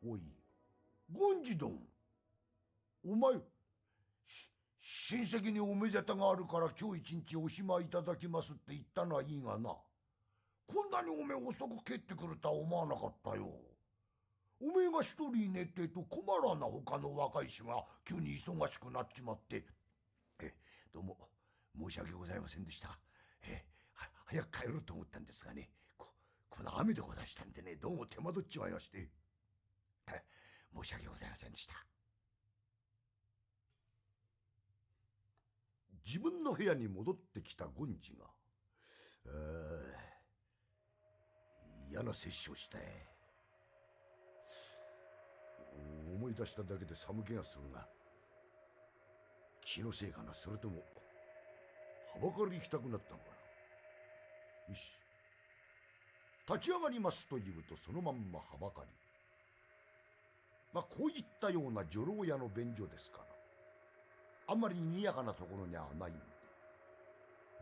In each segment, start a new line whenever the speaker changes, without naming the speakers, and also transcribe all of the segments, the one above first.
おい、ゴンジドン。お前、親戚におめでたがあるから今日一日お暇いただきますって言ったのはいいがな。こんなにおめえ遅く帰ってくるとは思わなかったよ。おめえが一人いねえってと困らな他の若い衆が急に忙しくなっちまって。どうも申し訳ございませんでした。早く帰ろうと思ったんですがね、この雨でござしたんでね、どうも手間取っちまいまして。申し訳ございませんでした。自分の部屋に戻ってきたゴンジが、嫌な摂取をした。思い出しただけで寒気がするが、気のせいかな、それともはばかり行きたくなったのかな。よし、立ち上がりますと言うとそのまんまはばかり。こういったような女郎屋の便所ですから、あんまり賑やかなところにはないんで、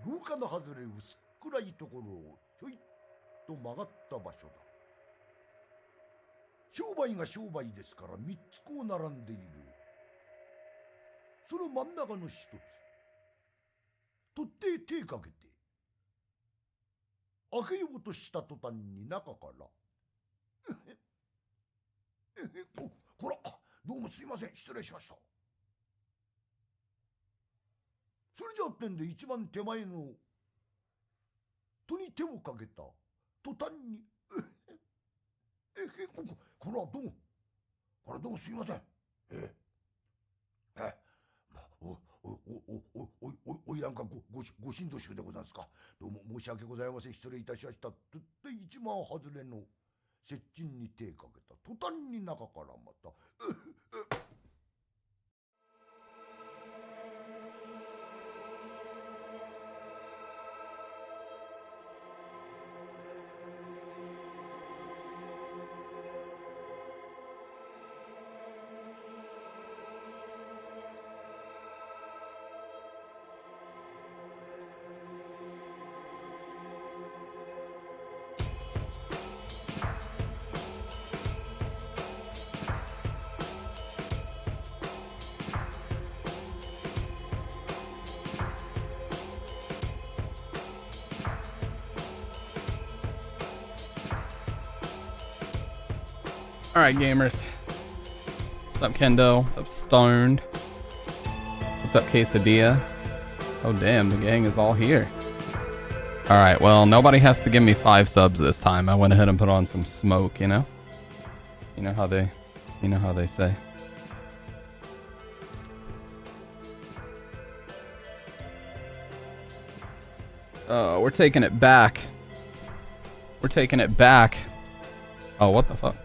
廊下の外れ薄暗いところをひょいっと曲がった場所だ。商売が商売ですから3つこう並んでいる。その真ん中の一つ、取って手かけて開けようとした途端に中からこら、どうもすいません、失礼しました。それじゃってんで一番手前の戸に手をかけた途端にこれはどうもすいません。おいらんかご親族でござんすか。どうも申し訳ございません、失礼いたしました。とって一番外れの接近に手かけた途端に中からまた
Alright, gamers. What's up, Kendo? What's up, Stoned? What's up, Quesadilla? Oh, damn, the gang is all here. Alright, well, nobody has to give me 5 subs this time. I went ahead and put on some smoke, you know? You know how they say. We're taking it back. We're taking it back. Oh, what the fuck?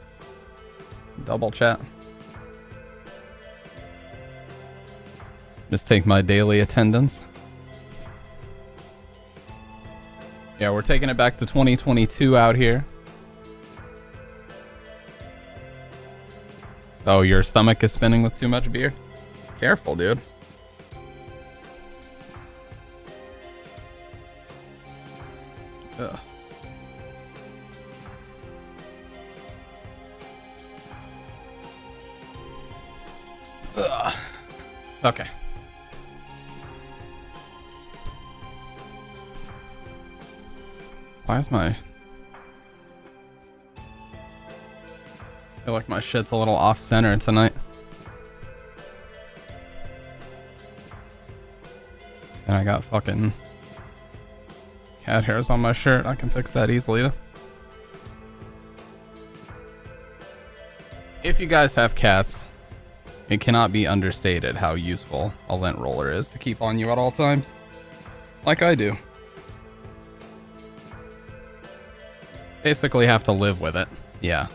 Double chat. Just take my daily attendance. Yeah, we're taking it back to 2022 out here. Oh, your stomach is spinning with too much beer? Careful, dude. Ugh. Ugh. Okay. Why is my... I feel like my shit's a little off-center tonight. And I got fucking cat hairs on my shirt. I can fix that easily though. If you guys have cats, it cannot be understated how useful a lint roller is to keep on you at all times. Like I do. Basically have to live with it. Yeah.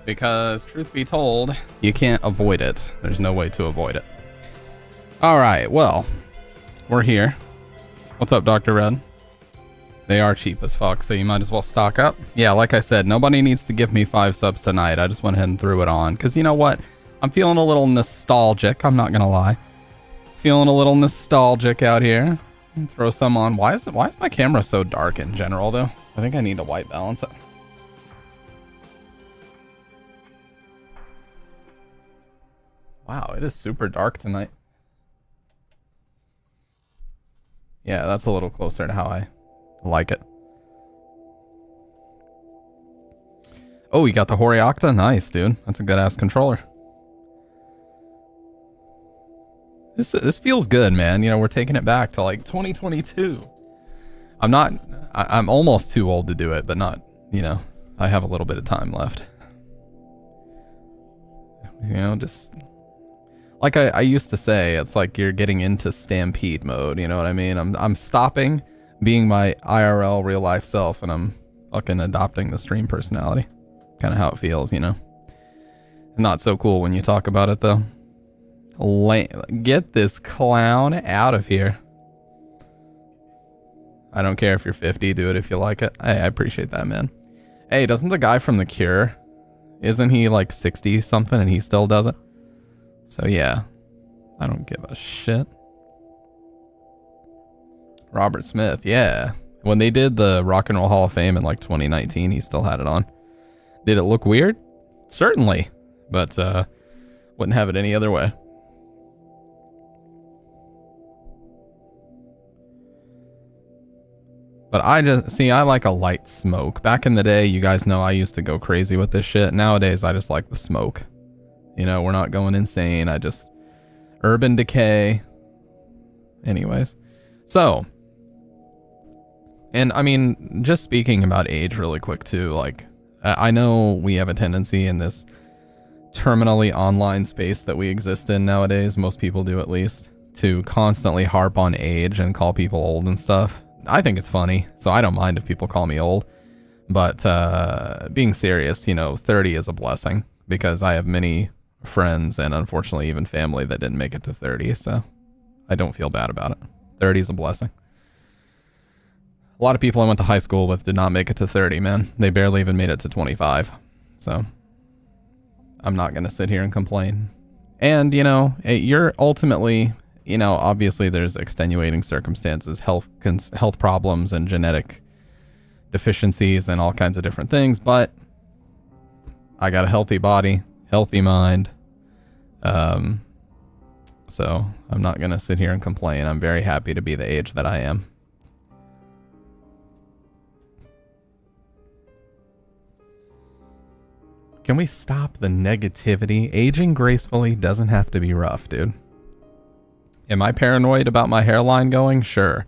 Because, truth be told, you can't avoid it. There's no way to avoid it. Alright, well, we're here. What's up, Dr. Red? They are cheap as fuck, so you might as well stock up. Yeah, like I said, nobody needs to give me 5 subs tonight. I just went ahead and threw it on. Because you know what? I'm feeling a little nostalgic. I'm not going to lie. Feeling a little nostalgic out here. Throw some on. Why is my camera so dark in general, though? I think I need to white balance it. Wow, it is super dark tonight. Yeah, that's a little closer to how I like it. Oh, you got the Hori Octa? Nice, dude. That's a good-ass controller. This feels good, man. You know, we're taking it back to like 2022. I'm almost too old to do it, but not, you know, I have a little bit of time left. You know, just like I used to say, it's like you're getting into stampede mode, you know what I mean? I'm stopping being my IRL real life self and I'm fucking adopting the stream personality. Kind of how it feels, you know. Not so cool when you talk about it though. Get this clown out of here. I don't care if you're 50, do it if you like it. Hey, I appreciate that, man. Hey, doesn't the guy from The Cure, isn't he like 60 something and he still does it? So yeah, I don't give a shit. Robert Smith, yeah. When they did the Rock and Roll Hall of Fame in like 2019, he still had it on. Did it look weird? Certainly, but wouldn't have it any other way. But I like a light smoke. Back in the day, you guys know I used to go crazy with this shit. Nowadays, I just like the smoke. You know, we're not going insane. Urban Decay. Anyways. So. And I mean, just speaking about age really quick too, like, I know we have a tendency in this terminally online space that we exist in nowadays, most people do at least, to constantly harp on age and call people old and stuff. I think it's funny, so I don't mind if people call me old. But being serious, you know, 30 is a blessing because I have many friends and unfortunately even family that didn't make it to 30, so I don't feel bad about it. 30 is a blessing. A lot of people I went to high school with did not make it to 30, man. They barely even made it to 25. So I'm not going to sit here and complain. And, you know, you're ultimately, you know, obviously there's extenuating circumstances, health problems and genetic deficiencies and all kinds of different things, but I got a healthy body, healthy mind. So I'm not going to sit here and complain. I'm very happy to be the age that I am. Can we stop the negativity? Aging gracefully doesn't have to be rough, dude. Am I paranoid about my hairline going? Sure.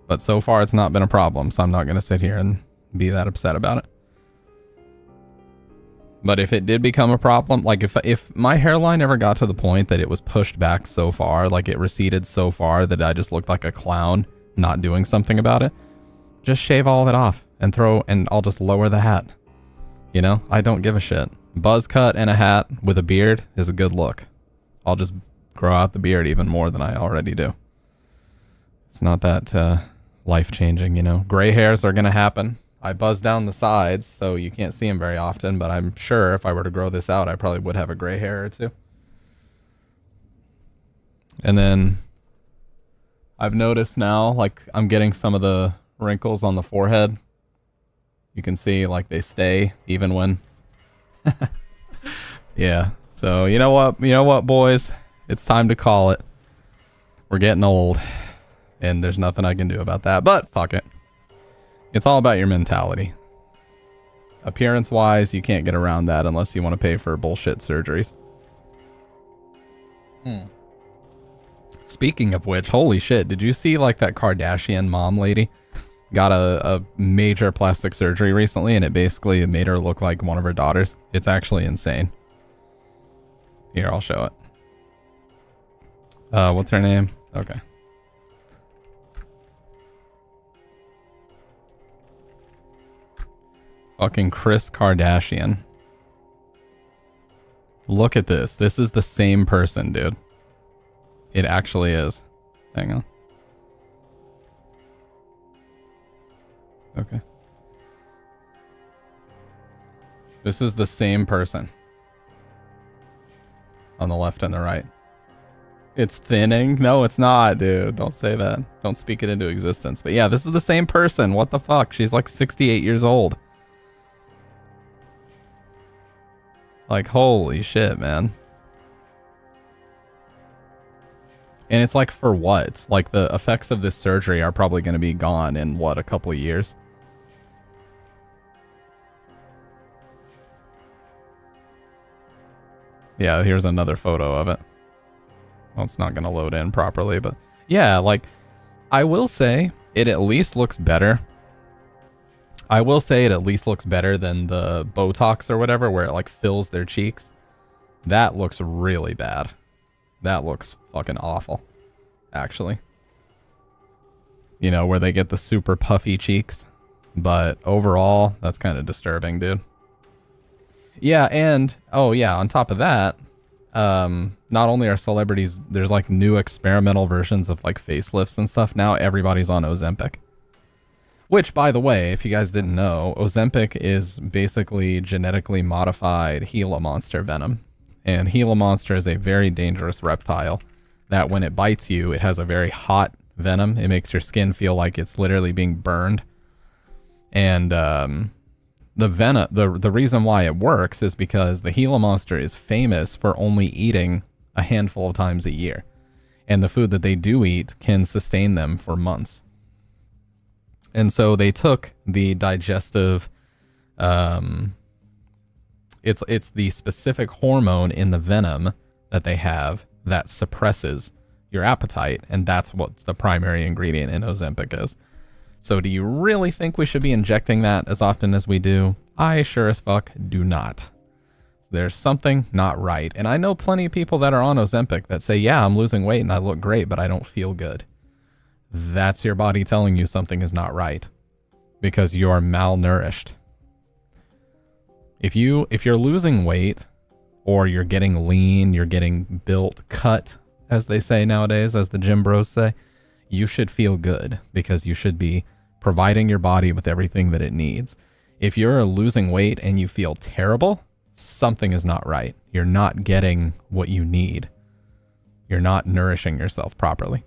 But so far it's not been a problem, so I'm not going to sit here and be that upset about it. But if it did become a problem, like if my hairline ever got to the point that it was pushed back so far, like it receded so far that I just looked like a clown not doing something about it, just shave all of it off and I'll just lower the hat. You know, I don't give a shit. Buzz cut and a hat with a beard is a good look. I'll just grow out the beard even more than I already do. It's not that life-changing, you know. Gray hairs are going to happen. I buzz down the sides, so you can't see them very often, but I'm sure if I were to grow this out, I probably would have a gray hair or two. And then I've noticed now, like, I'm getting some of the wrinkles on the forehead. You can see, like, they stay even when... Yeah, so you know what, boys? It's time to call it. We're getting old, and there's nothing I can do about that, but fuck it. It's all about your mentality. Appearance-wise, you can't get around that unless you want to pay for bullshit surgeries. Speaking of which, holy shit, did you see, like, that Kardashian mom lady got a major plastic surgery recently, and it basically made her look like one of her daughters? It's actually insane. Here, I'll show it. What's her name? Okay. Fucking Kris Kardashian. Look at this. This is the same person, dude. It actually is. Hang on. Okay. This is the same person. On the left and the right. It's thinning? No, it's not, dude. Don't say that. Don't speak it into existence. But yeah, this is the same person. What the fuck? She's like 68 years old. Like, holy shit, man. And it's like, for what? Like, the effects of this surgery are probably going to be gone in, what, a couple of years? Yeah, here's another photo of it. Well, it's not going to load in properly, but yeah, like, I will say it at least looks better. I will say it at least looks better than the Botox or whatever, where it like fills their cheeks. That looks really bad. That looks fucking awful, actually. You know, where they get the super puffy cheeks. But overall, that's kind of disturbing, dude. Yeah, and, oh yeah, on top of that, not only are celebrities, there's like new experimental versions of like facelifts and stuff. Now everybody's on Ozempic. Which, by the way, if you guys didn't know, Ozempic is basically genetically modified Gila monster venom. And Gila monster is a very dangerous reptile that when it bites you, it has a very hot venom. It makes your skin feel like it's literally being burned. And the venom, the reason why it works is because the Gila monster is famous for only eating a handful of times a year. And the food that they do eat can sustain them for months. And so they took the digestive, it's the specific hormone in the venom that they have that suppresses your appetite, and that's what the primary ingredient in Ozempic is. So do you really think we should be injecting that as often as we do? I sure as fuck do not. There's something not right. And I know plenty of people that are on Ozempic that say, yeah, I'm losing weight and I look great, but I don't feel good. That's your body telling you something is not right because you're malnourished. If you're losing weight or you're getting lean, you're getting built, cut, as they say nowadays, as the gym bros say, you should feel good because you should be providing your body with everything that it needs. If you're losing weight and you feel terrible, something is not right. You're not getting what you need. You're not nourishing yourself properly.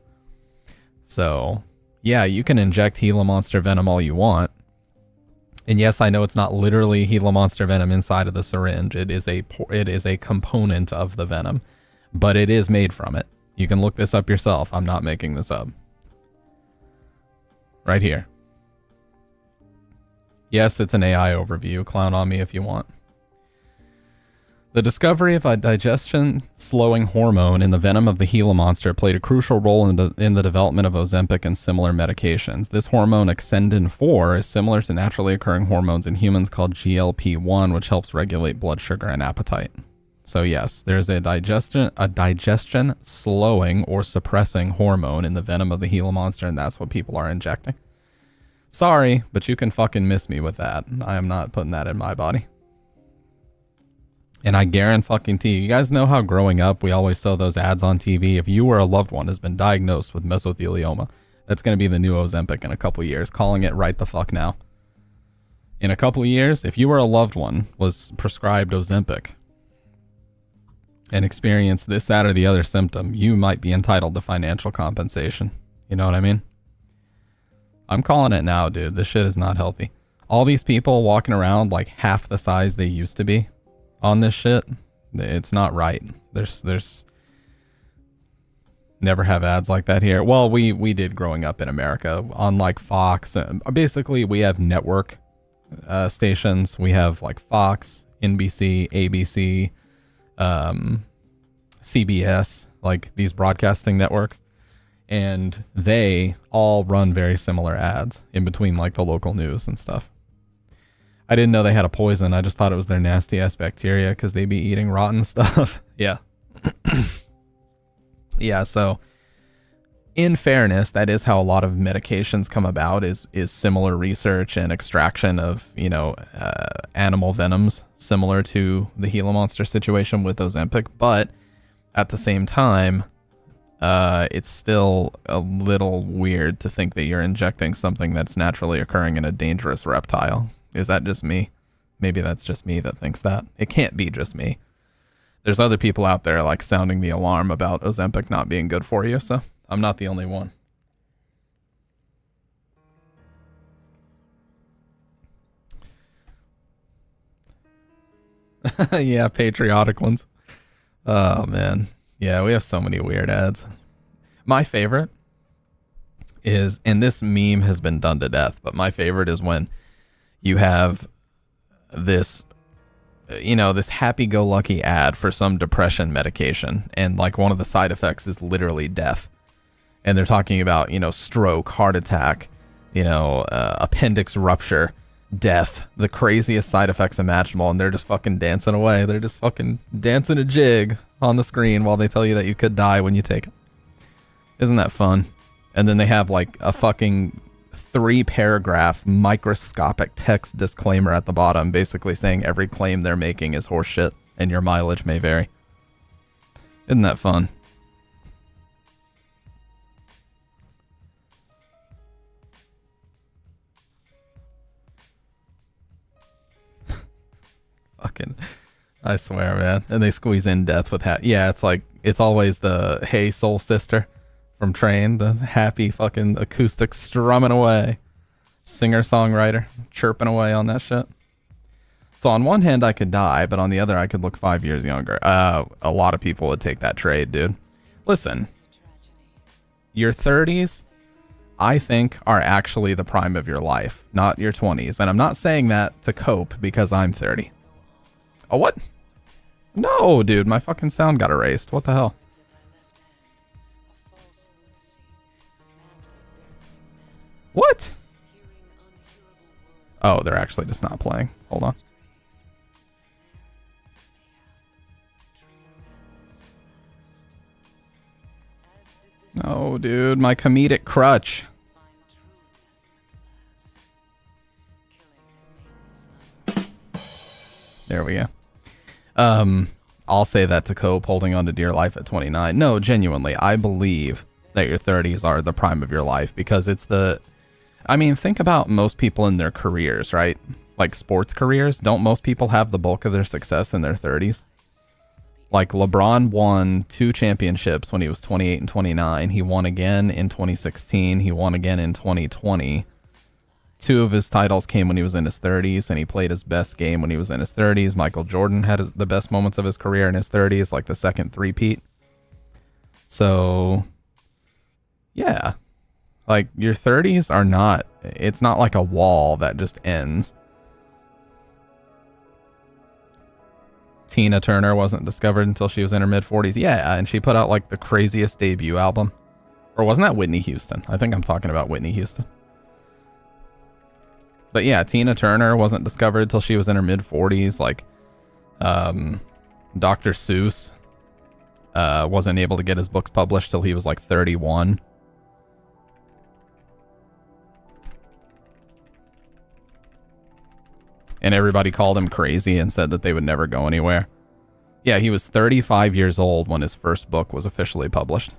So, yeah, you can inject Gila monster venom all you want. And yes, I know it's not literally Gila monster venom inside of the syringe. It is a component of the venom, but it is made from it. You can look this up yourself. I'm not making this up. Right here. Yes, it's an AI overview. Clown on me if you want. The discovery of a digestion-slowing hormone in the venom of the Gila monster played a crucial role in the development of Ozempic and similar medications. This hormone, Exendin-4, is similar to naturally occurring hormones in humans called GLP-1, which helps regulate blood sugar and appetite. So yes, there's a digestion-slowing or suppressing hormone in the venom of the Gila monster, and that's what people are injecting. Sorry, but you can fucking miss me with that. I am not putting that in my body. And I guarantee you guys know how growing up we always saw those ads on TV. If you or a loved one has been diagnosed with mesothelioma, that's going to be the new Ozempic in a couple of years, calling it right the fuck now. In a couple of years, if you or a loved one was prescribed Ozempic and experienced this, that, or the other symptom, you might be entitled to financial compensation. You know what I mean? I'm calling it now, dude. This shit is not healthy. All these people walking around like half the size they used to be on this shit, it's not right. There's never have ads like that here. Well, we did growing up in America on like Fox. Basically, we have network stations. We have like Fox, NBC, ABC, CBS, like these broadcasting networks. And they all run very similar ads in between like the local news and stuff. I didn't know they had a poison. I just thought it was their nasty ass bacteria because they be eating rotten stuff. Yeah. Yeah, so in fairness, that is how a lot of medications come about, is similar research and extraction of, you know, animal venoms similar to the Gila monster situation with Ozempic. But at the same time, it's still a little weird to think that you're injecting something that's naturally occurring in a dangerous reptile. Is that just me? Maybe that's just me that thinks that. It can't be just me. there's other people out there like sounding the alarm about Ozempic not being good for you, so I'm not the only one. Yeah, patriotic ones. Oh man. Yeah, we have so many weird ads. My favorite is, and this meme has been done to death, but my favorite is when you have this, this happy-go-lucky ad for some depression medication, and like one of the side effects is literally death. And they're talking about, stroke, heart attack, appendix rupture, death, the craziest side effects imaginable, and they're just fucking dancing away. They're just fucking dancing a jig on the screen while they tell you that you could die when you take it. Isn't that fun? And then they have like a fucking 3-paragraph microscopic text disclaimer at the bottom, basically saying every claim they're making is horseshit and your mileage may vary. Isn't that fun? Fucking, I swear, man. And they squeeze in death with yeah, it's always the Hey Soul Sister from Train, the happy fucking acoustic strumming away. Singer-songwriter chirping away on that shit. So on one hand I could die, but on the other I could look 5 years younger. A lot of people would take that trade, dude. Listen, your 30s, I think, are actually the prime of your life, not your 20s. And I'm not saying that to cope because I'm 30. Oh, what? No, dude, my fucking sound got erased. What the hell? What? Oh, they're actually just not playing. Hold on. No, dude, my comedic crutch. There we go. I'll say that to cope, holding on to dear life at 29. No, genuinely, I believe that your 30s are the prime of your life because it's the... I mean, think about most people in their careers, right? Like sports careers. Don't most people have the bulk of their success in their 30s? Like LeBron won 2 championships when he was 28 and 29. He won again in 2016. He won again in 2020. 2 of his titles came when he was in his 30s, and he played his best game when he was in his 30s. Michael Jordan had the best moments of his career in his 30s, like the second three-peat. So, yeah. Like, your 30s are not... It's not like a wall that just ends. Tina Turner wasn't discovered until she was in her mid-40s. Yeah, and she put out, like, the craziest debut album. Or wasn't that Whitney Houston? I think I'm talking about Whitney Houston. But yeah, Tina Turner wasn't discovered until she was in her mid-40s. Like, Dr. Seuss wasn't able to get his books published till he was, like, 31. And everybody called him crazy and said that they would never go anywhere. Yeah, he was 35 years old when his first book was officially published.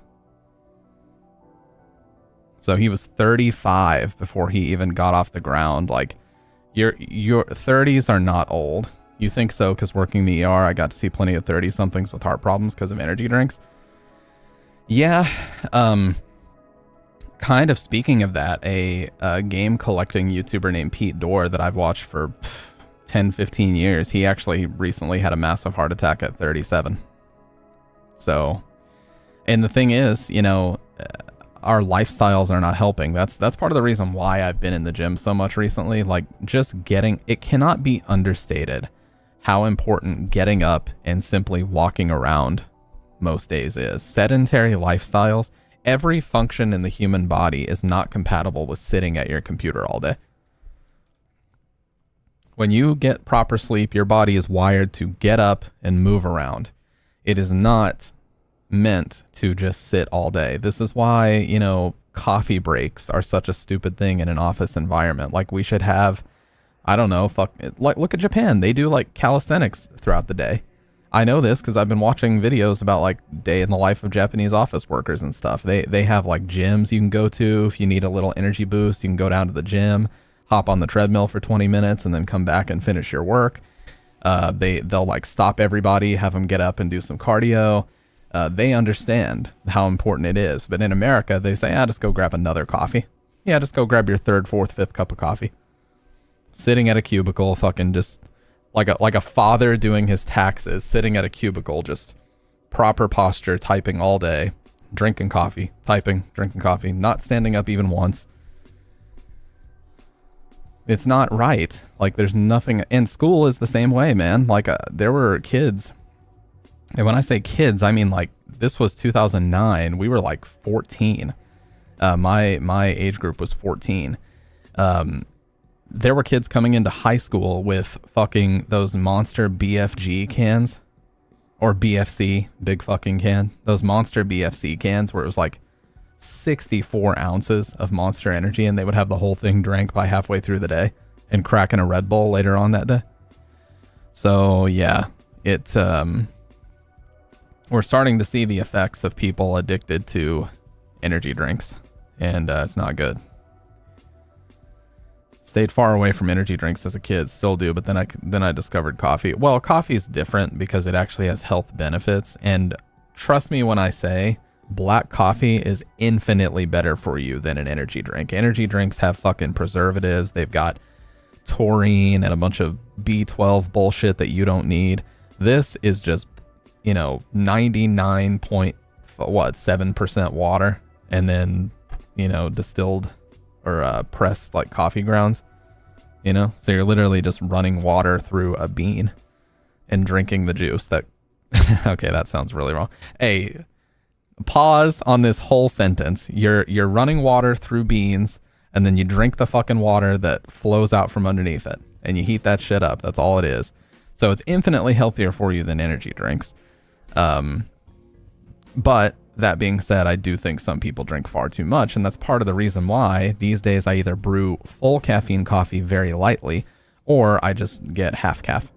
So he was 35 before he even got off the ground. Like, your 30s are not old. You think so because working the ER, I got to see plenty of 30-somethings with heart problems because of energy drinks. Yeah, kind of speaking of that, a game collecting YouTuber named Pete Dorr that I've watched for 10, 15 years, he actually recently had a massive heart attack at 37. So, and the thing is, our lifestyles are not helping. That's part of the reason why I've been in the gym so much recently. Like, just it cannot be understated how important getting up and simply walking around most days is. Sedentary lifestyles, every function in the human body is not compatible with sitting at your computer all day. When you get proper sleep, your body is wired to get up and move around. It is not meant to just sit all day. This is why, coffee breaks are such a stupid thing in an office environment. Like, we should have, I don't know, look at Japan. They do like calisthenics throughout the day. I know this because I've been watching videos about like day in the life of Japanese office workers and stuff. They have like gyms you can go to. If you need a little energy boost, you can go down to the gym, hop on the treadmill for 20 minutes and then come back and finish your work. They'll like stop everybody, have them get up and do some cardio. They understand how important it is. But in America, they say, just go grab another coffee. Yeah, just go grab your third, fourth, fifth cup of coffee. Sitting at a cubicle, fucking just like a father doing his taxes, sitting at a cubicle, just proper posture, typing all day, drinking coffee, typing, drinking coffee, not standing up even once. It's not right. Like, there's nothing. And school is the same way, man. Like, there were kids. And when I say kids, I mean, like, this was 2009. We were like 14. My age group was 14. There were kids coming into high school with fucking those Monster BFG cans. Or BFC, big fucking can. Those Monster BFC cans where it was like 64 ounces of Monster Energy, and they would have the whole thing drank by halfway through the day and cracking a Red Bull later on that day. So yeah, we're starting to see the effects of people addicted to energy drinks, and it's not good. Stayed far away from energy drinks as a kid, still do, but then I discovered coffee. Well, coffee is different because it actually has health benefits, and trust me when I say black coffee is infinitely better for you than an energy drink. Energy drinks have fucking preservatives. They've got taurine and a bunch of B12 bullshit that you don't need. This is just, 99.7% water, and then, distilled or pressed like coffee grounds, so you're literally just running water through a bean and drinking the juice that okay, that sounds really wrong. Hey, pause on this whole sentence. You're running water through beans, and then you drink the fucking water that flows out from underneath it, and you heat that shit up. That's all it is. So it's infinitely healthier for you than energy drinks. But that being said, I do think some people drink far too much, and that's part of the reason why these days I either brew full caffeine coffee very lightly, or I just get half calf.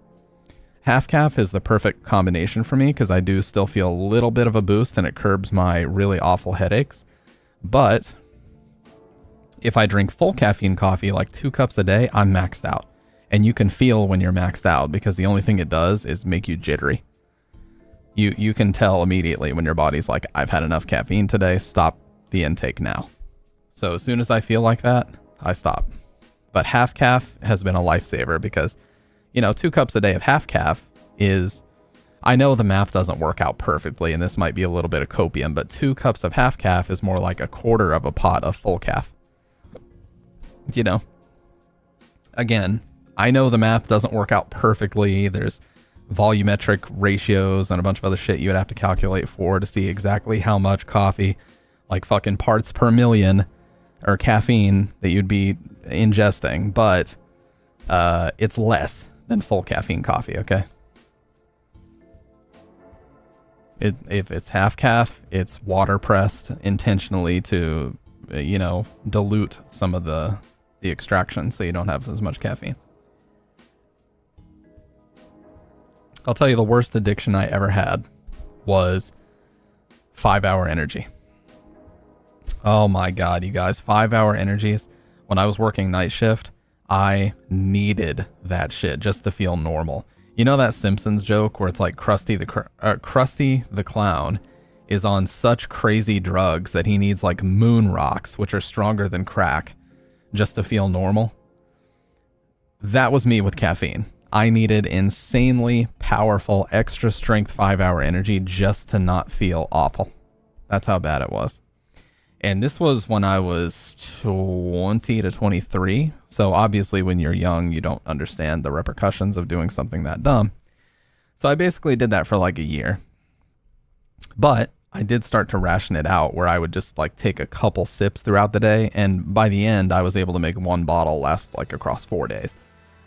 Half calf is the perfect combination for me because I do still feel a little bit of a boost and it curbs my really awful headaches. But if I drink full caffeine coffee, like 2 cups a day, I'm maxed out. And you can feel when you're maxed out because the only thing it does is make you jittery. You can tell immediately when your body's like, I've had enough caffeine today, stop the intake now. So as soon as I feel like that, I stop. But half calf has been a lifesaver because, 2 cups a day of half calf is, I know the math doesn't work out perfectly and this might be a little bit of copium, but 2 cups of half calf is more like a quarter of a pot of full calf. Again, I know the math doesn't work out perfectly. There's volumetric ratios and a bunch of other shit you would have to calculate for to see exactly how much coffee, like fucking parts per million or caffeine that you'd be ingesting, but it's less than full caffeine coffee, okay? If it's half calf, it's water pressed intentionally to, dilute some of the extraction so you don't have as much caffeine. I'll tell you the worst addiction I ever had was 5-hour energy. Oh my God, you guys, 5-hour energies. When I was working night shift, I needed that shit just to feel normal. You know that Simpsons joke where it's like Krusty the Clown is on such crazy drugs that he needs like moon rocks, which are stronger than crack, just to feel normal? That was me with caffeine. I needed insanely powerful, extra strength 5-hour energy just to not feel awful. That's how bad it was. And this was when I was 20 to 23. So obviously when you're young, you don't understand the repercussions of doing something that dumb. So I basically did that for like a year. But I did start to ration it out where I would just like take a couple sips throughout the day. And by the end, I was able to make 1 bottle last like across 4 days.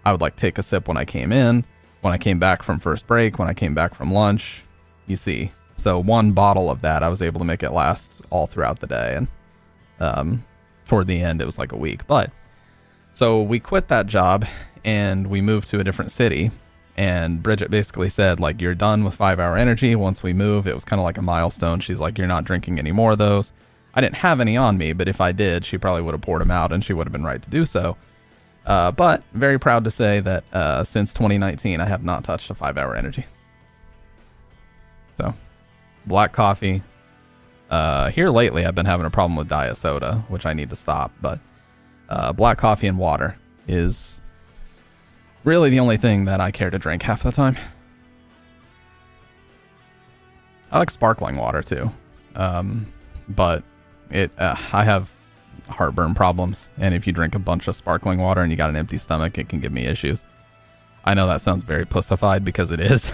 I would like take a sip when I came in, when I came back from first break, when I came back from lunch, you see. So 1 bottle of that, I was able to make it last all throughout the day. And toward the end, it was like a week. But so we quit that job and we moved to a different city. And Bridget basically said, like, you're done with 5-hour energy. Once we move, it was kind of like a milestone. She's like, you're not drinking any more of those. I didn't have any on me, but if I did, she probably would have poured them out and she would have been right to do so. But very proud to say that since 2019, I have not touched a 5-hour energy. So, black coffee. Here lately, I've been having a problem with diet soda, which I need to stop. But black coffee and water is really the only thing that I care to drink half the time. I like sparkling water too, but I have heartburn problems, and if you drink a bunch of sparkling water and you got an empty stomach, it can give me issues. I know that sounds very pussified because it is.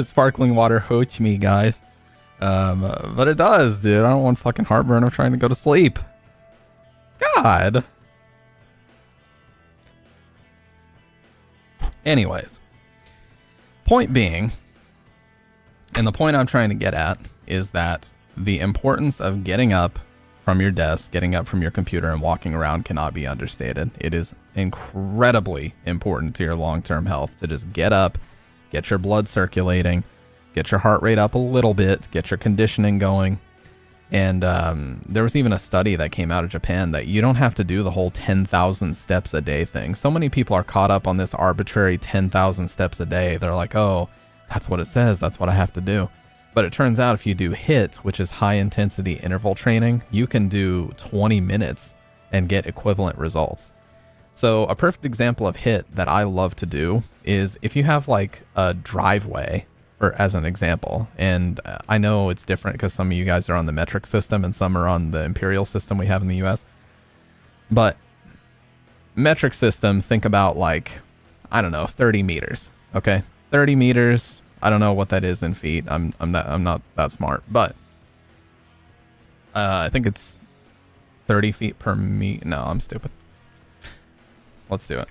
Sparkling water hurts me, guys. But it does, dude. I don't want fucking heartburn. I'm trying to go to sleep. God. Anyways, point being, and the point I'm trying to get at is that the importance of getting up from your desk, getting up from your computer and walking around cannot be understated. It is incredibly important to your long-term health to just get up, get your blood circulating, get your heart rate up a little bit, get your conditioning going. And there was even a study that came out of Japan that you don't have to do the whole 10,000 steps a day thing. So many people are caught up on this arbitrary 10,000 steps a day. They're like, oh, that's what it says. That's what I have to do. But it turns out if you do HIIT, which is high intensity interval training, you can do 20 minutes and get equivalent results. So a perfect example of HIIT that I love to do is if you have like a driveway, for as an example, and I know it's different because some of you guys are on the metric system and some are on the imperial system we have in the US. But metric system, think about like, I don't know, 30 meters. Okay, 30 meters. I don't know what that is in feet. I'm not that smart, but I think it's 30 feet per meter. No, I'm stupid. Let's do it.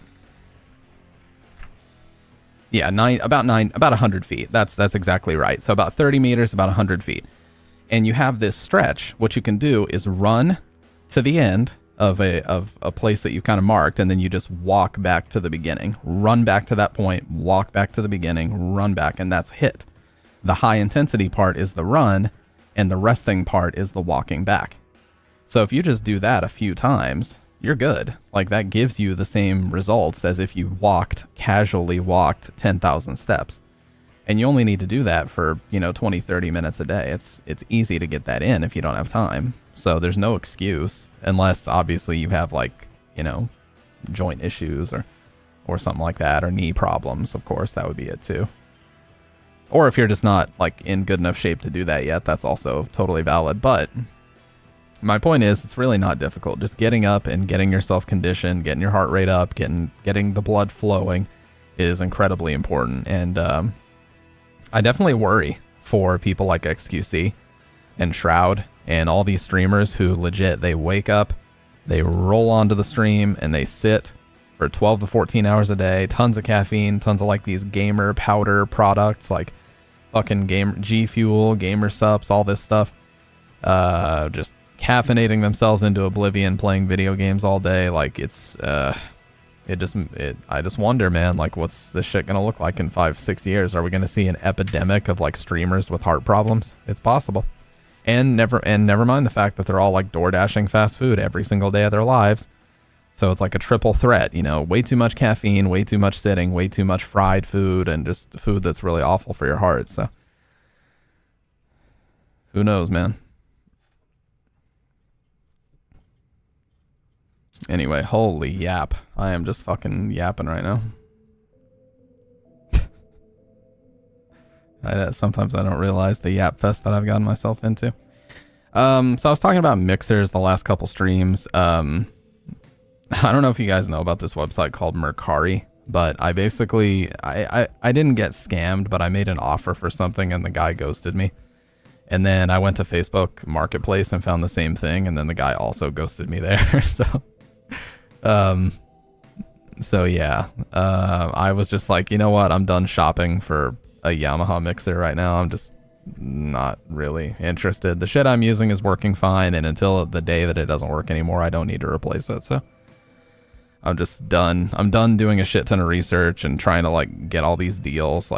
Yeah, about 100 feet. That's exactly right. So about 30 meters, about 100 feet. And you have this stretch. What you can do is run to the end of a place that you kind of marked, and then you just walk back to the beginning. Run back to that point, walk back to the beginning, run back, and that's HIIT. The high intensity part is the run, and the resting part is the walking back. So if you just do that a few times, you're good. Like, that gives you the same results as if you casually walked 10,000 steps. And you only need to do that for, 20, 30 minutes a day. It's easy to get that in if you don't have time. So there's no excuse, unless obviously you have joint issues or something like that, or knee problems. Of course, that would be it too. Or if you're just not in good enough shape to do that yet, that's also totally valid. But my point is, it's really not difficult. Just getting up and getting yourself conditioned, getting your heart rate up, getting the blood flowing is incredibly important. And I definitely worry for people like XQC and Shroud and all these streamers who legit, they wake up, they roll onto the stream, and they sit for 12 to 14 hours a day, tons of caffeine, tons of these gamer powder products like fucking G Fuel, Gamer Sups, all this stuff. Just caffeinating themselves into oblivion, playing video games all day. I just wonder, man, what's this shit gonna look like in 5-6 years? Are we gonna see an epidemic of streamers with heart problems? It's possible. And never mind the fact that they're all door dashing fast food every single day of their lives. So it's like a triple threat, way too much caffeine, way too much sitting, way too much fried food, and just food that's really awful for your heart. So who knows, man? Anyway, holy yap. I am just fucking yapping right now. Sometimes I don't realize the yap fest that I've gotten myself into. So I was talking about mixers the last couple streams. I don't know if you guys know about this website called Mercari, but I basically, I didn't get scammed, but I made an offer for something and the guy ghosted me. And then I went to Facebook Marketplace and found the same thing, and then the guy also ghosted me there. So yeah, I was just like, you know what? I'm done shopping for a Yamaha mixer right now. I'm just not really interested. The shit I'm using is working fine, and until the day that it doesn't work anymore, I don't need to replace it. So I'm just done. I'm done doing a shit ton of research and trying to get all these deals.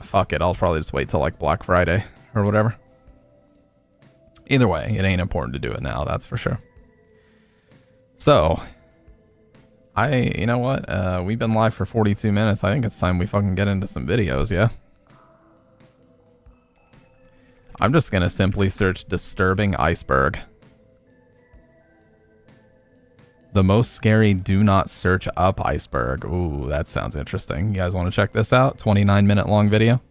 Fuck it. I'll probably just wait till Black Friday or whatever. Either way, it ain't important to do it now, that's for sure. So You know what? We've been live for 42 minutes. I think it's time we fucking get into some videos, yeah? I'm just gonna simply search disturbing iceberg. The most scary do not search up iceberg. Ooh, that sounds interesting. You guys want to check this out? 29-minute long video.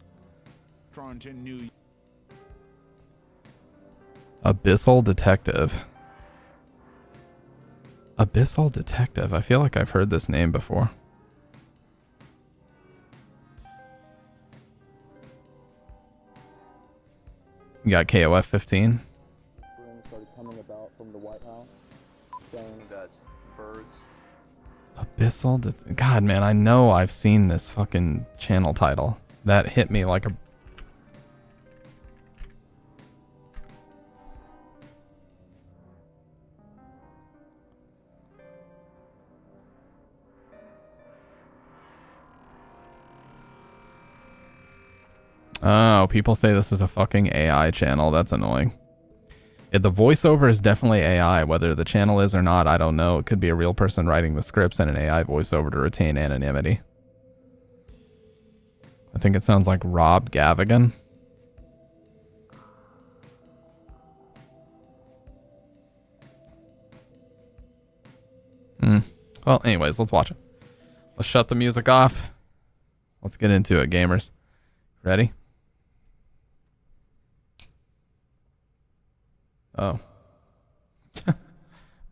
Abyssal Detective. Abyssal Detective. I feel like I've heard this name before. You got KOF 15.
Started coming about from the White House saying that birds.
Abyssal God, man, I know I've seen this fucking channel title. That hit me like a... Oh, people say this is a fucking AI channel. That's annoying. Yeah, the voiceover is definitely AI. Whether the channel is or not, I don't know. It could be a real person writing the scripts and an AI voiceover to retain anonymity. I think it sounds like Rob Gavigan. Well, anyways, let's watch it. Let's shut the music off. Let's get into it, gamers. Ready? Oh.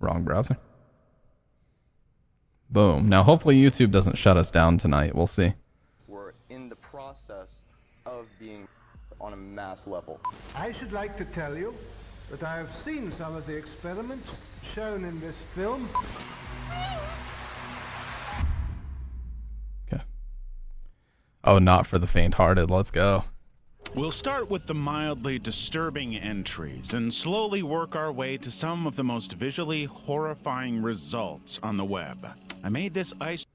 Wrong browser. Boom. Now, hopefully YouTube doesn't shut us down tonight. We'll see.
We're in the process of being on a mass level.
I should like to tell you that I have seen some of the experiments shown in this film.
Okay. Oh, not for the faint-hearted. Let's go.
We'll start with the mildly disturbing entries and slowly work our way to some of the most visually horrifying results on the web. I made this ice...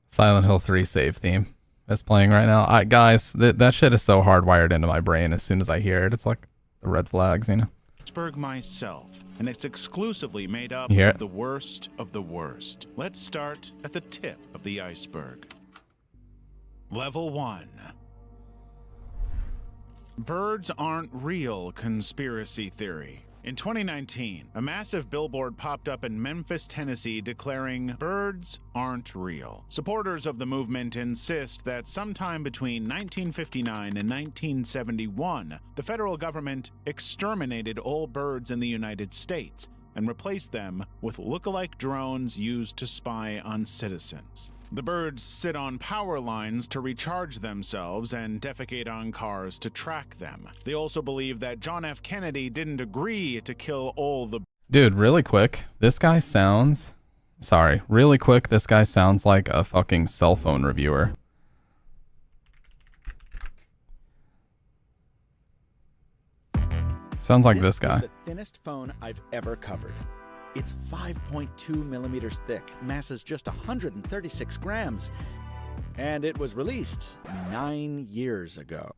Silent Hill 3 save theme is playing right now. Guys, that shit is so hardwired into my brain as soon as I hear it. It's like the red flags, you know?
Iceberg myself, and it's exclusively made up
Yeah.
of the worst of the worst. Let's start at the tip of the iceberg. Level 1. Birds aren't real conspiracy theory. In 2019, a massive billboard popped up in Memphis, Tennessee declaring birds aren't real. Supporters of the movement insist that sometime between 1959 and 1971, the federal government exterminated all birds in the United States and replaced them with look-alike drones used to spy on citizens. The birds sit on power lines to recharge themselves and defecate on cars to track them. They also believe that John F. Kennedy didn't agree to kill all the...
Dude, really quick. This guy sounds... Sorry. Really quick, this guy sounds like a fucking cell phone reviewer. Sounds like this guy.
Is the thinnest phone I've ever covered. It's 5.2 millimeters thick, masses just 136 grams, and it was released 9 years ago.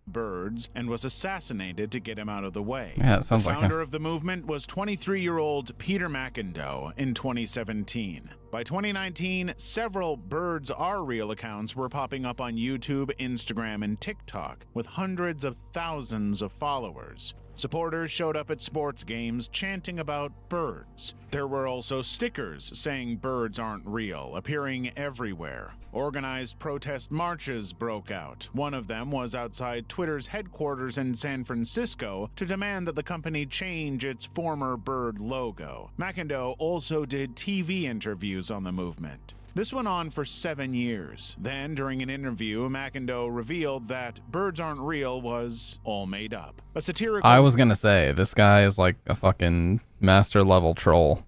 birds and was assassinated to get him out of the way.
Yeah, it sounds
the
like
founder of the movement was 23-year-old Peter McIndoe in 2017. By 2019, several Birds Are Real accounts were popping up on YouTube, Instagram, and TikTok with hundreds of thousands of followers. Supporters showed up at sports games chanting about birds. There were also stickers saying birds aren't real, appearing everywhere. Organized protest marches broke out. One of them was outside Twitter's headquarters in San Francisco to demand that the company change its former bird logo. McIndoe also did TV interviews on the movement. This went on for 7 years. Then, during an interview, McIndoe revealed that Birds Aren't Real was all made up. A satirical...
I was gonna say, this guy is like a fucking master level troll.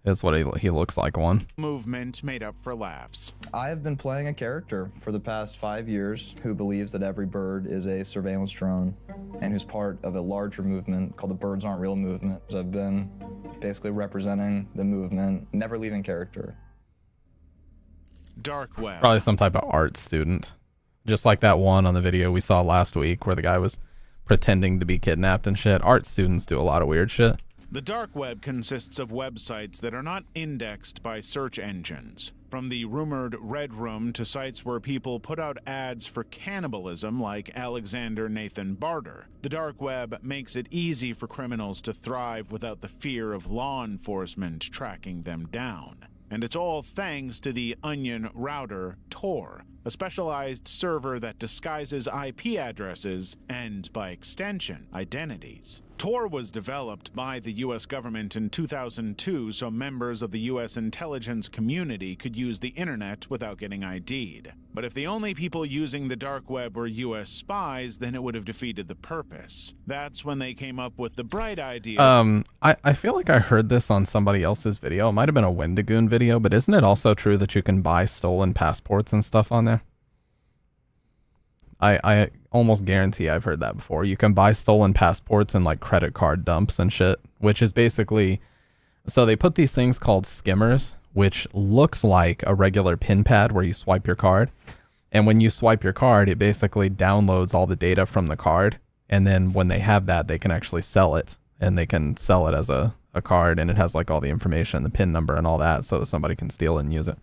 Is what he looks like one.
Movement made up for laughs.
I have been playing a character for the past 5 years who believes that every bird is a surveillance drone and who's part of a larger movement called the Birds Aren't Real movement. I've been basically representing the movement, never leaving character.
Dark web.
Probably some type of art student. Just like that one on the video we saw last week where the guy was pretending to be kidnapped and shit. Art students do a lot of weird shit.
The dark web consists of websites that are not indexed by search engines. From the rumored Red Room to sites where people put out ads for cannibalism like Alexander Nathan Barter, the dark web makes it easy for criminals to thrive without the fear of law enforcement tracking them down. And it's all thanks to the onion router Tor, a specialized server that disguises IP addresses and, by extension, identities. Tor was developed by the US government in 2002 so members of the US intelligence community could use the internet without getting ID'd. But if the only people using the dark web were US spies, then it would have defeated the purpose. That's when they came up with the bright idea.
I feel like I heard this on somebody else's video. It might have been a Wendigoon video, but isn't it also true that you can buy stolen passports and stuff on there? I almost guarantee I've heard that before. You can buy stolen passports and like credit card dumps and shit, which is basically, so they put these things called skimmers, which looks like a regular pin pad where you swipe your card. And when you swipe your card, it basically downloads all the data from the card. And then when they have that, they can actually sell it, and they can sell it as a card, and it has like all the information, the pin number and all that, so that somebody can steal it and use it.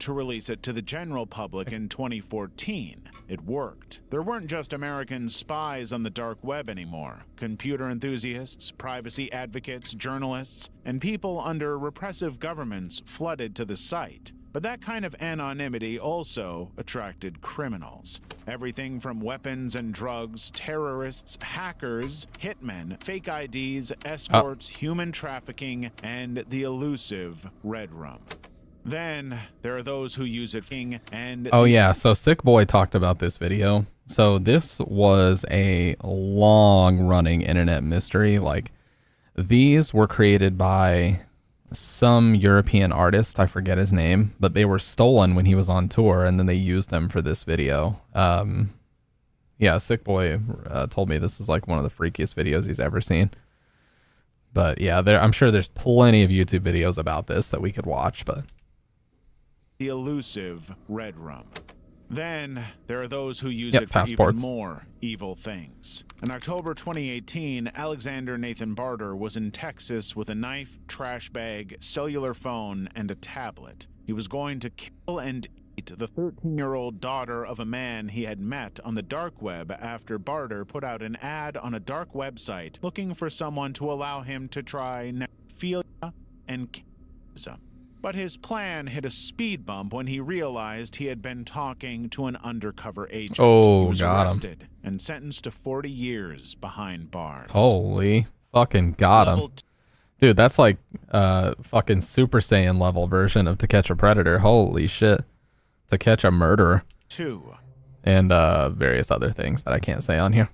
To release it to the general public in 2014. It worked. There weren't just American spies on the dark web anymore. Computer enthusiasts, privacy advocates, journalists, and people under repressive governments flooded to the site. But that kind of anonymity also attracted criminals. Everything from weapons and drugs, terrorists, hackers, hitmen, fake IDs, escorts, human trafficking, and the elusive Red Room. Then there are those who use it and
oh yeah, so Sick Boy talked about this video. So this was a long running internet mystery. Like, these were created by some European artist, I forget his name, but they were stolen when he was on tour, and then they used them for this video. Yeah, Sick Boy told me this is like one of the freakiest videos he's ever seen. But yeah, I'm sure there's plenty of YouTube videos about this that we could watch, but
the elusive Red Room. Then there are those who use
Yep,
it for
passports.
even more evil things. In October 2018, Alexander Nathan Barter was in Texas with a knife, trash bag, cellular phone, and a tablet. He was going to kill and eat the 13-year-old daughter of a man he had met on the dark web after Barter put out an ad on a dark website looking for someone to allow him to try necrophilia and cannibalism. But his plan hit a speed bump when he realized he had been talking to an undercover agent.
Oh,
he was
got him.
arrested and sentenced to 40 years behind bars.
holy fucking got him.
Level
Dude, that's like fucking Super Saiyan level version of To Catch a Predator. Holy shit. To Catch a Murderer.
2.
And various other things that I can't say on here.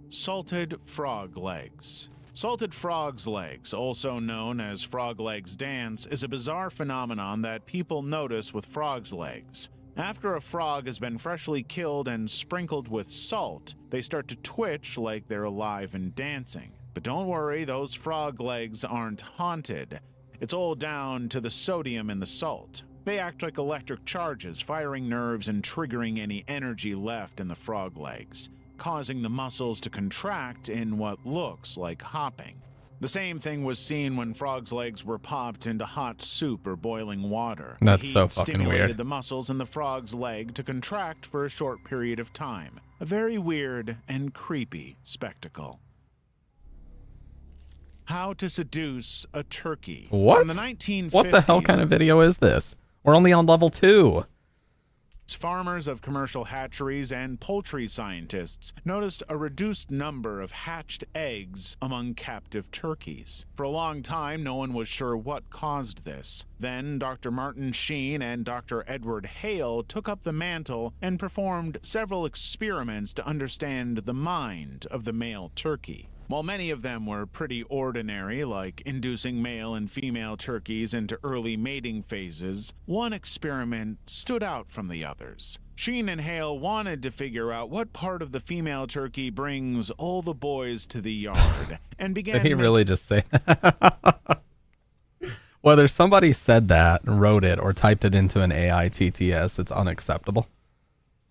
Salted frog legs. Salted frog's legs, also known as frog legs dance, is a bizarre phenomenon that people notice with frog's legs. After a frog has been freshly killed and sprinkled with salt, they start to twitch like they're alive and dancing. But don't worry, those frog legs aren't haunted. It's all down to the sodium in the salt. They act like electric charges, firing nerves and triggering any energy left in the frog legs, causing the muscles to contract in what looks like hopping. The same thing was seen when frogs' legs were popped into hot soup or boiling water.
That's
The heat
so fucking
stimulated
weird.
the muscles in the frog's leg to contract for a short period of time. A very weird and creepy spectacle. How to seduce a turkey.
What?
From the 1950s,
What the hell kind of video is this? We're only on level 2.
farmers of commercial hatcheries and poultry scientists noticed a reduced number of hatched eggs among captive turkeys. For a long time, no one was sure what caused this. Then Dr. Martin Sheen and Dr. Edward Hale took up the mantle and performed several experiments to understand the mind of the male turkey. While many of them were pretty ordinary, like inducing male and female turkeys into early mating phases, one experiment stood out from the others. Sheen and Hale wanted to figure out what part of the female turkey brings all the boys to the yard, and began
Did he really just say whether somebody said that, wrote it, or typed it into an AI TTS, it's unacceptable.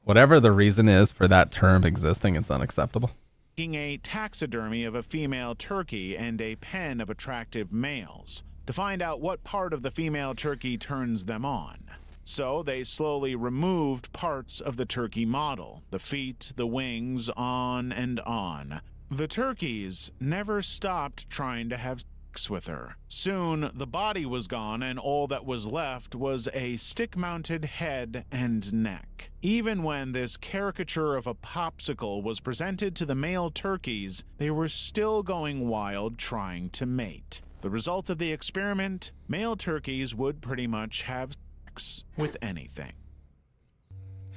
Whatever the reason is for that term existing, it's unacceptable.
a taxidermy of a female turkey and a pen of attractive males to find out what part of the female turkey turns them on. So they slowly removed parts of the turkey model, the feet, the wings, on and on. The turkeys never stopped trying to have sex with her. Soon, the body was gone and all that was left was a stick-mounted head and neck. Even when this caricature of a popsicle was presented to the male turkeys, they were still going wild trying to mate. The result of the experiment, male turkeys would pretty much have sex with anything.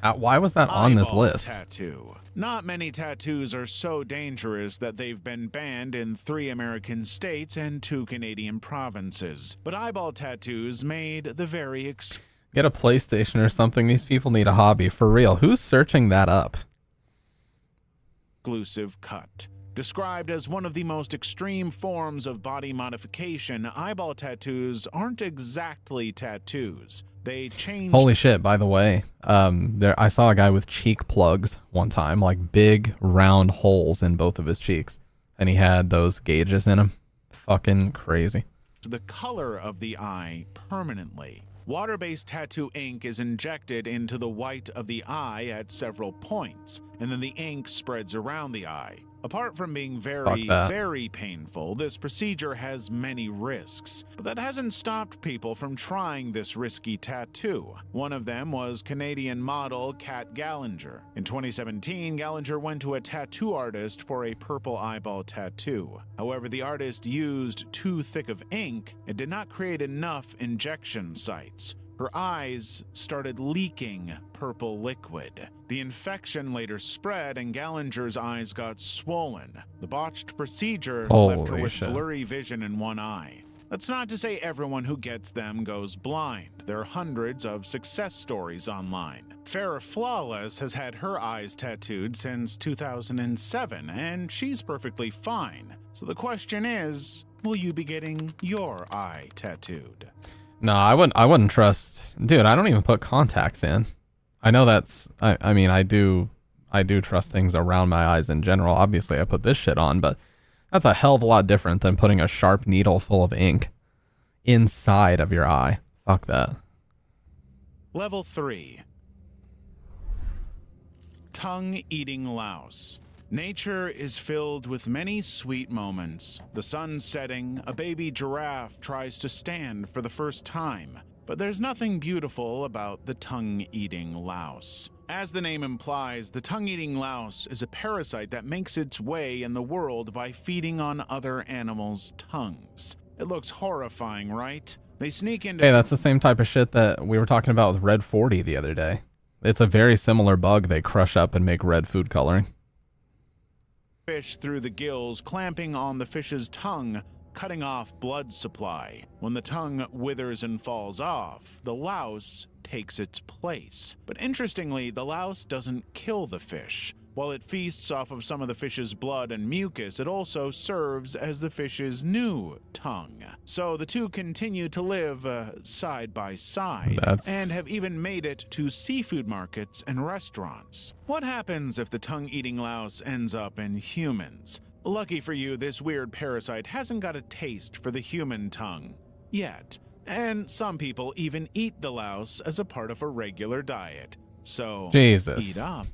Why was that on this
Eyeball
list?
Tattoo. Not many tattoos are so dangerous that they've been banned in 3 American states and 2 Canadian provinces. But eyeball tattoos made the very
Get a PlayStation or something. These people need a hobby. For real. Who's searching that up?
exclusive cut. Described as one of the most extreme forms of body modification, eyeball tattoos aren't exactly tattoos. They change.
Holy shit, by the way, I saw a guy with cheek plugs one time, like big round holes in both of his cheeks, and he had those gauges in him. Fucking crazy.
The color of the eye permanently. Water-based tattoo ink is injected into the white of the eye at several points, and then the ink spreads around the eye. Apart from being very painful, this procedure has many risks, but that hasn't stopped people from trying this risky tattoo. One of them was Canadian model Kat Gallinger. In 2017, Gallinger went to a tattoo artist for a purple eyeball tattoo. However, the artist used too thick of ink and did not create enough injection sites. Her eyes started leaking purple liquid. The infection later spread and Gallinger's eyes got swollen. The botched procedure left her with blurry vision in one eye. That's not to say everyone who gets them goes blind. There are hundreds of success stories online. Farrah Flawless has had her eyes tattooed since 2007, and she's perfectly fine. So the question is, will you be getting your eye tattooed?
No, I wouldn't trust. Dude, I don't even put contacts in. I know that's. I mean, I do trust things around my eyes in general. Obviously, I put this shit on, but that's a hell of a lot different than putting a sharp needle full of ink inside of your eye. Fuck that.
Level 3. Tongue-eating louse. Nature is filled with many sweet moments. The sun's setting, a baby giraffe tries to stand for the first time. But there's nothing beautiful about the tongue-eating louse. As the name implies, the tongue-eating louse is a parasite that makes its way in the world by feeding on other animals' tongues. It looks horrifying, right? They sneak into...
Hey, that's the same type of shit that we were talking about with Red 40 the other day. It's a very similar bug they crush up and make red food coloring.
Fish through the gills, clamping on the fish's tongue, cutting off blood supply. When the tongue withers and falls off, the louse takes its place. But interestingly, the louse doesn't kill the fish. While it feasts off of some of the fish's blood and mucus, it also serves as the fish's new tongue. So the two continue to live side by side and have even made it to seafood markets and restaurants. What happens if the tongue-eating louse ends up in humans? Lucky for you, this weird parasite hasn't got a taste for the human tongue yet. And some people even eat the louse as a part of a regular diet. So
Jesus.
Eat up.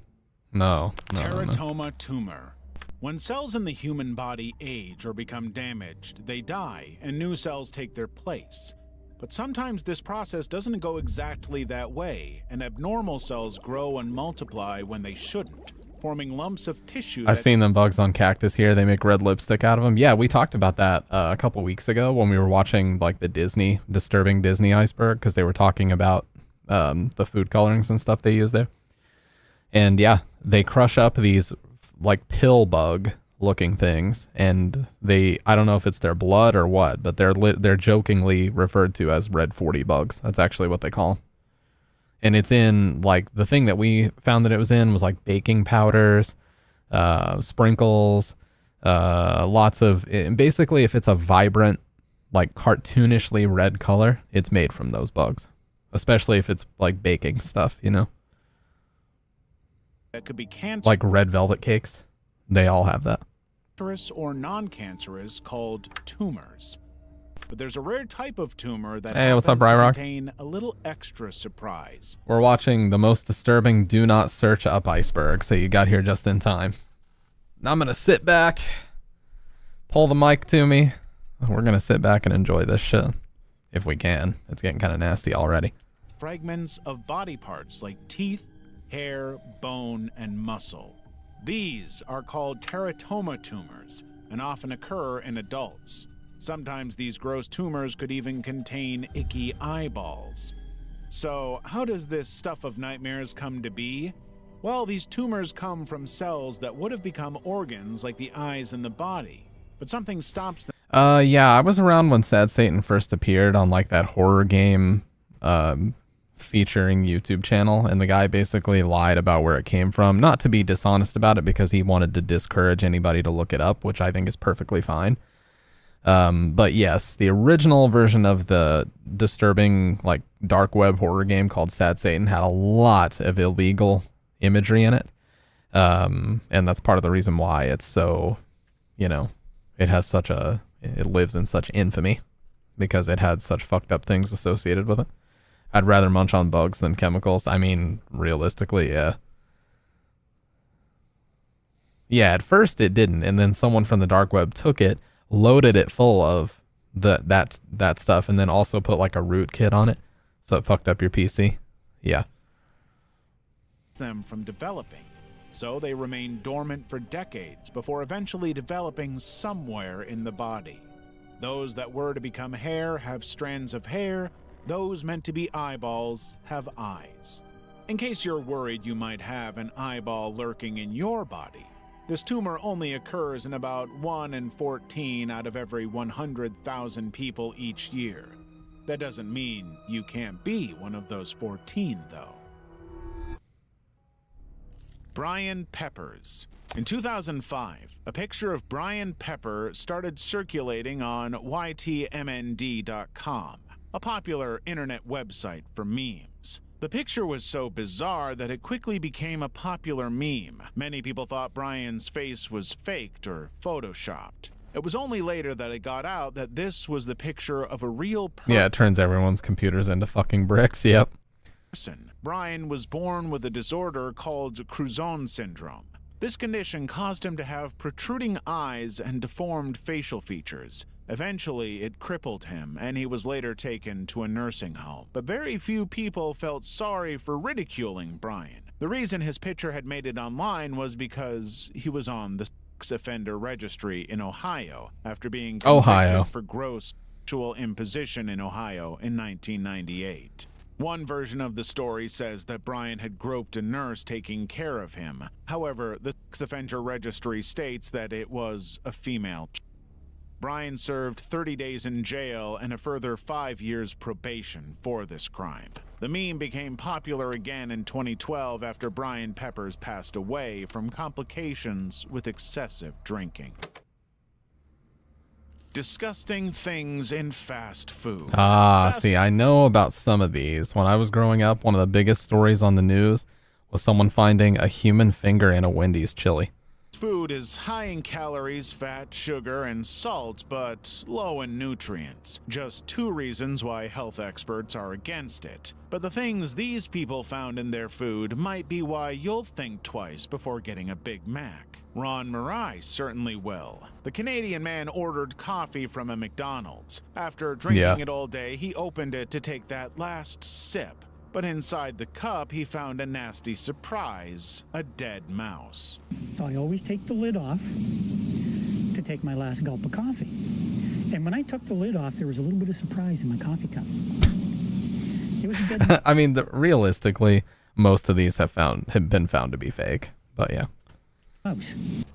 No.
Teratoma tumor. When cells in the human body age or become damaged, they die and new cells take their place. But sometimes this process doesn't go exactly that way, and abnormal cells grow and multiply when they shouldn't, forming lumps of tissue.
I've seen them bugs on cactus here. They make red lipstick out of them. Yeah, we talked about that a couple weeks ago when we were watching like the disturbing Disney iceberg, because they were talking about the food colorings and stuff they use there. And yeah, they crush up these like pill bug looking things, and I don't know if it's their blood or what, but they're jokingly referred to as Red 40 bugs. That's actually what they call them. And it's in, like, the thing that we found that it was in was like baking powders, sprinkles, lots of, basically if it's a vibrant, like cartoonishly red color, it's made from those bugs, especially if it's like baking stuff, you know?
That could be cancer.
Like red velvet cakes. They all have that.
Cancerous or non-cancerous called tumors. But there's a rare type of tumor that
Hey, what's up,
happens to
Ryrock?
contain a little extra surprise.
We're watching the most disturbing do not search up iceberg, so you got here just in time. Now I'm gonna sit back, pull the mic to me. We're gonna sit back and enjoy this shit. If we can. It's getting kind of nasty already.
Fragments of body parts like teeth, hair, bone, and muscle. These are called teratoma tumors and often occur in adults. Sometimes these gross tumors could even contain icky eyeballs. So, how does this stuff of nightmares come to be? Well, these tumors come from cells that would have become organs like the eyes and the body, but something stops them.
Yeah, I was around when Sad Satan first appeared on like that horror game featuring YouTube channel, and the guy basically lied about where it came from. Not to be dishonest about it, because he wanted to discourage anybody to look it up, which I think is perfectly fine. But yes, the original version of the disturbing like dark web horror game called Sad Satan had a lot of illegal imagery in it. And that's part of the reason why it's so, you know, it lives in such infamy, because it had such fucked up things associated with it. I'd rather munch on bugs than chemicals. I mean, realistically, yeah. Yeah, at first it didn't, and then someone from the dark web took it, loaded it full of that stuff, and then also put like a rootkit on it, so it fucked up your PC. Yeah.
Them from developing, so they remain dormant for decades before eventually developing somewhere in the body. Those that were to become hair have strands of hair, those meant to be eyeballs have eyes. In case you're worried you might have an eyeball lurking in your body, this tumor only occurs in about 1 in 14 out of every 100,000 people each year. That doesn't mean you can't be one of those 14, though. Brian Peppers. In 2005, a picture of Brian Pepper started circulating on ytmnd.com, a popular internet website for memes. The picture was so bizarre that it quickly became a popular meme. Many people thought Brian's face was faked or photoshopped. It was only later that it got out that this was the picture of a real person.
Yeah, it turns everyone's computers into fucking bricks, yep.
Brian was born with a disorder called Crouzon syndrome. This condition caused him to have protruding eyes and deformed facial features. Eventually, it crippled him, and he was later taken to a nursing home. But very few people felt sorry for ridiculing Brian. The reason his picture had made it online was because he was on the sex offender registry in Ohio after being convicted for gross sexual imposition in Ohio in 1998. One version of the story says that Brian had groped a nurse taking care of him. However, the sex offender registry states that it was a female. Brian served 30 days in jail and a further 5 years probation for this crime. The meme became popular again in 2012 after Brian Peppers passed away from complications with excessive drinking. Disgusting things in fast food.
See, I know about some of these. When I was growing up, one of the biggest stories on the news was someone finding a human finger in a Wendy's chili.
Food is high in calories, fat, sugar, and salt, but low in nutrients. Just 2 reasons why health experts are against it. But the things these people found in their food might be why you'll think twice before getting a Big Mac. Ron Marais certainly will. The Canadian man ordered coffee from a McDonald's. After drinking it all day, he opened it to take that last sip. But inside the cup, he found a nasty surprise, a dead mouse.
So I always take the lid off to take my last gulp of coffee. And when I took the lid off, there was a little bit of surprise in my coffee cup. It was a dead mouse.
I mean, realistically, most of these have been found to be fake, but yeah.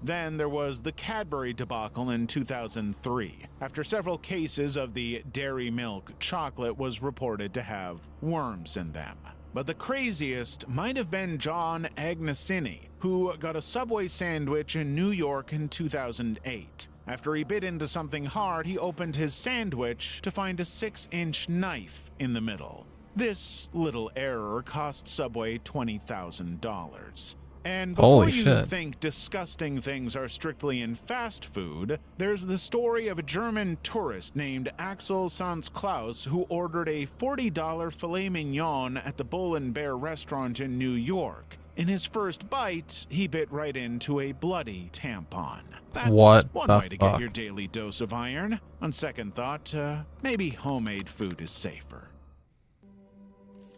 Then there was the Cadbury debacle in 2003, after several cases of the Dairy Milk chocolate was reported to have worms in them. But the craziest might have been John Agnesini, who got a Subway sandwich in New York in 2008. After he bit into something hard, he opened his sandwich to find a 6-inch knife in the middle. This little error cost Subway $20,000. And before
Holy
you
shit.
think disgusting things are strictly in fast food, there's the story of a German tourist named Axel Sanz Klaus who ordered a $40 filet mignon at the Bull and Bear restaurant in New York. In his first bite, he bit right into a bloody tampon. That's
What
one
the
way to get
fuck?
your daily dose of iron. On second thought, maybe homemade food is safer.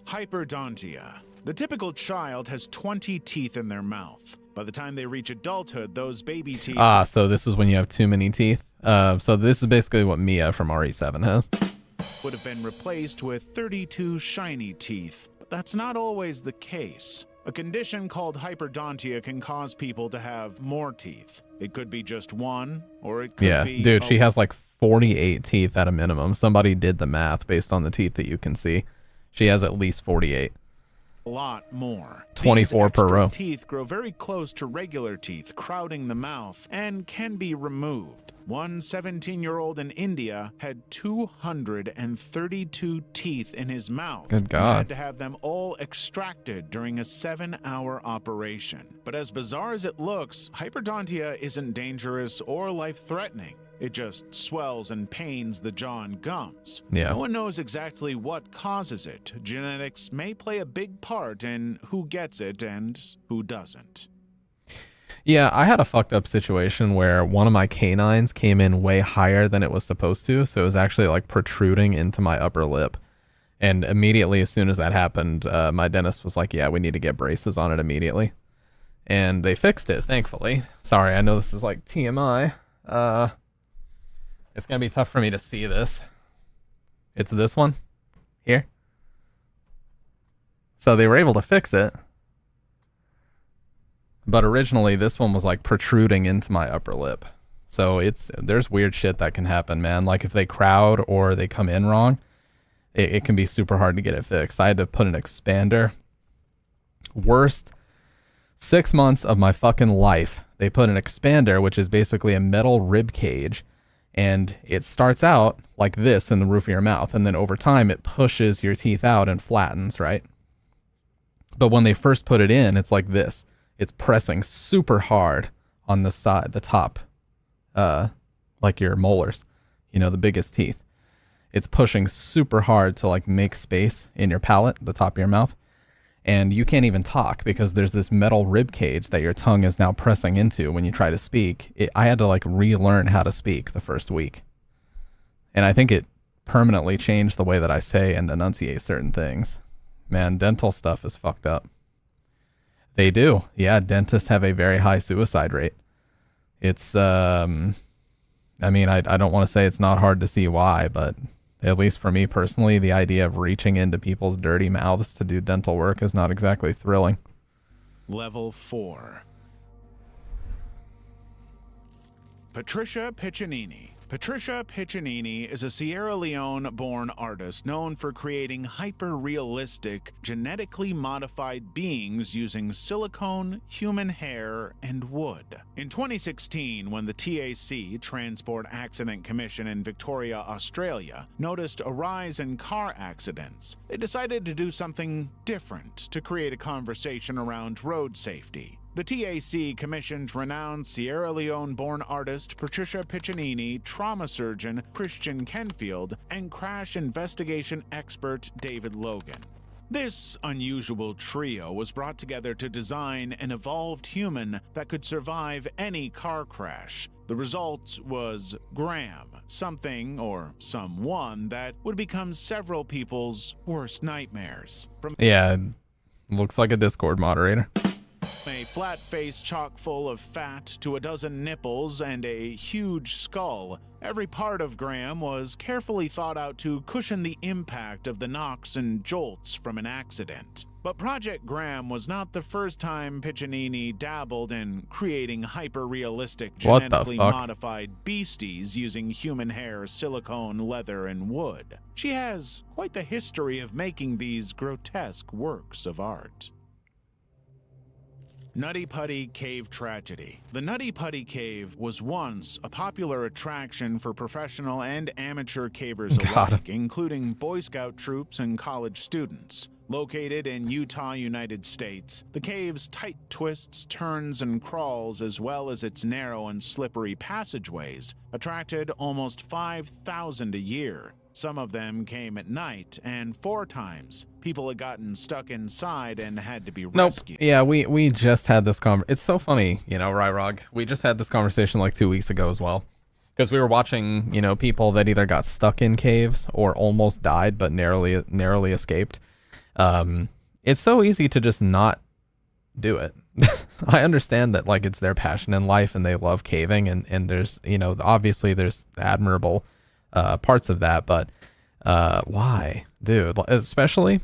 Hyperdontia. The typical child has 20 teeth in their mouth. By the time they reach adulthood, those baby teeth
So this is when you have too many teeth. So this is basically what Mia from RE7 has.
would have been replaced with 32 shiny teeth. But that's not always the case. A condition called hyperdontia can cause people to have more teeth. It could be just one, or it could
Yeah,
be...
dude, she has like 48 teeth at a minimum. Somebody did the math based on the teeth that you can see. She has at least 48.
a lot more.
24
These
per
extra
row.
Teeth grow very close to regular teeth, crowding the mouth, and can be removed. One 17-year-old in India had 232 teeth in his mouth.
Good
and
God.
had to have them all extracted during a 7-hour operation. But as bizarre as it looks, hyperdontia isn't dangerous or life-threatening. It just swells and pains the jaw and gums.
Yeah.
No one knows exactly what causes it. Genetics may play a big part in who gets it and who doesn't.
Yeah, I had a fucked up situation where one of my canines came in way higher than it was supposed to, so it was actually like protruding into my upper lip. And immediately, as soon as that happened, my dentist was like, yeah, we need to get braces on it immediately. And they fixed it, thankfully. Sorry, I know this is like TMI. It's going to be tough for me to see this. It's this one here. So they were able to fix it. But originally this one was like protruding into my upper lip. So there's weird shit that can happen, man. Like if they crowd or they come in wrong, it can be super hard to get it fixed. I had to put an expander. Worst 6 months of my fucking life. They put an expander, which is basically a metal rib cage, and it starts out like this in the roof of your mouth, and then over time it pushes your teeth out and flattens, right? But when they first put it in, it's like this. It's pressing super hard on the side, the top, like your molars, you know, the biggest teeth. It's pushing super hard to like make space in your palate, the top of your mouth. And you can't even talk because there's this metal rib cage that your tongue is now pressing into when you try to speak. I had to like relearn how to speak the first week. And I think it permanently changed the way that I say and enunciate certain things. Man, dental stuff is fucked up. They do. Yeah, dentists have a very high suicide rate. It's, I mean, I don't want to say it's not hard to see why, but at least for me personally, the idea of reaching into people's dirty mouths to do dental work is not exactly thrilling.
Level 4. Patricia Piccinini. Patricia Piccinini is a Sierra Leone-born artist known for creating hyper-realistic, genetically modified beings using silicone, human hair, and wood. In 2016, when the TAC, Transport Accident Commission in Victoria, Australia, noticed a rise in car accidents, they decided to do something different to create a conversation around road safety. The TAC commissioned renowned Sierra Leone-born artist Patricia Piccinini, trauma surgeon Christian Kenfield, and crash investigation expert David Logan. This unusual trio was brought together to design an evolved human that could survive any car crash. The result was Graham, something or someone that would become several people's worst nightmares. From
Yeah, looks like a Discord moderator.
a flat face chock full of fat to a dozen nipples and a huge skull, every part of Graham was carefully thought out to cushion the impact of the knocks and jolts from an accident. But Project Graham was not the first time Piccinini dabbled in creating hyper-realistic,
What the
genetically
fuck?
modified beasties using human hair, silicone, leather, and wood. She has quite the history of making these grotesque works of art. Nutty Putty Cave Tragedy. The Nutty Putty Cave was once a popular attraction for professional and amateur cavers alike, including Boy Scout troops and college students. Located in Utah, United States, the cave's tight twists, turns, and crawls, as well as its narrow and slippery passageways, attracted almost 5,000 a year. Some of them came at night, and 4 times people had gotten stuck inside and had to be rescued.
Yeah, we just had this It's so funny, you know, Ryrog. We just had this conversation like 2 weeks ago as well. Because we were watching, you know, people that either got stuck in caves or almost died but narrowly escaped. It's so easy to just not do it. I understand that, like, it's their passion in life and they love caving, and there's, you know, obviously there's admirable parts of that, but why, dude? Especially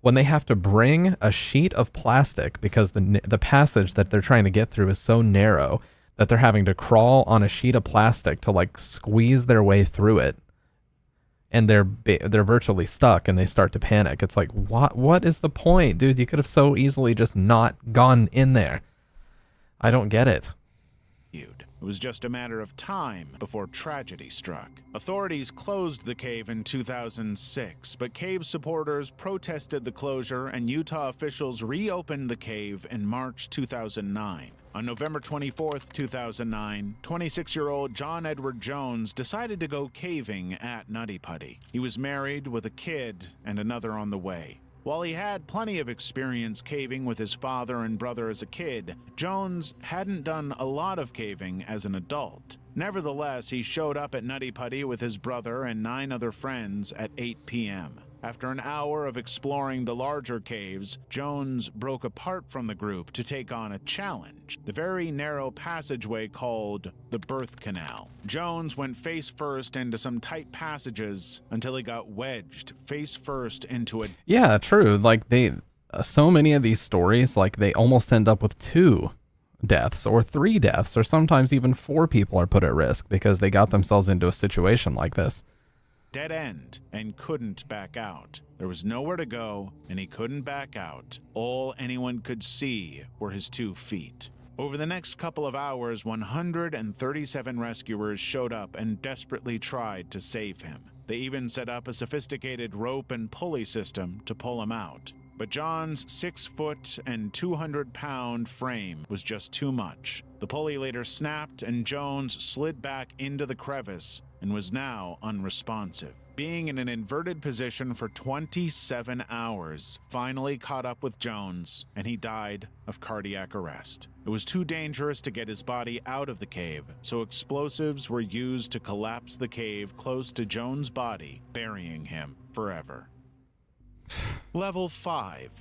when they have to bring a sheet of plastic because the passage that they're trying to get through is so narrow that they're having to crawl on a sheet of plastic to like squeeze their way through it, and they're virtually stuck and they start to panic. It's like, what is the point, dude? You could have so easily just not gone in there. I don't get it.
It was just a matter of time before tragedy struck. Authorities closed the cave in 2006, but cave supporters protested the closure, and Utah officials reopened the cave in March 2009. On November 24, 2009, 26-year-old John Edward Jones decided to go caving at Nutty Putty. He was married with a kid and another on the way. While he had plenty of experience caving with his father and brother as a kid, Jones hadn't done a lot of caving as an adult. Nevertheless, he showed up at Nutty Putty with his brother and 9 other friends at 8 p.m. After an hour of exploring the larger caves, Jones broke apart from the group to take on a challenge, the very narrow passageway called the Birth Canal. Jones went face first into some tight passages until he got wedged face first into a...
Yeah, true. Like, so many of these stories, like, they almost end up with 2 deaths or 3 deaths, or sometimes even 4 people are put at risk because they got themselves into a situation like this.
Dead end and couldn't back out. There was nowhere to go and he couldn't back out. All anyone could see were his 2 feet. Over the next couple of hours, 137 rescuers showed up and desperately tried to save him. They even set up a sophisticated rope and pulley system to pull him out. But John's 6-foot and 200-pound frame was just too much. The pulley later snapped and Jones slid back into the crevice and was now unresponsive. Being in an inverted position for 27 hours finally caught up with Jones, and he died of cardiac arrest. It was too dangerous to get his body out of the cave, so explosives were used to collapse the cave close to Jones' body, burying him forever. Level 5.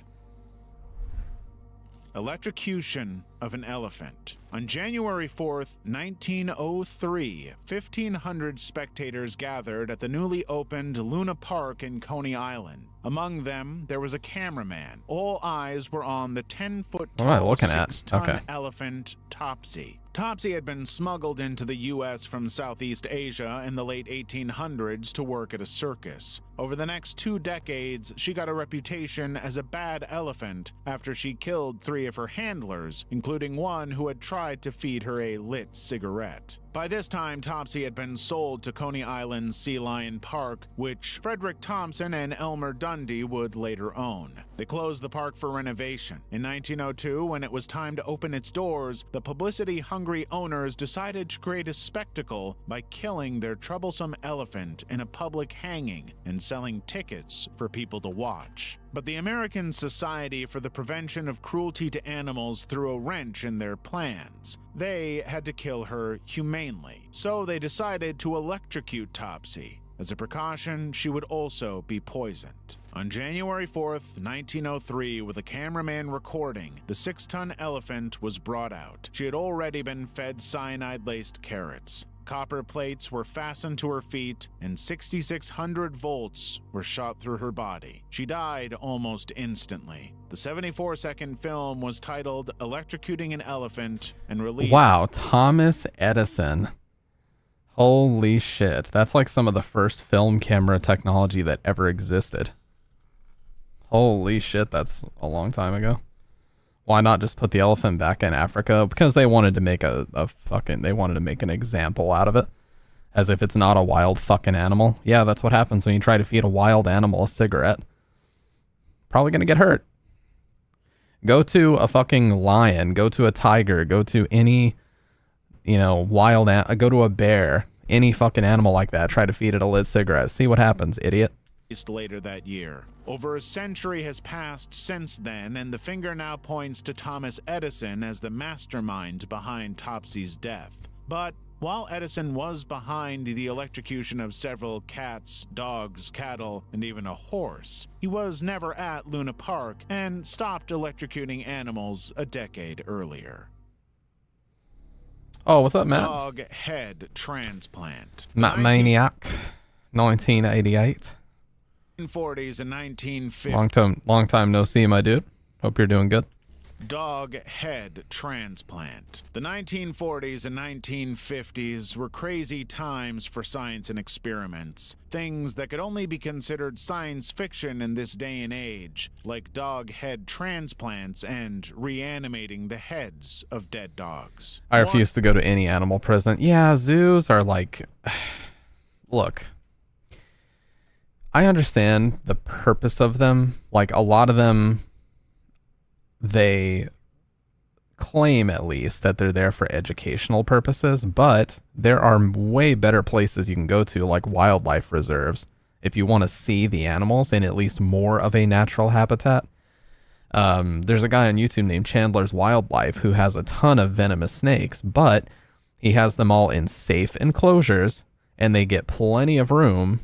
Electrocution of an elephant. On January 4th, 1903, 1,500 spectators gathered at the newly opened Luna Park in Coney Island. Among them, there was a cameraman. All eyes were on the 10-foot tall, 6-ton elephant, Topsy. Topsy had been smuggled into the U.S. from Southeast Asia in the late 1800s to work at a circus. Over the next 2 decades, she got a reputation as a bad elephant after she killed 3 of her handlers, including one who had tried to feed her a lit cigarette. By this time, Topsy had been sold to Coney Island's Sea Lion Park, which Frederick Thompson and Elmer Dundee would later own. They closed the park for renovation. In 1902, when it was time to open its doors, the publicity-hungry owners decided to create a spectacle by killing their troublesome elephant in a public hanging and selling tickets for people to watch. But the American Society for the Prevention of Cruelty to Animals threw a wrench in their plans. They had to kill her humanely, so they decided to electrocute Topsy. As a precaution, she would also be poisoned. On January 4th, 1903, with a cameraman recording, the 6-ton elephant was brought out. She had already been fed cyanide-laced carrots. Copper plates were fastened to her feet, and 6,600 volts were shot through her body. She died almost instantly. The 74-second film was titled Electrocuting an Elephant and released...
Wow, Thomas Edison. Holy shit. That's like some of the first film camera technology that ever existed. Holy shit, that's a long time ago. Why not just put the elephant back in Africa? Because they wanted to make they wanted to make an example out of it. As if it's not a wild fucking animal. Yeah, that's what happens when you try to feed a wild animal a cigarette. Probably gonna get hurt. Go to a fucking lion, go to a tiger, go to any, go to a bear, any fucking animal like that, try to feed it a lit cigarette. See what happens, idiot.
Later that year. Over a century has passed since then, and the finger now points to Thomas Edison as the mastermind behind Topsy's death. But while Edison was behind the electrocution of several cats, dogs, cattle, and even a horse, he was never at Luna Park and stopped electrocuting animals a decade earlier.
Oh, what's up, Matt?
Dog head transplant.
Matt Maniac, 1988.
1940s and 1950s.
Long time no see, my dude. Hope you're doing good.
Dog head transplant. The 1940s and 1950s were crazy times for science and experiments. Things that could only be considered science fiction in this day and age, like dog head transplants and reanimating the heads of dead dogs.
I refuse to go to any animal prison. Yeah, zoos are like... Look. I understand the purpose of them. Like, a lot of them, they claim at least that they're there for educational purposes, but there are way better places you can go to, like wildlife reserves, if you want to see the animals in at least more of a natural habitat. There's a guy on YouTube named Chandler's Wildlife who has a ton of venomous snakes, but he has them all in safe enclosures, and they get plenty of room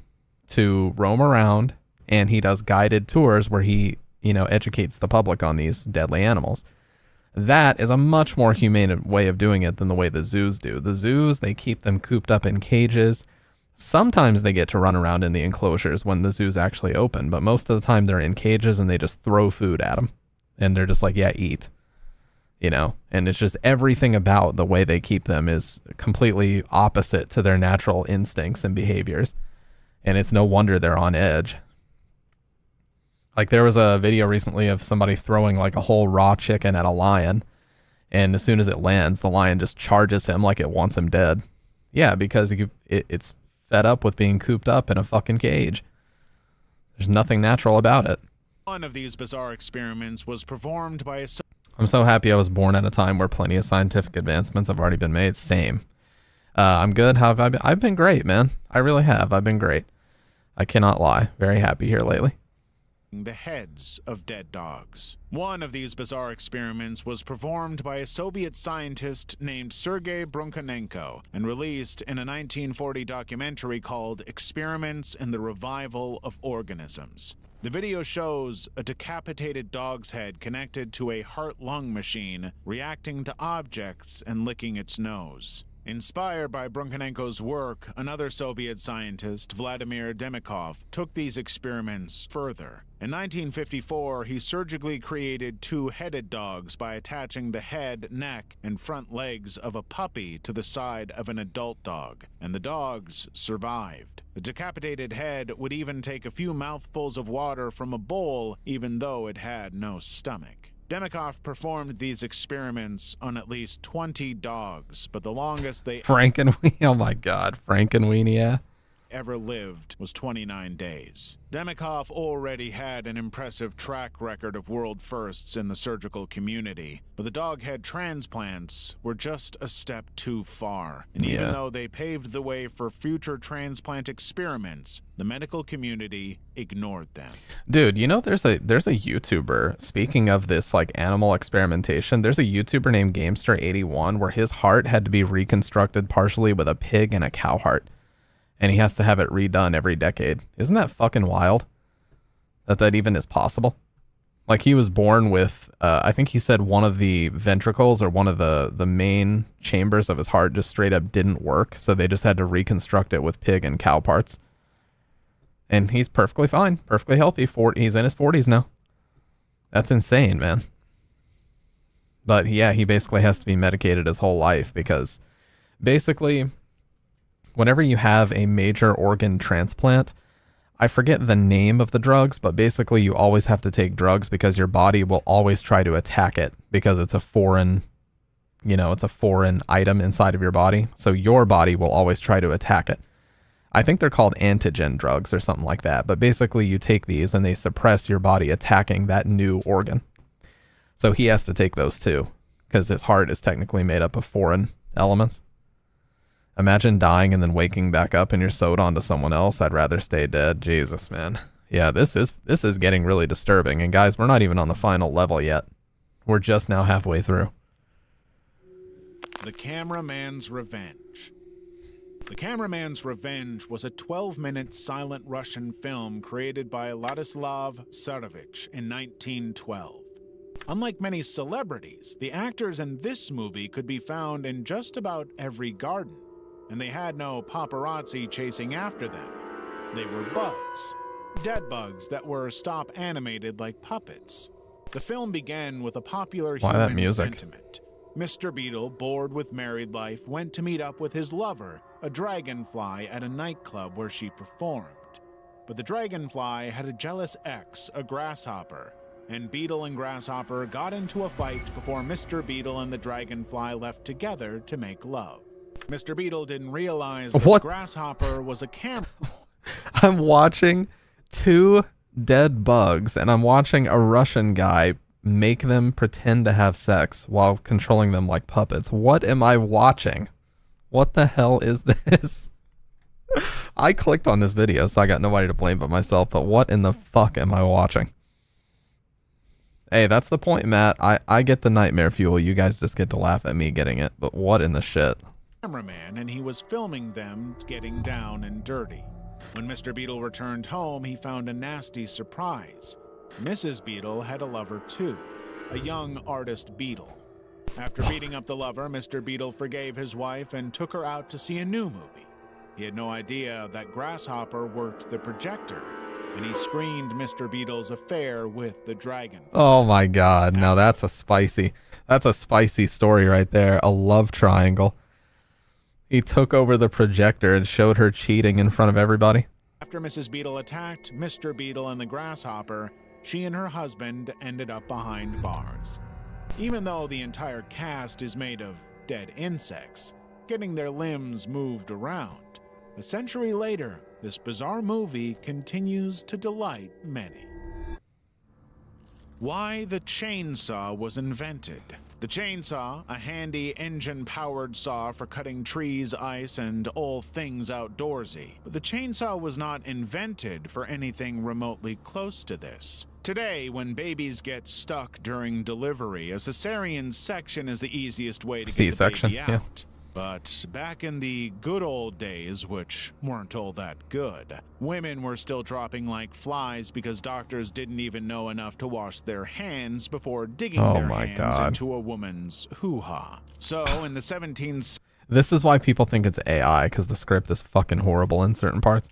to roam around, and he does guided tours where he, educates the public on these deadly animals. That is a much more humane way of doing it than the way the zoos do. The zoos, they keep them cooped up in cages. Sometimes they get to run around in the enclosures when the zoo's actually open, but most of the time they're in cages and they just throw food at them. And they're just like, yeah, eat. And it's just everything about the way they keep them is completely opposite to their natural instincts and behaviors. And it's no wonder they're on edge. Like, there was a video recently of somebody throwing like a whole raw chicken at a lion, and as soon as it lands, the lion just charges him like it wants him dead. Yeah, because it's fed up with being cooped up in a fucking cage. There's nothing natural about it.
One of these bizarre experiments was performed by a...
I'm so happy I was born at a time where plenty of scientific advancements have already been made. Same. I'm good. How have I been? I've been great, man. I really have. I've been great. I cannot lie. Very happy here lately.
The heads of dead dogs. One of these bizarre experiments was performed by a Soviet scientist named Sergei Brukhanenko and released in a 1940 documentary called Experiments in the Revival of Organisms. The video shows a decapitated dog's head connected to a heart-lung machine reacting to objects and licking its nose. Inspired by Brukhanenko's work, another Soviet scientist, Vladimir Demikov, took these experiments further. In 1954, he surgically created two-headed dogs by attaching the head, neck, and front legs of a puppy to the side of an adult dog, and the dogs survived. The decapitated head would even take a few mouthfuls of water from a bowl, even though it had no stomach. Demikov performed these experiments on at least 20 dogs, but the longest they
oh my god, Frankenweenie, yeah.
ever lived was 29 days. Demikov already had an impressive track record of world firsts in the surgical community, but the dog head transplants were just a step too far. And even though they paved the way for future transplant experiments, the medical community ignored them.
Dude, there's a YouTuber, speaking of this like animal experimentation, there's a YouTuber named Gamester81 where his heart had to be reconstructed partially with a pig and a cow heart. And he has to have it redone every decade. Isn't that fucking wild? That even is possible? Like, he was born with, I think he said one of the ventricles or one of the main chambers of his heart just straight up didn't work. So they just had to reconstruct it with pig and cow parts. And he's perfectly fine, perfectly healthy. He's in his 40s now. That's insane, man. But yeah, he basically has to be medicated his whole life because basically, whenever you have a major organ transplant, I forget the name of the drugs, but basically you always have to take drugs because your body will always try to attack it because it's a foreign, it's a foreign item inside of your body. So your body will always try to attack it. I think they're called antigen drugs or something like that. But basically you take these and they suppress your body attacking that new organ. So he has to take those too because his heart is technically made up of foreign elements. Imagine dying and then waking back up and you're sewed onto someone else. I'd rather stay dead. Jesus, man. Yeah, this is getting really disturbing. And guys, we're not even on the final level yet. We're just now halfway through.
The Cameraman's Revenge. The Cameraman's Revenge was a 12-minute silent Russian film created by Ladislav Tsarevich in 1912. Unlike many celebrities, the actors in this movie could be found in just about every garden. And they had no paparazzi chasing after them. They were bugs. Dead bugs that were stop animated like puppets. The film began with a popular human sentiment. Mr. Beetle, bored with married life, went to meet up with his lover, a dragonfly, at a nightclub where she performed. But the dragonfly had a jealous ex, a grasshopper, and Beetle and Grasshopper got into a fight before Mr. Beetle and the dragonfly left together to make love. Mr. Beetle didn't realize that Grasshopper was a camera.
I'm watching 2 dead bugs and I'm watching a Russian guy make them pretend to have sex while controlling them like puppets. What am I watching? What the hell is this? I clicked on this video, so I got nobody to blame but myself, but what in the fuck am I watching? Hey, that's the point, Matt. I get the nightmare fuel. You guys just get to laugh at me getting it, but what in the shit?
Cameraman, and he was filming them getting down and dirty. When Mr. Beetle returned home, he found a nasty surprise. Mrs. Beetle had a lover too, a young artist beetle. After beating up the lover, Mr. Beetle forgave his wife and took her out to see a new movie. He had no idea that Grasshopper worked the projector, and he screened Mr. Beetle's affair with the dragon.
Oh my god, now that's a spicy story right there. A love triangle. He took over the projector and showed her cheating in front of everybody.
After Mrs. Beetle attacked Mr. Beetle and the Grasshopper, she and her husband ended up behind bars. Even though the entire cast is made of dead insects, getting their limbs moved around, a century later, this bizarre movie continues to delight many. Why the chainsaw was invented. The chainsaw, a handy engine-powered saw for cutting trees, ice, and all things outdoorsy. But the chainsaw was not invented for anything remotely close to this. Today, when babies get stuck during delivery, a cesarean section is the easiest way to get the baby out.
Yeah.
But back in the good old days, which weren't all that good, women were still dropping like flies because doctors didn't even know enough to wash their hands before digging their hands into a woman's hoo-ha. So in the 1770s,
this is why people think it's AI, because the script is fucking horrible in certain parts.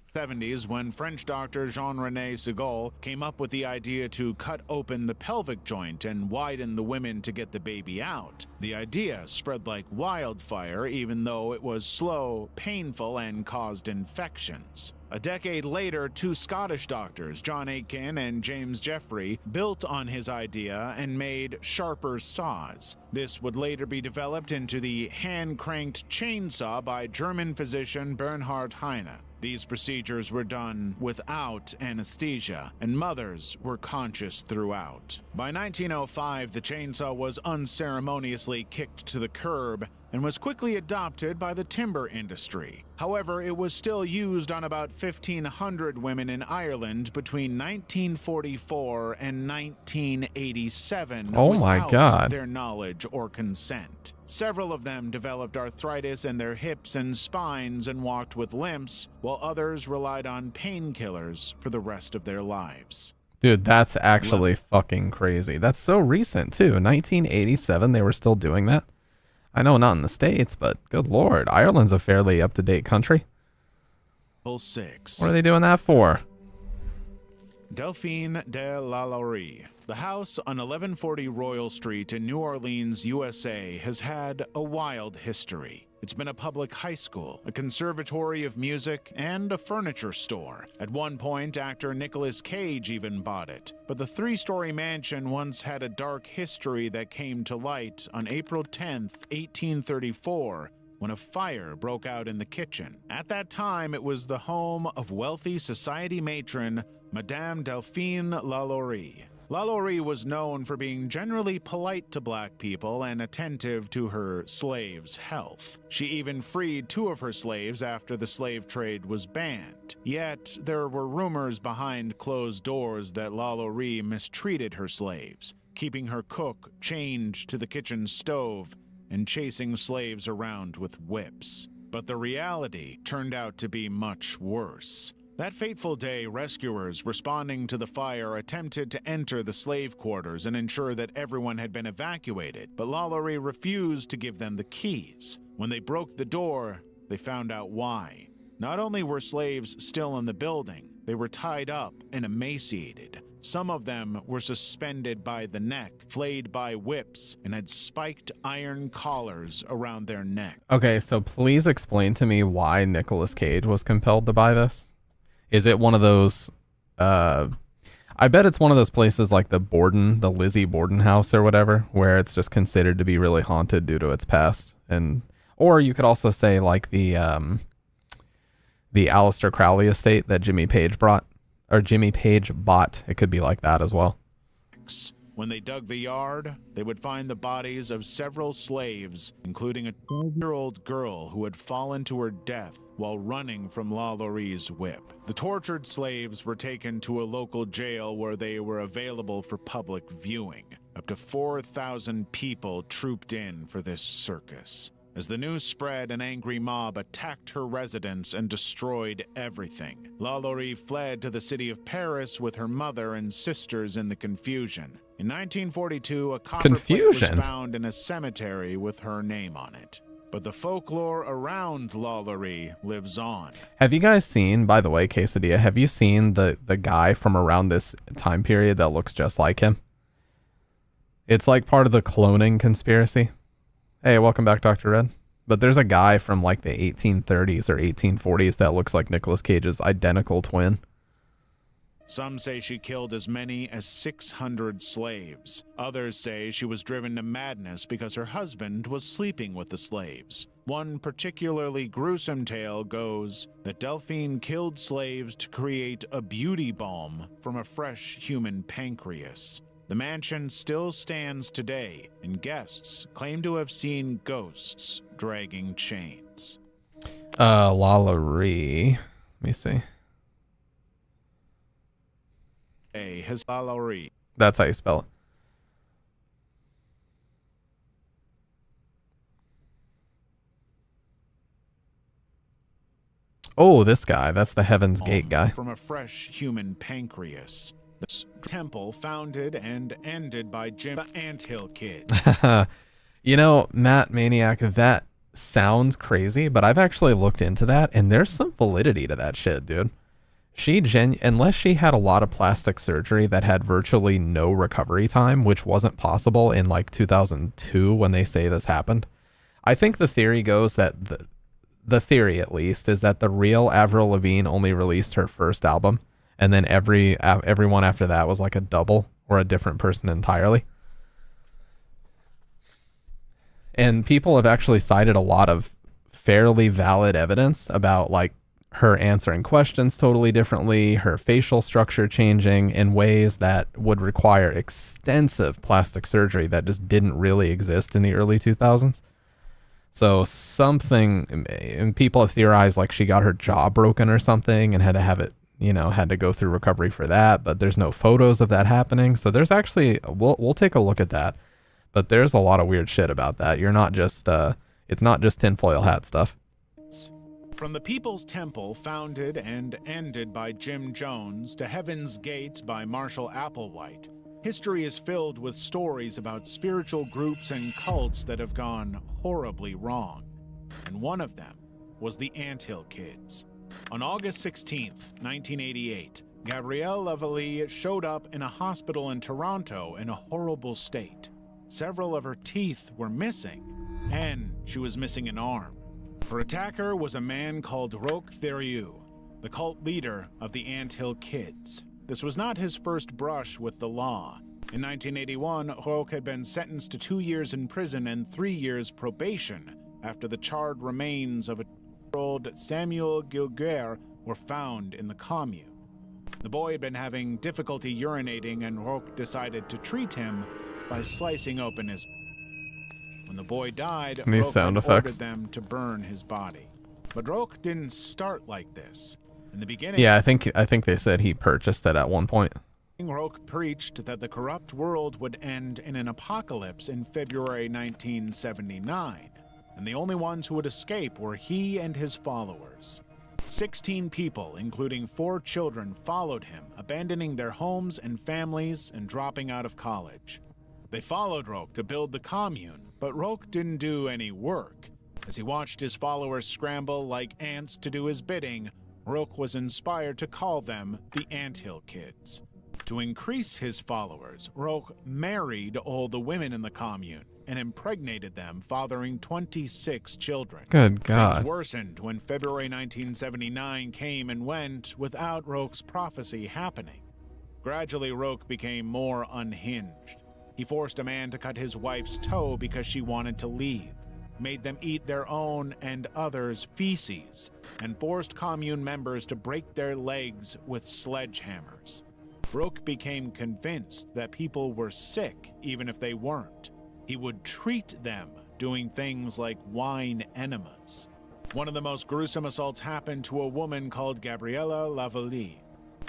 when French doctor Jean-René Segal came up with the idea to cut open the pelvic joint and widen the women to get the baby out. The idea spread like wildfire, even though it was slow, painful, and caused infections. A decade later, 2 Scottish doctors, John Aitken and James Jeffrey, built on his idea and made sharper saws. This would later be developed into the hand-cranked chainsaw by German physician Bernhard Heine. These procedures were done without anesthesia, and mothers were conscious throughout. By 1905, the chainsaw was unceremoniously kicked to the curb and was quickly adopted by the timber industry. However, it was still used on about 1,500 women in Ireland between 1944 and 1987 without their knowledge or consent. Several of them developed arthritis in their hips and spines and walked with limps, while others relied on painkillers for the rest of their lives.
Dude, that's actually fucking crazy. That's so recent, too. 1987, they were still doing that? I know not in the States, but good lord, Ireland's a fairly up-to-date country.
6.
What are they doing that for?
Delphine de la Laurie. The house on 1140 Royal Street in New Orleans, USA has had a wild history. It's been a public high school, a conservatory of music, and a furniture store. At one point, actor Nicolas Cage even bought it. But the three-story mansion once had a dark history that came to light on April 10th, 1834, when a fire broke out in the kitchen. At that time, it was the home of wealthy society matron Madame Delphine Lalaurie. Lalaurie was known for being generally polite to black people and attentive to her slaves' health. She even freed 2 of her slaves after the slave trade was banned. Yet, there were rumors behind closed doors that Lalaurie mistreated her slaves, keeping her cook chained to the kitchen stove and chasing slaves around with whips. But the reality turned out to be much worse. That fateful day, rescuers responding to the fire attempted to enter the slave quarters and ensure that everyone had been evacuated, but Lalaurie refused to give them the keys. When they broke the door, they found out why. Not only were slaves still in the building, they were tied up and emaciated. Some of them were suspended by the neck, flayed by whips, and had spiked iron collars around their neck.
Okay, so please explain to me why Nicolas Cage was compelled to buy this. Is it one of those, I bet it's one of those places like the Lizzie Borden house or whatever, where it's just considered to be really haunted due to its past. Or you could also say like the Aleister Crowley estate that Jimmy Page bought. It could be like that as well.
When they dug the yard, they would find the bodies of several slaves, including a 12-year-old girl who had fallen to her death while running from Lalaurie's whip. The tortured slaves were taken to a local jail where they were available for public viewing. Up to 4,000 people trooped in for this circus. As the news spread, an angry mob attacked her residence and destroyed everything. Lalaurie fled to the city of Paris with her mother and sisters in the confusion. In 1942, a copper plate was found in a cemetery with her name on it. But the folklore around Lalaurie lives on.
Have you guys seen, by the way, Quesadilla, have you seen the guy from around this time period that looks just like him? It's like part of the cloning conspiracy. Hey, welcome back, Dr. Red. But there's a guy from like the 1830s or 1840s that looks like Nicolas Cage's identical twin.
Some say she killed as many as 600 slaves. Others say she was driven to madness because her husband was sleeping with the slaves. One particularly gruesome tale goes that Delphine killed slaves to create a beauty balm from a fresh human pancreas. The mansion still stands today, and guests claim to have seen ghosts dragging chains.
Lalaurie. Let me see.
His Lalaurie.
That's how you spell it. Oh, this guy. That's the Heaven's Gate guy.
From a fresh human pancreas. This temple founded and ended by Jim the Anthill Kid.
You know, Matt Maniac, that sounds crazy, but I've actually looked into that, and there's some validity to that shit, dude. Unless she had a lot of plastic surgery that had virtually no recovery time, which wasn't possible in like 2002 when they say this happened. I think the theory goes that the theory, at least, is that the real Avril Lavigne only released her first album, and then everyone after that was like a double or a different person entirely. And people have actually cited a lot of fairly valid evidence about like her answering questions totally differently, her facial structure changing in ways that would require extensive plastic surgery that just didn't really exist in the early 2000s. So and people have theorized like she got her jaw broken or something and had to have it, had to go through recovery for that, but there's no photos of that happening. So there's actually, we'll take a look at that, but there's a lot of weird shit about that. You're not just, it's not just tinfoil hat stuff.
From the People's Temple, founded and ended by Jim Jones, to Heaven's Gate by Marshall Applewhite, history is filled with stories about spiritual groups and cults that have gone horribly wrong. And one of them was the Anthill Kids. On August 16th, 1988, Gabrielle Lavallée showed up in a hospital in Toronto in a horrible state. Several of her teeth were missing, and she was missing an arm. Her attacker was a man called Roch Thériault, the cult leader of the Anthill Kids. This was not his first brush with the law. In 1981, Roch had been sentenced to 2 years in prison and 3 years probation after the charred remains of a 2-year-old Samuel Gilguer were found in the commune. The boy had been having difficulty urinating, and Roch decided to treat him by slicing open his. When the boy died,
These
Roch
sound
then
effects.
ordered them to burn his body. But Roch didn't start like this. In the beginning,
Yeah, I think they said he purchased it at one point.
Roch preached that the corrupt world would end in an apocalypse in February 1979, and the only ones who would escape were he and his followers. 16 people, including 4 children, followed him, abandoning their homes and families and dropping out of college. They followed Roch to build the commune, but Roch didn't do any work. As he watched his followers scramble like ants to do his bidding, Roch was inspired to call them the Anthill Kids. To increase his followers, Roch married all the women in the commune and impregnated them, fathering 26 children.
Good God.
Things worsened when February 1979 came and went without Roch's prophecy happening. Gradually, Roch became more unhinged. He forced a man to cut his wife's toe because she wanted to leave, made them eat their own and others' feces, and forced commune members to break their legs with sledgehammers. Roch became convinced that people were sick even if they weren't. He would treat them, doing things like wine enemas. One of the most gruesome assaults happened to a woman called Gabriella Lavallee.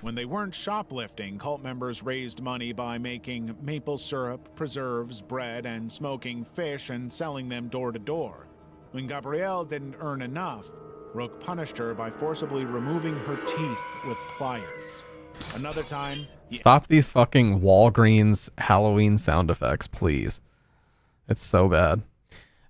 When they weren't shoplifting, cult members raised money by making maple syrup, preserves, bread, and smoking fish and selling them door to door. When Gabrielle didn't earn enough, Roch punished her by forcibly removing her teeth with pliers. Another time,
Stop these fucking Walgreens Halloween sound effects, please. It's so bad.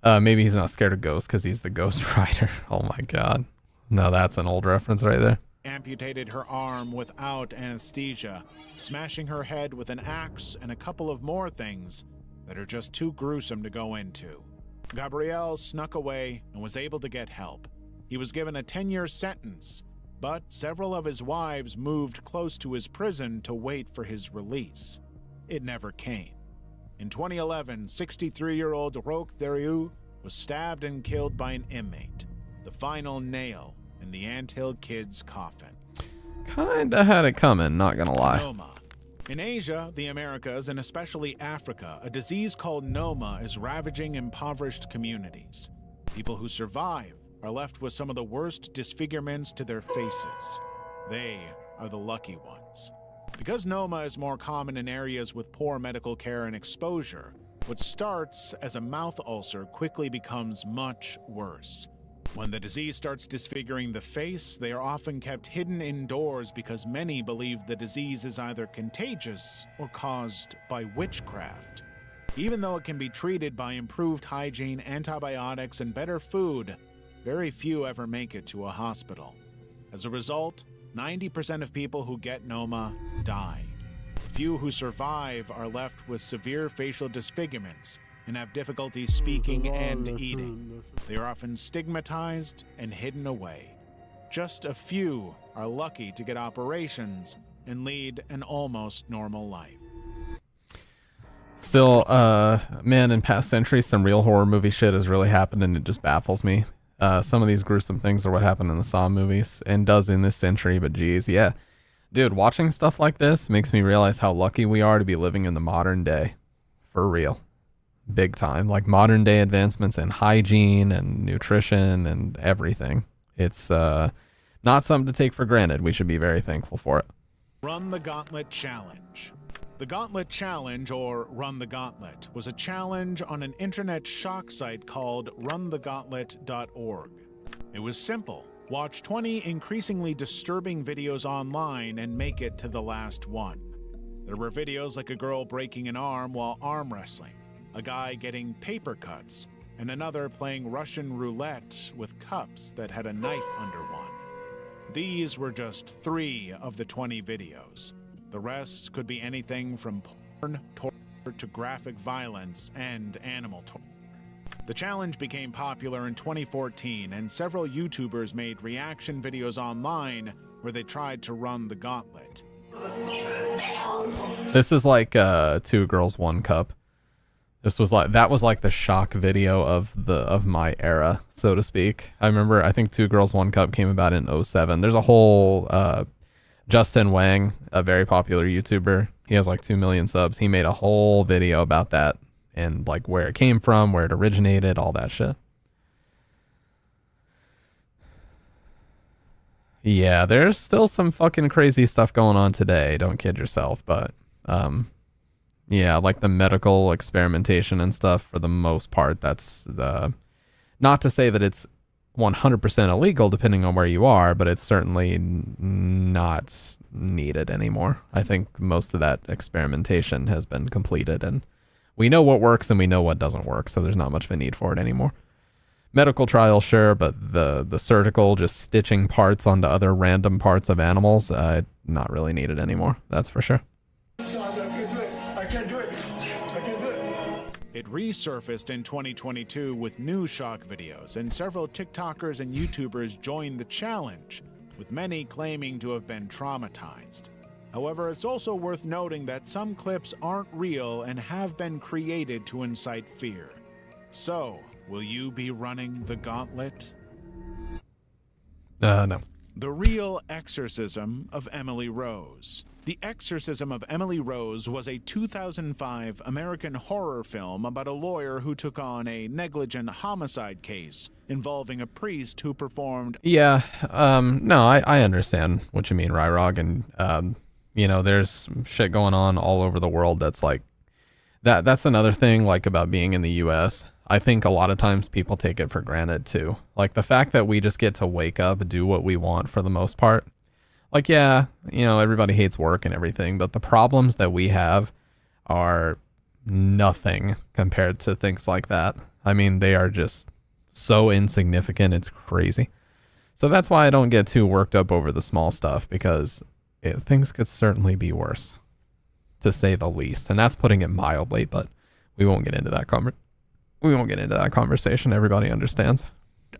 Maybe he's not scared of ghosts because he's the Ghost Rider. Oh my God. No, that's an old reference right there.
amputated her arm without anesthesia, smashing her head with an axe and a couple of more things that are just too gruesome to go into. Gabrielle snuck away and was able to get help. He was given a 10-year sentence, but several of his wives moved close to his prison to wait for his release. It never came. In 2011, 63-year-old Roch Thériault was stabbed and killed by an inmate, the final nail in the Anthill Kid's coffin.
Kinda had it coming, not gonna lie.
Noma. In Asia, the Americas, and especially Africa, a disease called Noma is ravaging impoverished communities. People who survive are left with some of the worst disfigurements to their faces. They are the lucky ones. Because Noma is more common in areas with poor medical care and exposure, what starts as a mouth ulcer quickly becomes much worse. When the disease starts disfiguring the face, they are often kept hidden indoors because many believe the disease is either contagious or caused by witchcraft. Even though it can be treated by improved hygiene, antibiotics, and better food, very few ever make it to a hospital. As a result, 90% of people who get Noma die. Few who survive are left with severe facial disfigurements and have difficulty speaking and eating. They are often stigmatized and hidden away. Just a few are lucky to get operations and lead an almost normal life.
Still, man, in past centuries, some real horror movie shit has really happened, and it just baffles me. Some of these gruesome things are what happened in the Saw movies, and does in this century, but geez, yeah. Dude, watching stuff like this makes me realize how lucky we are to be living in the modern day. For real. Big time. Like modern day advancements in hygiene and nutrition and everything. It's not something to take for granted. We should be very thankful for it.
Run the Gauntlet Challenge. The Gauntlet Challenge, or Run the Gauntlet, was a challenge on an internet shock site called runthegauntlet.org. It was simple. Watch 20 increasingly disturbing videos online and make it to the last one. There were videos like a girl breaking an arm while arm wrestling, a guy getting paper cuts, and another playing Russian roulette with cups that had a knife under one. These were just 3 of the 20 videos. The rest could be anything from porn, torture, to graphic violence and animal torture. The challenge became popular in 2014, and several YouTubers made reaction videos online where they tried to run the gauntlet.
This is like 2 Girls 1 Cup. That was like the shock video of my era, so to speak. I remember, I think 2 Girls 1 Cup came about in 2007. There's a whole Justin Wang, a very popular YouTuber. He has like 2 million subs. He made a whole video about that and like where it came from, where it originated, all that shit. Yeah, there's still some fucking crazy stuff going on today. Don't kid yourself, but yeah, like the medical experimentation and stuff, for the most part, that's not to say that it's 100% illegal depending on where you are, but it's certainly not needed anymore. I think most of that experimentation has been completed, and we know what works and we know what doesn't work, so there's not much of a need for it anymore. Medical trials, sure, but the surgical, just stitching parts onto other random parts of animals, not really needed anymore, that's for sure.
It resurfaced in 2022 with new shock videos, and several TikTokers and YouTubers joined the challenge, with many claiming to have been traumatized. However, it's also worth noting that some clips aren't real and have been created to incite fear. So, will you be running the gauntlet?
No.
The Real Exorcism of Emily Rose. The Exorcism of Emily Rose was a 2005 American horror film about a lawyer who took on a negligent homicide case involving a priest who performed...
Yeah, no, I understand what you mean, Ryrog, and, you know, there's shit going on all over the world that's like... That's another thing, like, about being in the U.S., I think a lot of times people take it for granted too. Like the fact that we just get to wake up, do what we want for the most part. Like, yeah, you know, everybody hates work and everything, but the problems that we have are nothing compared to things like that. I mean, they are just so insignificant. It's crazy. So that's why I don't get too worked up over the small stuff, because things could certainly be worse, to say the least. And that's putting it mildly, but we won't get into that conversation. Everybody understands.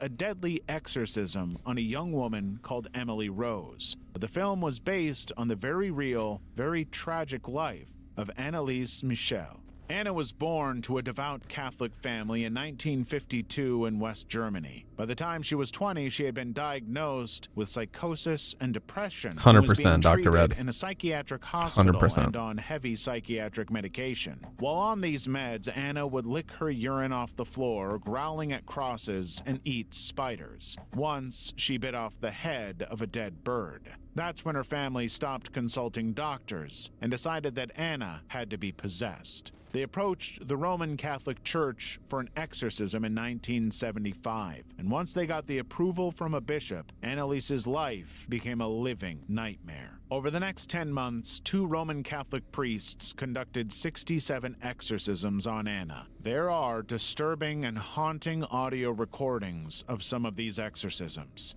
A deadly exorcism on a young woman called Emily Rose. The film was based on the very real, very tragic life of Anneliese Michel. Anna was born to a devout Catholic family in 1952 in West Germany. By the time she was 20, she had been diagnosed with psychosis and depression.
100%, Dr. Red.
In a psychiatric hospital
100%.
and on heavy psychiatric medication. While on these meds, Anna would lick her urine off the floor, growling at crosses, and eat spiders. Once, she bit off the head of a dead bird. That's when her family stopped consulting doctors and decided that Anna had to be possessed. They approached the Roman Catholic Church for an exorcism in 1975, and once they got the approval from a bishop, Annaliese's life became a living nightmare. Over the next 10 months, 2 Roman Catholic priests conducted 67 exorcisms on Anna. There are disturbing and haunting audio recordings of some of these exorcisms.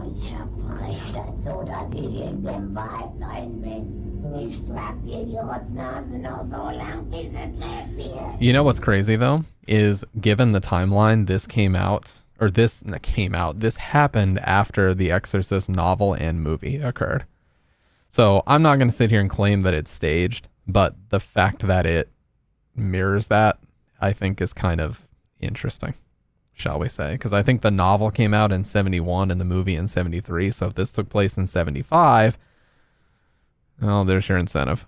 Ich spreche das so, dass ich in dem Wald rein bin. Ich trag dir die Rotznase noch so lang, bis es leer wird.
You know what's crazy though, is given the timeline, this happened after the Exorcist novel and movie occurred. So I'm not going to sit here and claim that it's staged, but the fact that it mirrors that, I think, is kind of interesting, shall we say, because I think the novel came out in 71 and the movie in 73, so if this took place in 75, well, there's your incentive.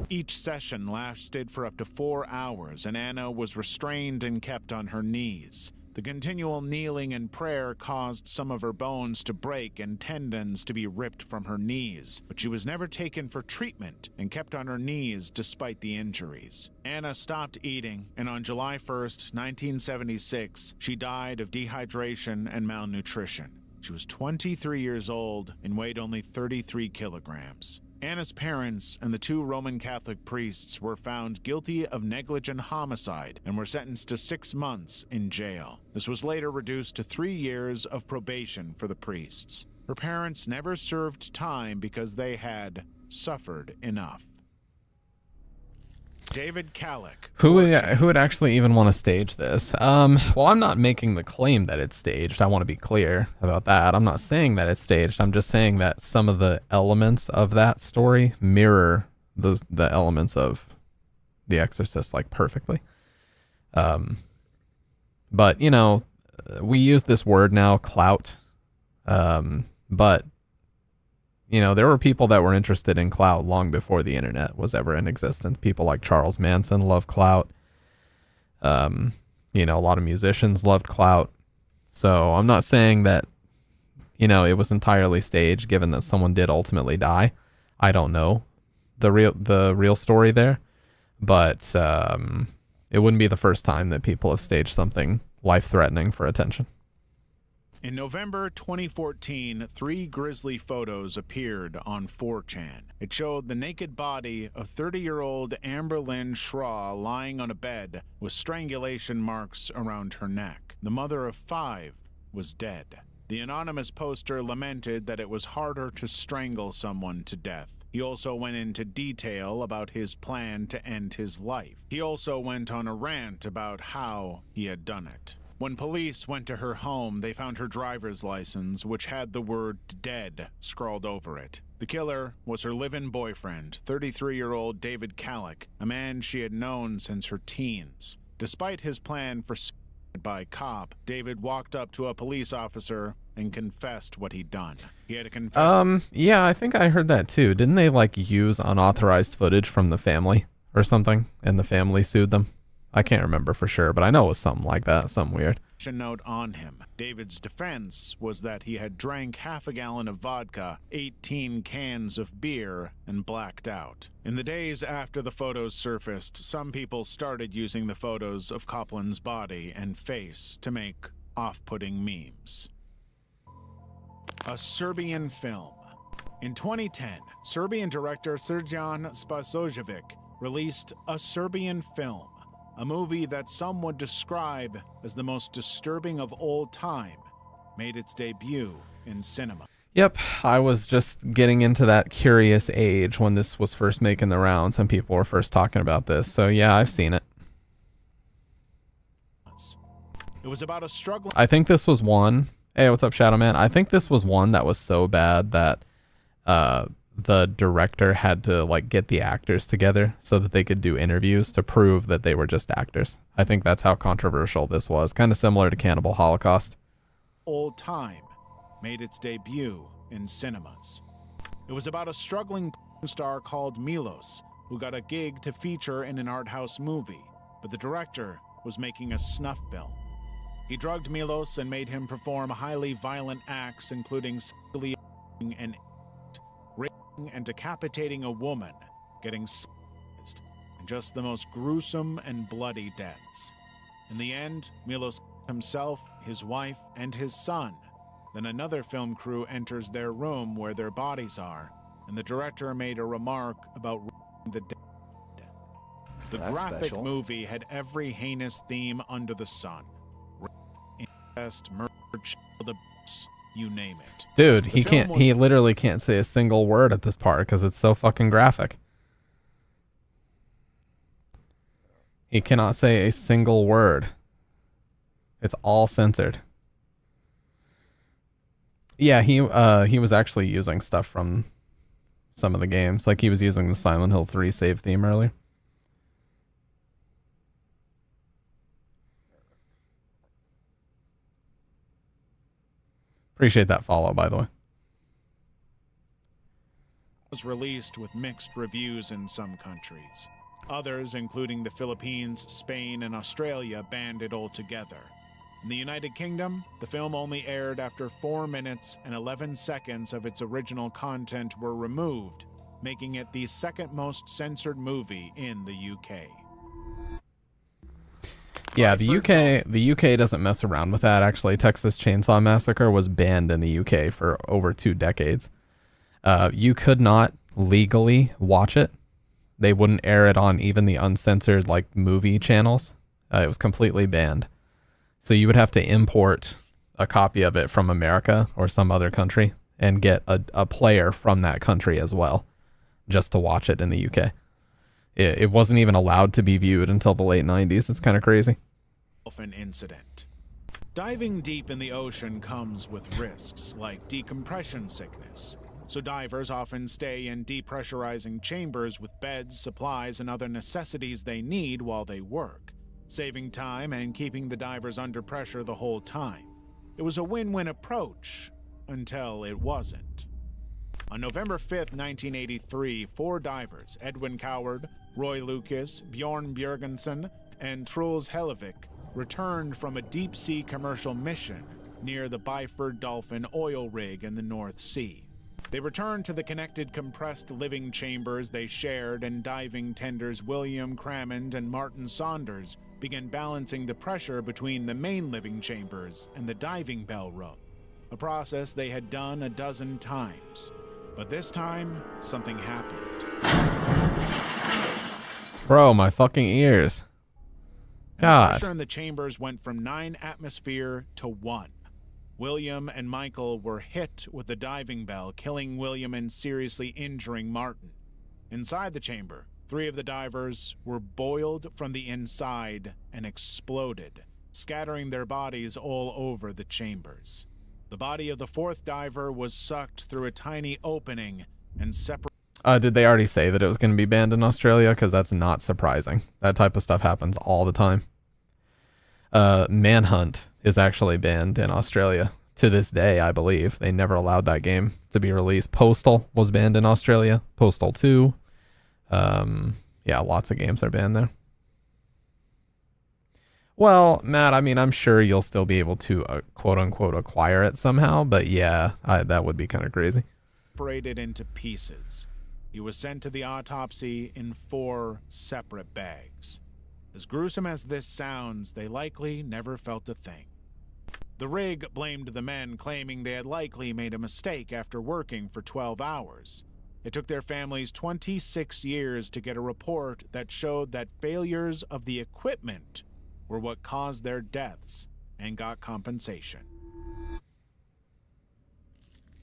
Each session lasted for up to 4 hours, and Anna was restrained and kept on her knees. The continual kneeling and prayer caused some of her bones to break and tendons to be ripped from her knees, but she was never taken for treatment and kept on her knees despite the injuries. Anna stopped eating, and on July 1st, 1976, she died of dehydration and malnutrition. She was 23 years old and weighed only 33 kilograms. Anna's parents and the 2 Roman Catholic priests were found guilty of negligent homicide and were sentenced to 6 months in jail. This was later reduced to 3 years of probation for the priests. Her parents never served time because they had suffered enough. David Kalick.
Who would actually even want to stage this? Well, I'm not making the claim that it's staged. I want to be clear about that. I'm not saying that it's staged. I'm just saying that some of the elements of that story mirror the elements of The Exorcist like perfectly. But you know, we use this word now, clout. But you know, there were people that were interested in clout long before the internet was ever in existence. People like Charles Manson loved clout. You know, a lot of musicians loved clout. So I'm not saying that, you know, it was entirely staged, given that someone did ultimately die. I don't know the real story there, but it wouldn't be the first time that people have staged something life-threatening for attention.
In November 2014, 3 grisly photos appeared on 4chan. It showed the naked body of 30-year-old Amber Lynn Schraw lying on a bed with strangulation marks around her neck. The mother of 5 was dead. The anonymous poster lamented that it was harder to strangle someone to death. He also went into detail about his plan to end his life. He also went on a rant about how he had done it. When police went to her home, they found her driver's license, which had the word dead scrawled over it. The killer was her live-in boyfriend, 33-year-old David Kalick, a man she had known since her teens. Despite his plan for suicide by cop, David walked up to a police officer and confessed what he'd done. He had a confession.
Yeah, I think I heard that too. Didn't they like use unauthorized footage from the family or something, and the family sued them? I can't remember for sure, but I know it was something like that, something weird.
Note on him. David's defense was that he had drank half a gallon of vodka, 18 cans of beer, and blacked out. In the days after the photos surfaced, some people started using the photos of Copland's body and face to make off-putting memes. A Serbian film. In 2010, Serbian director Srđan Spasojevic released A Serbian Film, a movie that some would describe as the most disturbing of all time, made its debut in cinema.
Yep, I was just getting into that curious age when this was first making the rounds and people were first talking about this. So yeah, I've seen it.
It was about a struggling...
I think this was one... Hey, what's up, Shadow Man? I think this was one that was so bad that the director had to like get the actors together so that they could do interviews to prove that they were just actors. I think that's how controversial this was. Kind of similar to Cannibal Holocaust.
Old Time made its debut in cinemas. It was about a struggling star called Milos, who got a gig to feature in an art house movie, but the director was making a snuff film. He drugged Milos and made him perform highly violent acts, including sexually and raping and decapitating a woman, getting sized, and just the most gruesome and bloody deaths. In the end, Milos himself, his wife, and his son. Then another film crew enters their room where their bodies are, and the director made a remark about the dead. The graphic movie had every heinous theme under the sun. Incest, murder, child abuse, you name it.
Dude, he literally can't say a single word at this part because it's so fucking graphic. He cannot say a single word. It's all censored. Yeah, he was actually using stuff from some of the games. Like he was using the Silent Hill 3 save theme earlier. Appreciate that follow, by the way.
Was released with mixed reviews in some countries. Others, including the Philippines, Spain, and Australia, banned it altogether. In the United Kingdom, the film only aired after 4 minutes and 11 seconds of its original content were removed, making it the second most censored movie in the UK.
Yeah, the UK doesn't mess around with that. Actually, Texas Chainsaw Massacre was banned in the UK for over 2 decades. You could not legally watch it. They wouldn't air it on even the uncensored like movie channels. It was completely banned. So you would have to import a copy of it from America or some other country and get a player from that country as well, just to watch it in the UK. It wasn't even allowed to be viewed until the late 90s. It's kind of crazy.
Dolphin incident. Diving deep in the ocean comes with risks like decompression sickness. So divers often stay in depressurizing chambers with beds, supplies, and other necessities they need while they work, saving time and keeping the divers under pressure the whole time. It was a win-win approach until it wasn't. On November 5th, 1983, 4 divers, Edwin Coward, Roy Lucas, Bjorn Bjørgensen, and Truls Hellevik, returned from a deep-sea commercial mission near the Byford Dolphin oil rig in the North Sea. They returned to the connected compressed living chambers they shared, and diving tenders William Crammond and Martin Saunders began balancing the pressure between the main living chambers and the diving bell room, a process they had done a dozen times. But this time, something happened.
Bro, my fucking ears. God.
The pressure in the chambers went from 9 atmosphere to 1. William and Michael were hit with the diving bell, killing William and seriously injuring Martin. Inside the chamber, 3 of the divers were boiled from the inside and exploded, scattering their bodies all over the chambers. The body of the 4th diver was sucked through a tiny opening and separated.
Did they already say that it was going to be banned in Australia? Because that's not surprising. That type of stuff happens all the time. Manhunt is actually banned in Australia to this day, I believe. They never allowed that game to be released. Postal was banned in Australia. Postal 2. Yeah, lots of games are banned there. Well, Matt, I mean, I'm sure you'll still be able to quote-unquote acquire it somehow, but yeah, that would be kind of crazy.
Separated into pieces. He was sent to the autopsy in 4 separate bags. As gruesome as this sounds, they likely never felt a thing. The rig blamed the men, claiming they had likely made a mistake after working for 12 hours. It took their families 26 years to get a report that showed that failures of the equipment were what caused their deaths and got compensation.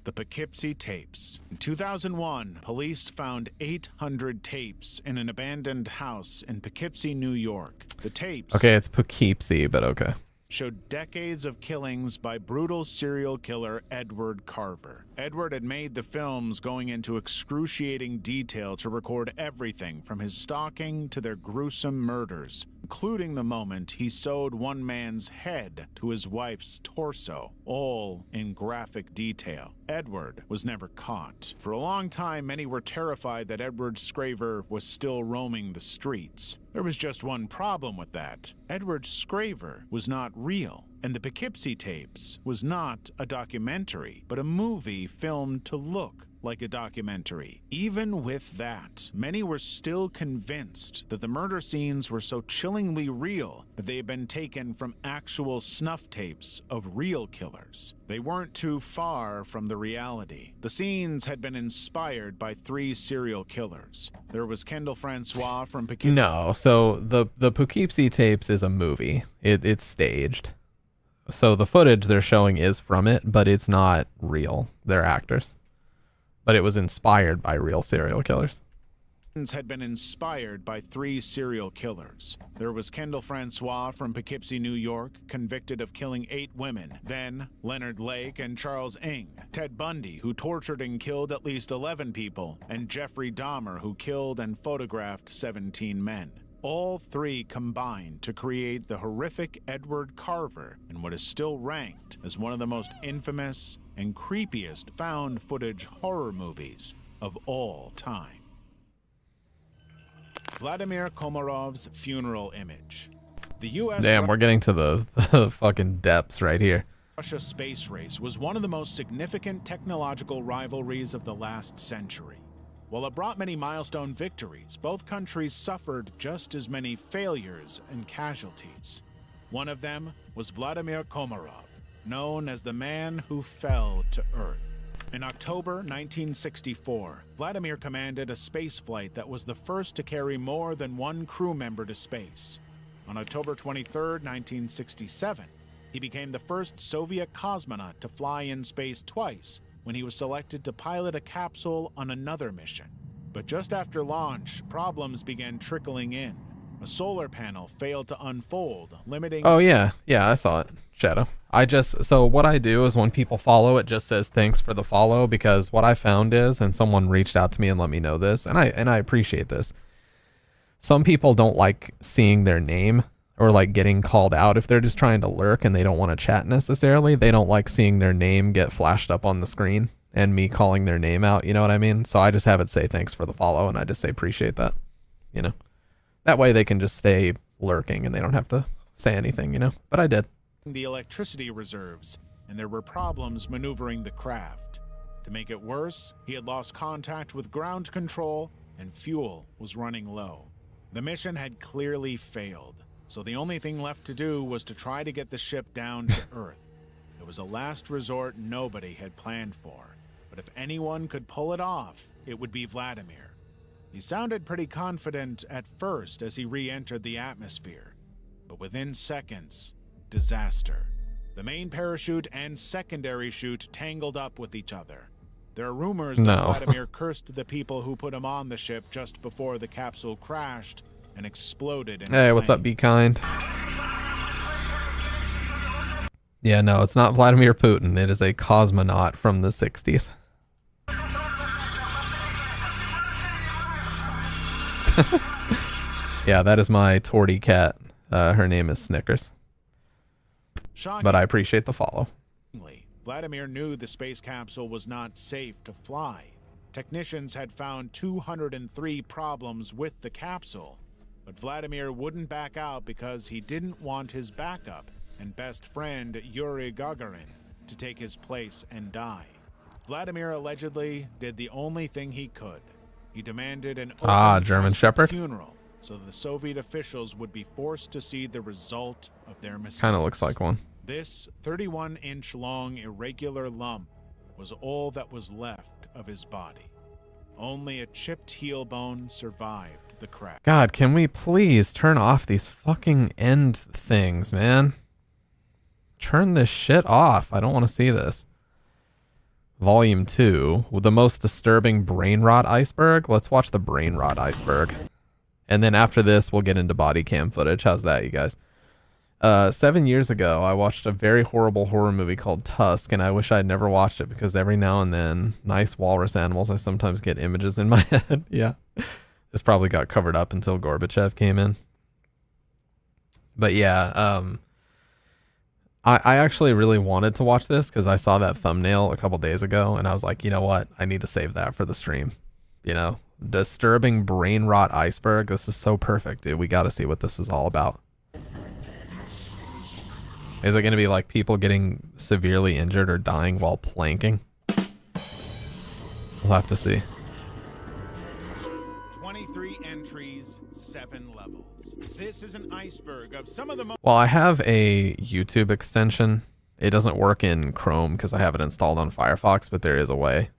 The Poughkeepsie tapes. In 2001, police found 800 tapes in an abandoned house in Poughkeepsie, New York. The tapes...
Okay, it's Poughkeepsie, but okay.
...showed decades of killings by brutal serial killer Edward Carver. Edward had made the films going into excruciating detail to record everything from his stalking to their gruesome murders, including the moment he sewed one man's head to his wife's torso, all in graphic detail. Edward was never caught. For a long time, many were terrified that Edward Scraver was still roaming the streets. There was just one problem with that. Edward Scraver was not real, and the Poughkeepsie tapes was not a documentary, but a movie filmed to look like a documentary. Even with that, many were still convinced that the murder scenes were so chillingly real that they had been taken from actual snuff tapes of real killers. They weren't too far from the reality. The scenes had been inspired by 3 serial killers. There was Kendall Francois from Poughkeepsie.
No, so the Poughkeepsie tapes is a movie. It's staged. So the footage they're showing is from it, but it's not real. They're actors. But it was inspired by real serial killers.
Had been inspired by 3 serial killers. There was Kendall Francois from Poughkeepsie, New York, convicted of killing 8 women. Then Leonard Lake and Charles Ng. Ted Bundy, who tortured and killed at least 11 people. And Jeffrey Dahmer, who killed and photographed 17 men. All 3 combined to create the horrific Edward Carver in what is still ranked as one of the most infamous and creepiest found footage horror movies of all time. Vladimir Komarov's funeral image. The U.S.
Damn, we're getting to the fucking depths right here.
Russia space race was one of the most significant technological rivalries of the last century. While it brought many milestone victories, both countries suffered just as many failures and casualties. One of them was Vladimir Komarov, known as the man who fell to Earth. In October 1964, Vladimir commanded a spaceflight that was the first to carry more than one crew member to space. On October 23, 1967, he became the first Soviet cosmonaut to fly in space twice when he was selected to pilot a capsule on another mission. But just after launch, problems began trickling in. A solar panel failed to unfold, limiting...
Oh, yeah. Yeah, I saw it. Shadow. So what I do is when people follow, it just says thanks for the follow, because what I found is, and someone reached out to me and let me know this, and I appreciate this. Some people don't like seeing their name or like getting called out if they're just trying to lurk and they don't want to chat necessarily. They don't like seeing their name get flashed up on the screen and me calling their name out, you know what I mean? So I just have it say thanks for the follow, and I just say appreciate that, you know? That way they can just stay lurking and they don't have to say anything, you know? But I did.
The electricity reserves, and there were problems maneuvering the craft. To make it worse, he had lost contact with ground control and fuel was running low. The mission had clearly failed, so the only thing left to do was to try to get the ship down to Earth. It was a last resort nobody had planned for, but if anyone could pull it off, it would be Vladimir. He sounded pretty confident at first as he re-entered the atmosphere, but within seconds, disaster. The main parachute and secondary chute tangled up with each other. There are rumors that Vladimir cursed the people who put him on the ship just before the capsule crashed and exploded in
Hey, what's up, Be Kind? Yeah, no, it's not Vladimir Putin. It is a cosmonaut from the 60s. Yeah, that is my tortie cat. Her name is Snickers. But I appreciate the follow.
Vladimir knew the space capsule was not safe to fly. Technicians had found 203 problems with the capsule, but Vladimir wouldn't back out because he didn't want his backup and best friend Yuri Gagarin to take his place and die. Vladimir allegedly did the only thing he could. He demanded an open
German Shepherd
funeral so the Soviet officials would be forced to see the result of their mistakes.
Kind of looks like one.
This 31-inch long irregular lump was all that was left of his body. Only a chipped heel bone survived the crash.
God, can we please turn off these fucking end things, man? Turn this shit off. I don't want to see this. Volume 2, with the most disturbing brain rot iceberg. Let's watch the brain rot iceberg. And then after this, we'll get into body cam footage. How's that, you guys? 7 years ago, I watched a very horrible horror movie called Tusk, and I wish I'd never watched it because every now and then, nice walrus animals, I sometimes get images in my head. Yeah. This probably got covered up until Gorbachev came in. But yeah, I actually really wanted to watch this because I saw that thumbnail a couple days ago, and I was like, you know what? I need to save that for the stream. You know? Disturbing brain rot iceberg. This is so perfect, dude. We got to see what this is all about. Is it going to be like people getting severely injured or dying while planking? We'll have to see.
23 entries, 7 levels. This is an iceberg of some of the most...
Well, I have a YouTube extension. It doesn't work in Chrome because I have it installed on Firefox, but there is a way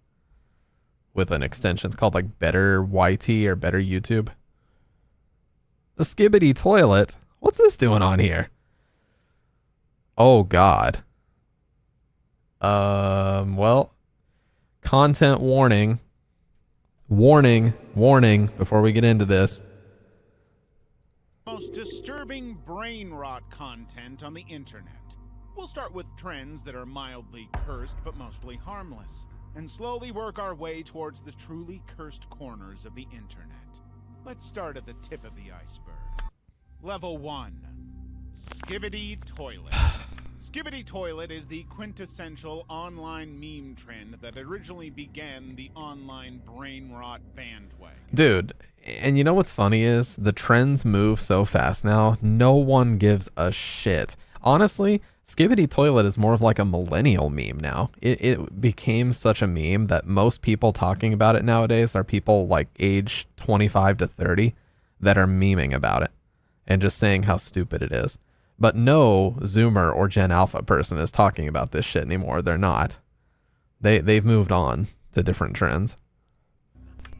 with an extension. It's called like Better YT or Better YouTube. The Skibidi Toilet. What's this doing on here? Oh, God. Well, content warning. Warning, warning, before we get into this.
Most disturbing brain rot content on the internet. We'll start with trends that are mildly cursed but mostly harmless, and slowly work our way towards the truly cursed corners of the internet. Let's start at the tip of the iceberg. Level 1. Skibidi Toilet. Skibidi Toilet is the quintessential online meme trend that originally began the online brain rot bandwagon.
Dude, and you know what's funny is the trends move so fast now, no one gives a shit. Honestly, Skibidi Toilet is more of like a millennial meme now. It became such a meme that most people talking about it nowadays are people like age 25 to 30 that are memeing about it and just saying how stupid it is. But no Zoomer or Gen Alpha person is talking about this shit anymore. They're not. They've moved on to different trends.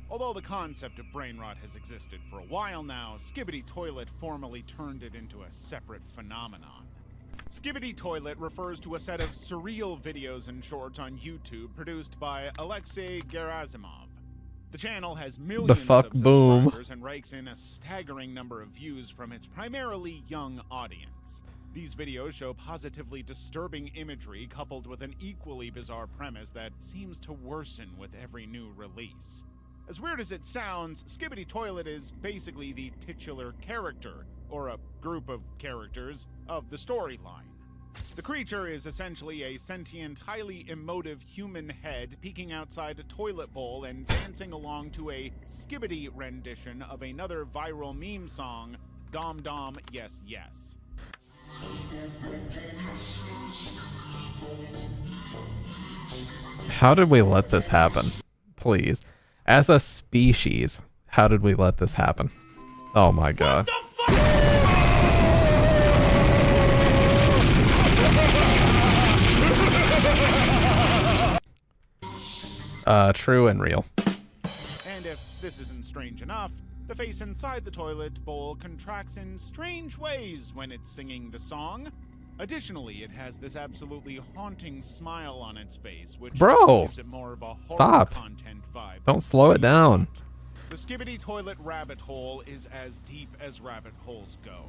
Although the concept of brain rot has existed for a while now, Skibidi Toilet formally turned it into a separate phenomenon. Skibidi Toilet refers to a set of surreal videos and shorts on YouTube produced by Alexei Gerasimov. The channel has millions of subscribers and rakes in a staggering number of views from its primarily young audience. These videos show positively disturbing imagery coupled with an equally bizarre premise that seems to worsen with every new release. As weird as it sounds, Skibidi Toilet is basically the titular character, or a group of characters, of the storyline. The creature is essentially a sentient, highly emotive human head peeking outside a toilet bowl and dancing along to a Skibidi rendition of another viral meme song, Dom Dom Yes Yes.
How did we let this happen? Please. As a species, how did we let this happen? Oh my god. True and real.
And if this isn't strange enough, the face inside the toilet bowl contracts in strange ways when it's singing the song. Additionally, it has this absolutely haunting smile on its face, which gives it more of a horror content vibe.
Don't slow it down.
The Skibidi Toilet rabbit hole is as deep as rabbit holes go.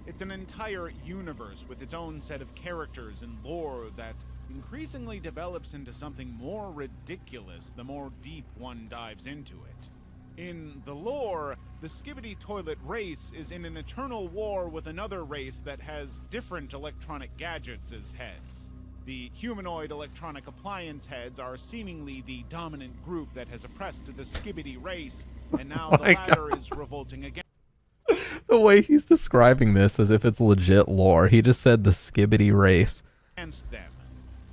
It's an entire universe with its own set of characters and lore that increasingly develops into something more ridiculous the more deep one dives into it. In the lore, the Skibidi Toilet race is in an eternal war with another race that has different electronic gadgets as heads. The humanoid electronic appliance heads are seemingly the dominant group that has oppressed the Skibidi race, and now the latter is revolting against
The way he's describing this as if it's legit lore, he just said the Skibidi race.
them.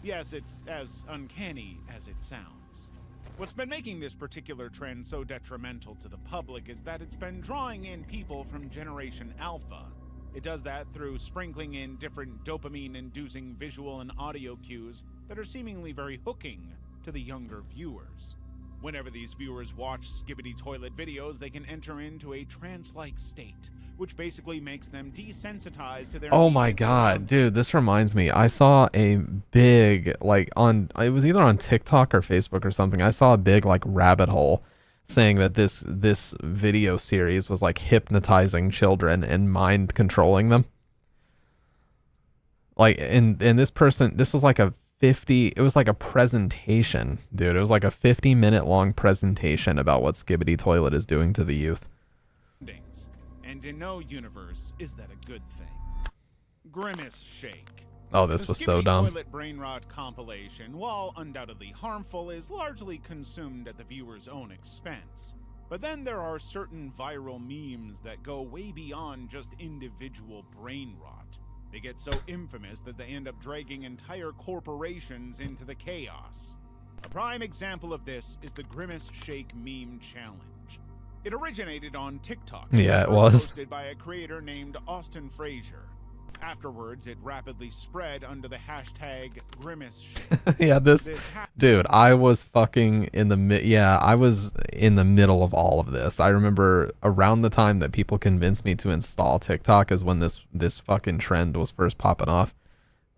Yes, it's as uncanny as it sounds. What's been making this particular trend so detrimental to the public is that it's been drawing in people from Generation Alpha. It does that through sprinkling in different dopamine-inducing visual and audio cues that are seemingly very hooking to the younger viewers. Whenever these viewers watch Skibidi Toilet videos, they can enter into a trance-like state, which basically makes them desensitized to their
Oh my god, dude, this reminds me. I saw a big, like, it was either on TikTok or Facebook or something. I saw a big, like, rabbit hole saying that this video series was, like, hypnotizing children and mind controlling them. Like, and this person, this was like it was like a presentation, dude. It was like a 50-minute long presentation about what Skibidi Toilet is doing to the youth.
And in no universe is that a good thing. Grimace Shake.
Oh, this was so dumb.
The Toilet Brain Rot compilation, while undoubtedly harmful, is largely consumed at the viewer's own expense. But then there are certain viral memes that go way beyond just individual brain rot. They get so infamous that they end up dragging entire corporations into the chaos. A prime example of this is the Grimace Shake meme challenge. It originated on TikTok.
Yeah, it was.
Hosted by a creator named Austin Frazier. Afterwards, it rapidly spread under the hashtag Grimace Shake.
Yeah, dude, I was fucking in the I was in the middle of all of this. I remember around the time that people convinced me to install TikTok is when this fucking trend was first popping off.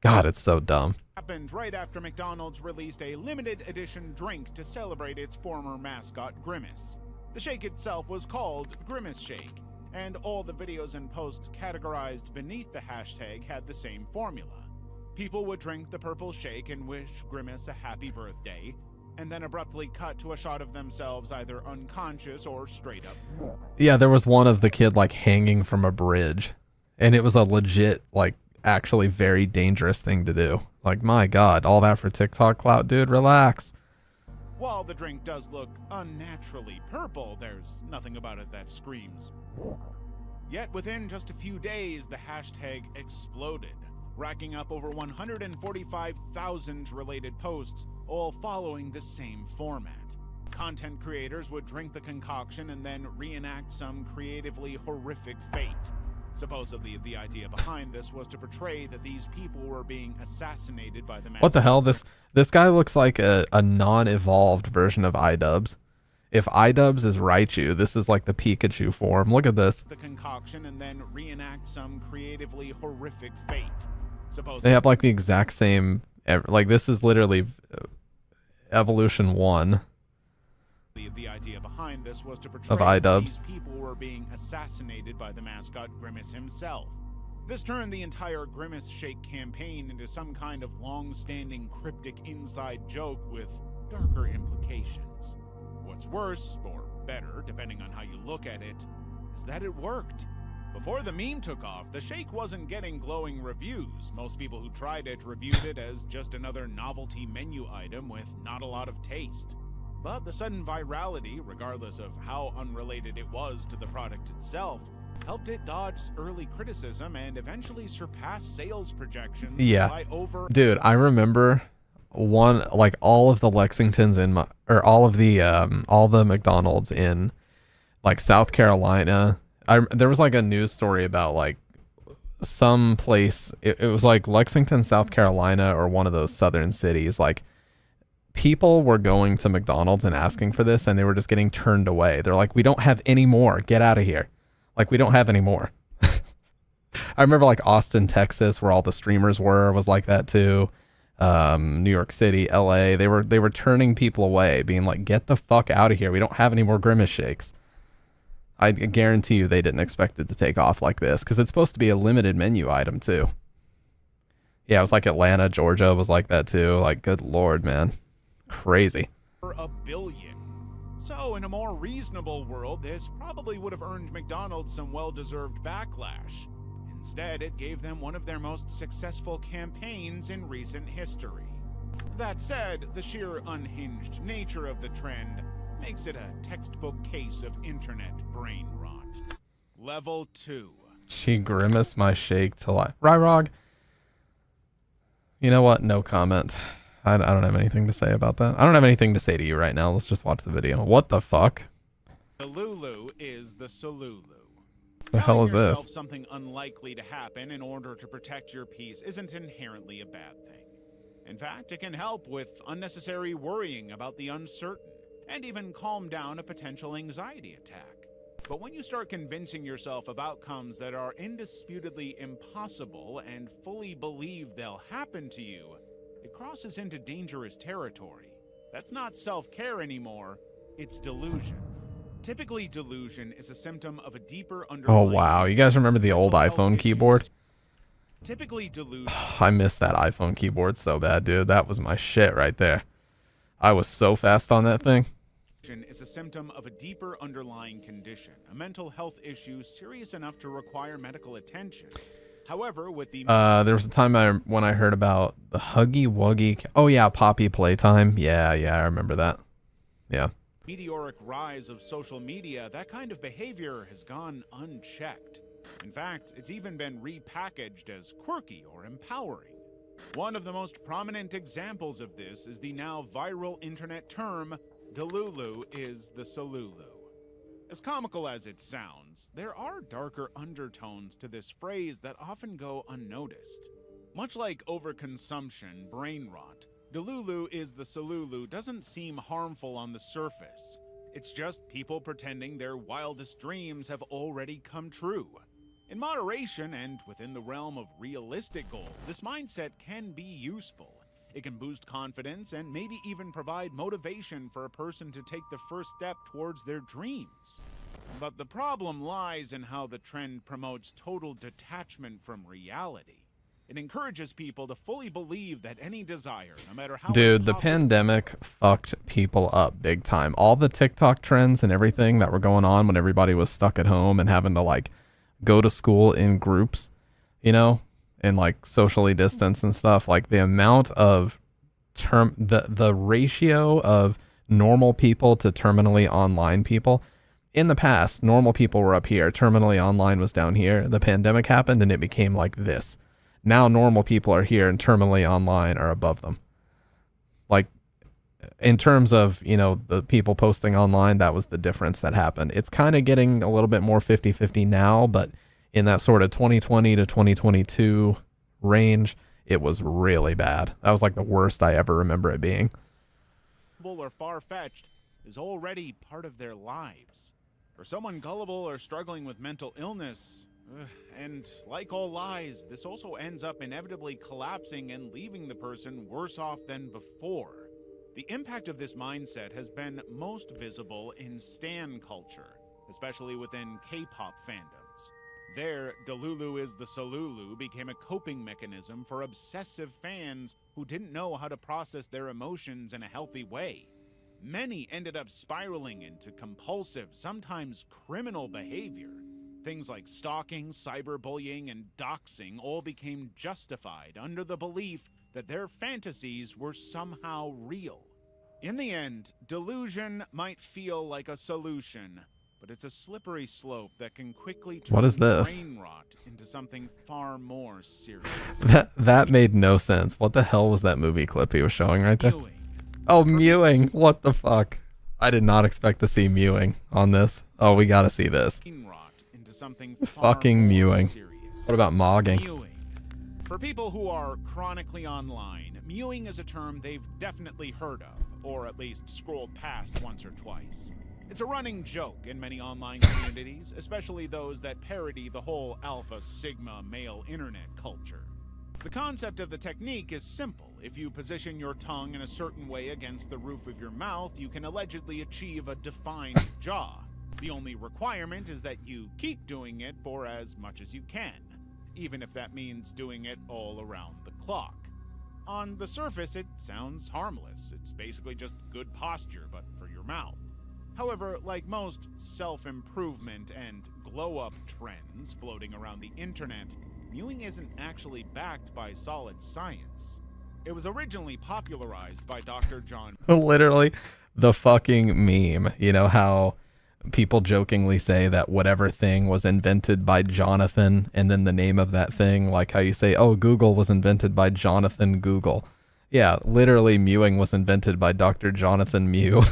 God, it's so dumb.
Happened right after McDonald's released a limited edition drink to celebrate its former mascot Grimace. The shake itself was called Grimace Shake, and all the videos and posts categorized beneath the hashtag had the same formula. People would drink the purple shake and wish Grimace a happy birthday, and then abruptly cut to a shot of themselves either unconscious or straight up.
Yeah, there was one of the kid like hanging from a bridge, and it was a legit, like, actually very dangerous thing to do. Like, my god, all that for TikTok clout, dude, relax.
While the drink does look unnaturally purple, there's nothing about it that screams. Yet within just a few days, the hashtag exploded, racking up over 145,000 related posts, all following the same format. Content creators would drink the concoction and then reenact some creatively horrific fate. Supposedly, the idea behind this was to portray that these people were being assassinated by the
What the hell?
mascot.
This guy looks like a non-evolved version of iDubbbz. If iDubbbz is Raichu, this is like the Pikachu form. Look at this.
The concoction and then reenact some creatively horrific fate.
They have like the exact same, like this is literally Evolution 1
The idea behind this was to portray
of
that
iDubbbz.
these people were being assassinated by the mascot Grimace himself. This turned the entire Grimace Shake campaign into some kind of long-standing cryptic inside joke with darker implications. What's worse, or better, depending on how you look at it, is that it worked. Before the meme took off, the shake wasn't getting glowing reviews. Most people who tried it reviewed it as just another novelty menu item with not a lot of taste. But the sudden virality, regardless of how unrelated it was to the product itself, helped it dodge early criticism and eventually surpass sales projections
Yeah.
by over...
Dude, I remember like all of the Lexingtons in my, or all the McDonald's in like South Carolina. There was like a news story about like some place, it was like Lexington, South Carolina, or one of those southern cities. Like people were going to McDonald's and asking for this, and they were just getting turned away. They're like, we don't have any more. Get out of here. Like, we don't have any more. I remember like Austin, Texas, where all the streamers was like that too. New York City, LA, they were turning people away, being like, get the fuck out of here. We don't have any more Grimace Shakes. I guarantee you they didn't expect it to take off like this, because it's supposed to be a limited menu item too. Yeah, it was like Atlanta, Georgia was like that too. Like, good lord, man. Crazy.
$1 billion. So, in a more reasonable world, this probably would have earned McDonald's some well-deserved backlash. Instead, it gave them one of their most successful campaigns in recent history. That said, the sheer unhinged nature of the trend makes it a textbook case of internet brain rot. Level 2.
She grimaced my shake till I... Ryrog. You know what? No comment. I don't have anything to say about that. I don't have anything to say to you right now. Let's just watch the video. What the fuck?
The Lulu is the Solulu.
The hell is
Telling
this?
yourself something unlikely to happen in order to protect your peace isn't inherently a bad thing. In fact, it can help with unnecessary worrying about the uncertain, and even calm down a potential anxiety attack. But when you start convincing yourself of outcomes that are indisputably impossible and fully believe they'll happen to you, it crosses into dangerous territory. That's not self-care anymore, it's delusion. Typically, delusion is a symptom of a deeper
Oh
underlying...
wow, you guys remember the old iPhone keyboard?
Typically, delusion
I miss that iPhone keyboard so bad, dude. That was my shit right there. I was so fast on that thing.
is a symptom of a deeper underlying condition, a mental health issue serious enough to require medical attention. However, with the
There was a time when I heard about the Huggy Wuggy. Oh yeah, Poppy Playtime. Yeah, I remember that. Yeah.
meteoric rise of social media, that kind of behavior has gone unchecked. In fact, it's even been repackaged as quirky or empowering. One of the most prominent examples of this is the now viral internet term, Delulu is the Solulu. As comical as it sounds, there are darker undertones to this phrase that often go unnoticed. Much like overconsumption, brain rot, Delulu is the Solulu doesn't seem harmful on the surface. It's just people pretending their wildest dreams have already come true. In moderation and within the realm of realistic goals, this mindset can be useful. It can boost confidence and maybe even provide motivation for a person to take the first step towards their dreams. But the problem lies in how the trend promotes total detachment from reality. It encourages people to fully believe that any desire, no matter how
Dude, the
impossible,
pandemic fucked people up big time. All the TikTok trends and everything that were going on when everybody was stuck at home and having to like go to school in groups, you know, and like socially distance and stuff, like the amount of the ratio of normal people to terminally online people. In the past, normal people were up here, terminally online was down here. The pandemic happened and it became like this. Now normal people are here and terminally online are above them. Like in terms of, you know, the people posting online, that was the difference that happened. It's kind of getting a little bit more 50-50 now, but in that sort of 2020 to 2022 range, it was really bad. That was like the worst I ever remember it being.
Or far-fetched is already part of their lives. For someone gullible or struggling with mental illness, and like all lies, this also ends up inevitably collapsing and leaving the person worse off than before. The impact of this mindset has been most visible in stan culture, especially within K-pop fandoms. There, Delulu is the Solulu became a coping mechanism for obsessive fans who didn't know how to process their emotions in a healthy way. Many ended up spiraling into compulsive, sometimes criminal behavior. Things like stalking, cyberbullying, and doxing all became justified under the belief that their fantasies were somehow real. In the end, delusion might feel like a solution, but it's a slippery slope that can quickly turn
What is this?
brain rot into something far more serious.
That made no sense. What the hell was that movie clip he was showing right there?
Mewing.
Oh, mewing. What the fuck? I did not expect to see mewing on this. Oh, we gotta see this.
Brain rot into something
Fucking
far more
mewing.
serious.
What about mogging?
Mewing. For people who are chronically online, mewing is a term they've definitely heard of, or at least scrolled past once or twice. It's a running joke in many online communities, especially those that parody the whole alpha sigma male internet culture. The concept of the technique is simple. If you position your tongue in a certain way against the roof of your mouth, you can allegedly achieve a defined jaw. The only requirement is that you keep doing it for as much as you can, even if that means doing it all around the clock. On the surface, it sounds harmless. It's basically just good posture, but for your mouth. However, like most self-improvement and glow-up trends floating around the internet, mewing isn't actually backed by solid science. It was originally popularized by Dr. John
Literally the fucking meme. You know how people jokingly say that whatever thing was invented by Jonathan and then the name of that thing, like how you say, oh, Google was invented by Jonathan Google. Yeah, literally mewing was invented by Dr. Jonathan Mew.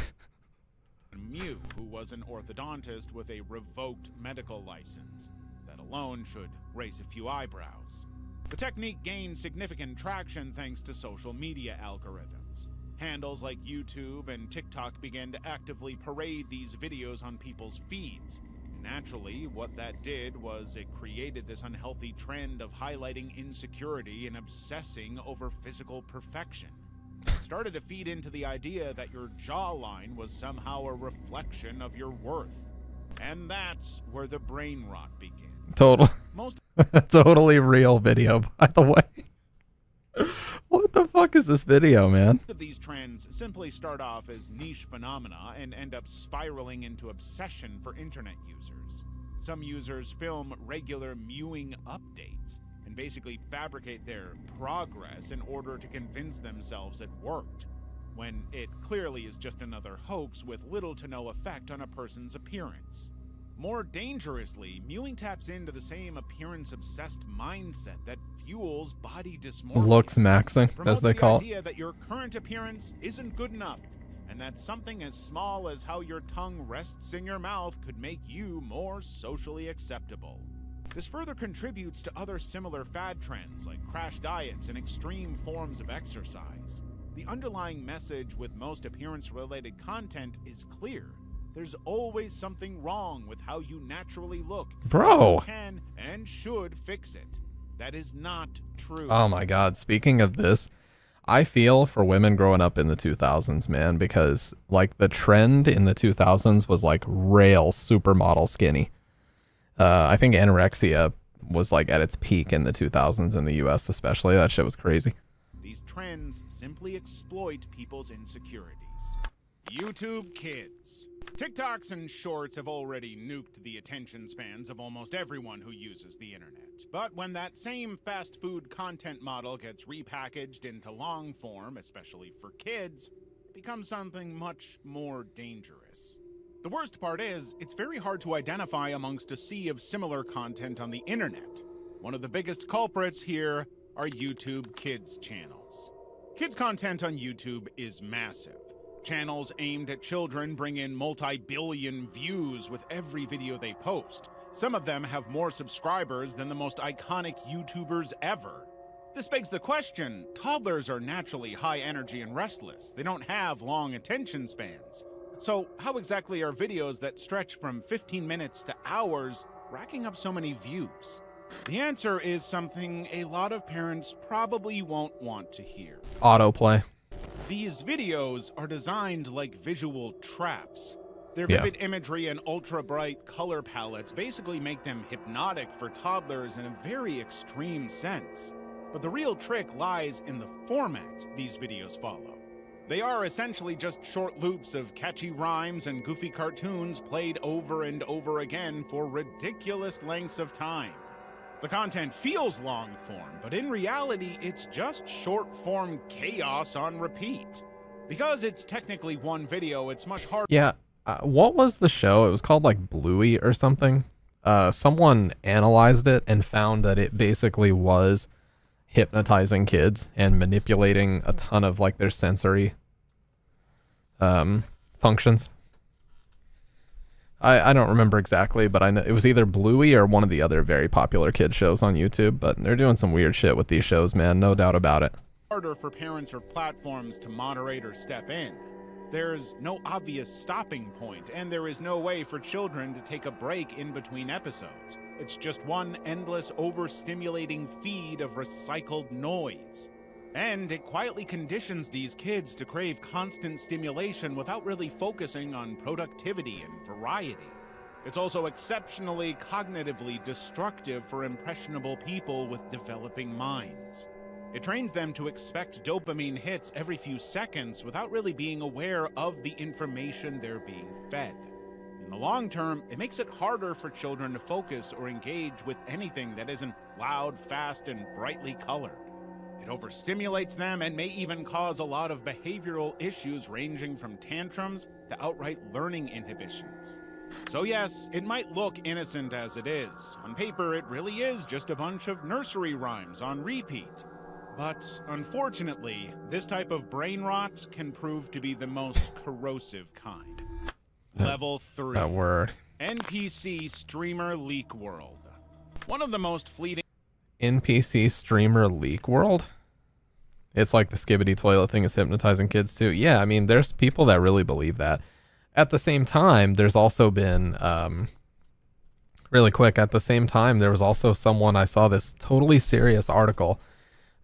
Mew, who was an orthodontist with a revoked medical license. That alone should raise a few eyebrows. The technique gained significant traction thanks to social media algorithms. Handles like YouTube and TikTok began to actively parade these videos on people's feeds. And naturally, what that did was it created this unhealthy trend of highlighting insecurity and obsessing over physical perfection. It started to feed into the idea that your jawline was somehow a reflection of your worth. And that's where the brain rot began. Most
Totally real video, by the way. What the fuck is this video, man?
of these trends simply start off as niche phenomena and end up spiraling into obsession for internet users. Some users film regular mewing updates and basically fabricate their progress in order to convince themselves it worked, when it clearly is just another hoax with little to no effect on a person's appearance. More dangerously, mewing taps into the same appearance-obsessed mindset that fuels body dysmorphia.
Looks maxing, as they call
the
it.
idea that your current appearance isn't good enough, and that something as small as how your tongue rests in your mouth could make you more socially acceptable. This further contributes to other similar fad trends like crash diets and extreme forms of exercise. The underlying message with most appearance-related content is clear. There's always something wrong with how you naturally look.
Bro.
You can and should fix it. That is not true.
Oh my god, speaking of this, I feel for women growing up in the 2000s, man, because like the trend in the 2000s was like rail supermodel skinny. I think anorexia was like at its peak in the 2000s in the US especially. That shit was crazy.
These trends simply exploit people's insecurities. YouTube Kids. TikToks and Shorts have already nuked the attention spans of almost everyone who uses the internet. But when that same fast food content model gets repackaged into long form, especially for kids, it becomes something much more dangerous. The worst part is, it's very hard to identify amongst a sea of similar content on the internet. One of the biggest culprits here are YouTube Kids channels. Kids content on YouTube is massive. Channels aimed at children bring in multi-billion views with every video they post. Some of them have more subscribers than the most iconic YouTubers ever. This begs the question, toddlers are naturally high energy and restless. They don't have long attention spans. So how exactly are videos that stretch from 15 minutes to hours racking up so many views? The answer is something a lot of parents probably won't want to hear.
Autoplay.
These videos are designed like visual traps. Their
Yeah.
vivid imagery and ultra-bright color palettes basically make them hypnotic for toddlers in a very extreme sense. But the real trick lies in the format these videos follow. They are essentially just short loops of catchy rhymes and goofy cartoons played over and over again for ridiculous lengths of time. The content feels long form, but in reality, it's just short form chaos on repeat. Because it's technically one video, it's much harder.
Yeah. What was the show? It was called like Bluey or something. Someone analyzed it and found that it basically was hypnotizing kids and manipulating a ton of like their sensory functions. I don't remember exactly, but I know it was either Bluey or one of the other very popular kid shows on YouTube, but they're doing some weird shit with these shows, man, no doubt about it.
Harder for parents or platforms to moderate or step in. There's no obvious stopping point, and there is no way for children to take a break in between episodes. It's just one endless overstimulating feed of recycled noise. And it quietly conditions these kids to crave constant stimulation without really focusing on productivity and variety. It's also exceptionally cognitively destructive for impressionable people with developing minds. It trains them to expect dopamine hits every few seconds without really being aware of the information they're being fed. In the long term, it makes it harder for children to focus or engage with anything that isn't loud, fast, and brightly colored. It overstimulates them and may even cause a lot of behavioral issues ranging from tantrums to outright learning inhibitions. So yes, it might look innocent as it is. On paper, it really is just a bunch of nursery rhymes on repeat. But unfortunately, this type of brain rot can prove to be the most corrosive kind. Level 3.
That word.
NPC Streamer Leak World. One of the most fleeting
NPC Streamer Leak World? It's like the Skibbity Toilet thing is hypnotizing kids too. Yeah, I mean, there's people that really believe that. At the same time, there's also been, really quick, at the same time, there was also someone, I saw this totally serious article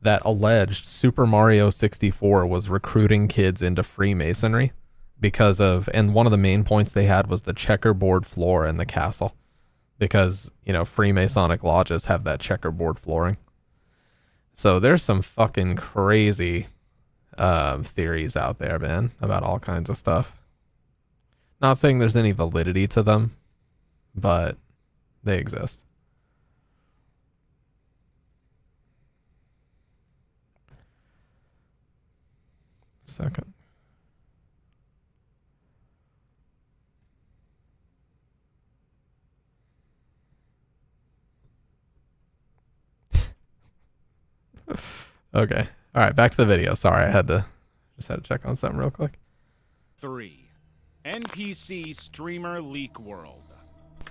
that alleged Super Mario 64 was recruiting kids into Freemasonry because of, and one of the main points they had was the checkerboard floor in the castle. Because, you know, Freemasonic lodges have that checkerboard flooring. So there's some fucking crazy theories out there, man, about all kinds of stuff. Not saying there's any validity to them, but they exist. Second. Okay. All right, back to the video. Sorry, I just had to check on something real quick.
3. NPC Streamer Leak World.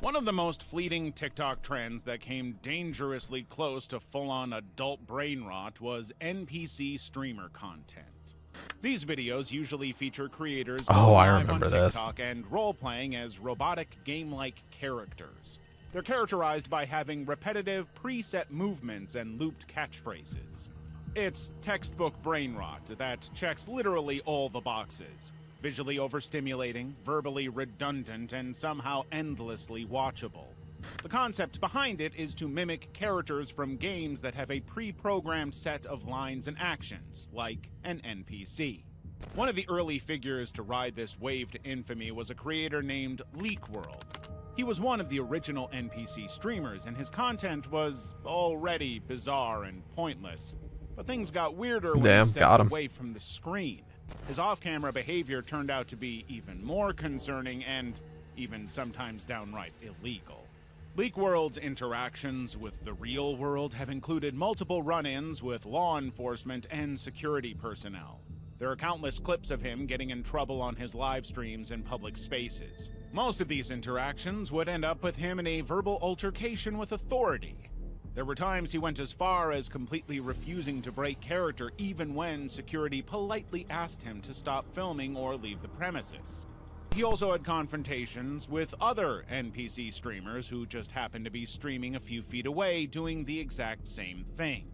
One of the most fleeting TikTok trends that came dangerously close to full-on adult brain rot was NPC streamer content. These videos usually feature creators
Oh, I
live
remember
on
this.
TikTok and role-playing as robotic game-like characters. They're characterized by having repetitive, preset movements and looped catchphrases. It's textbook brain rot that checks literally all the boxes. Visually overstimulating, verbally redundant, and somehow endlessly watchable. The concept behind it is to mimic characters from games that have a pre-programmed set of lines and actions, like an NPC. One of the early figures to ride this wave to infamy was a creator named Leak World. He was one of the original NPC streamers, and his content was already bizarre and pointless. But things got weirder when he stepped away from the screen. His off-camera behavior turned out to be even more concerning and even sometimes downright illegal. Leak World's interactions with the real world have included multiple run-ins with law enforcement and security personnel. There are countless clips of him getting in trouble on his live streams and public spaces. Most of these interactions would end up with him in a verbal altercation with authority. There were times he went as far as completely refusing to break character even when security politely asked him to stop filming or leave the premises. He also had confrontations with other NPC streamers who just happened to be streaming a few feet away doing the exact same thing.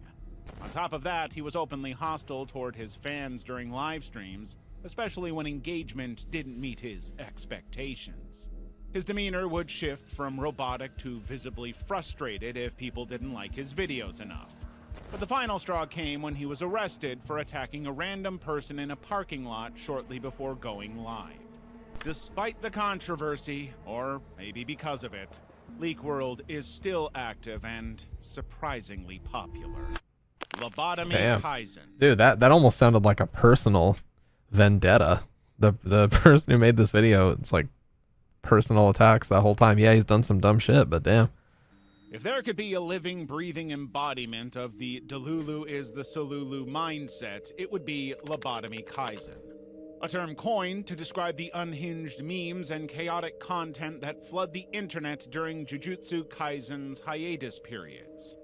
On top of that, he was openly hostile toward his fans during live streams, especially when engagement didn't meet his expectations. His demeanor would shift from robotic to visibly frustrated if people didn't like his videos enough. But the final straw came when he was arrested for attacking a random person in a parking lot shortly before going live. Despite the controversy, or maybe because of it, LeakWorld is still active and surprisingly popular. Lobotomy
Damn.
Kaizen.
Dude, that almost sounded like a personal vendetta. The person who made this video, it's like personal attacks that whole time. Yeah, he's done some dumb shit, but damn.
If there could be a living, breathing embodiment of the Delulu is the Solulu mindset, it would be Lobotomy Kaizen. A term coined to describe the unhinged memes and chaotic content that flood the internet during Jujutsu Kaisen's hiatus periods.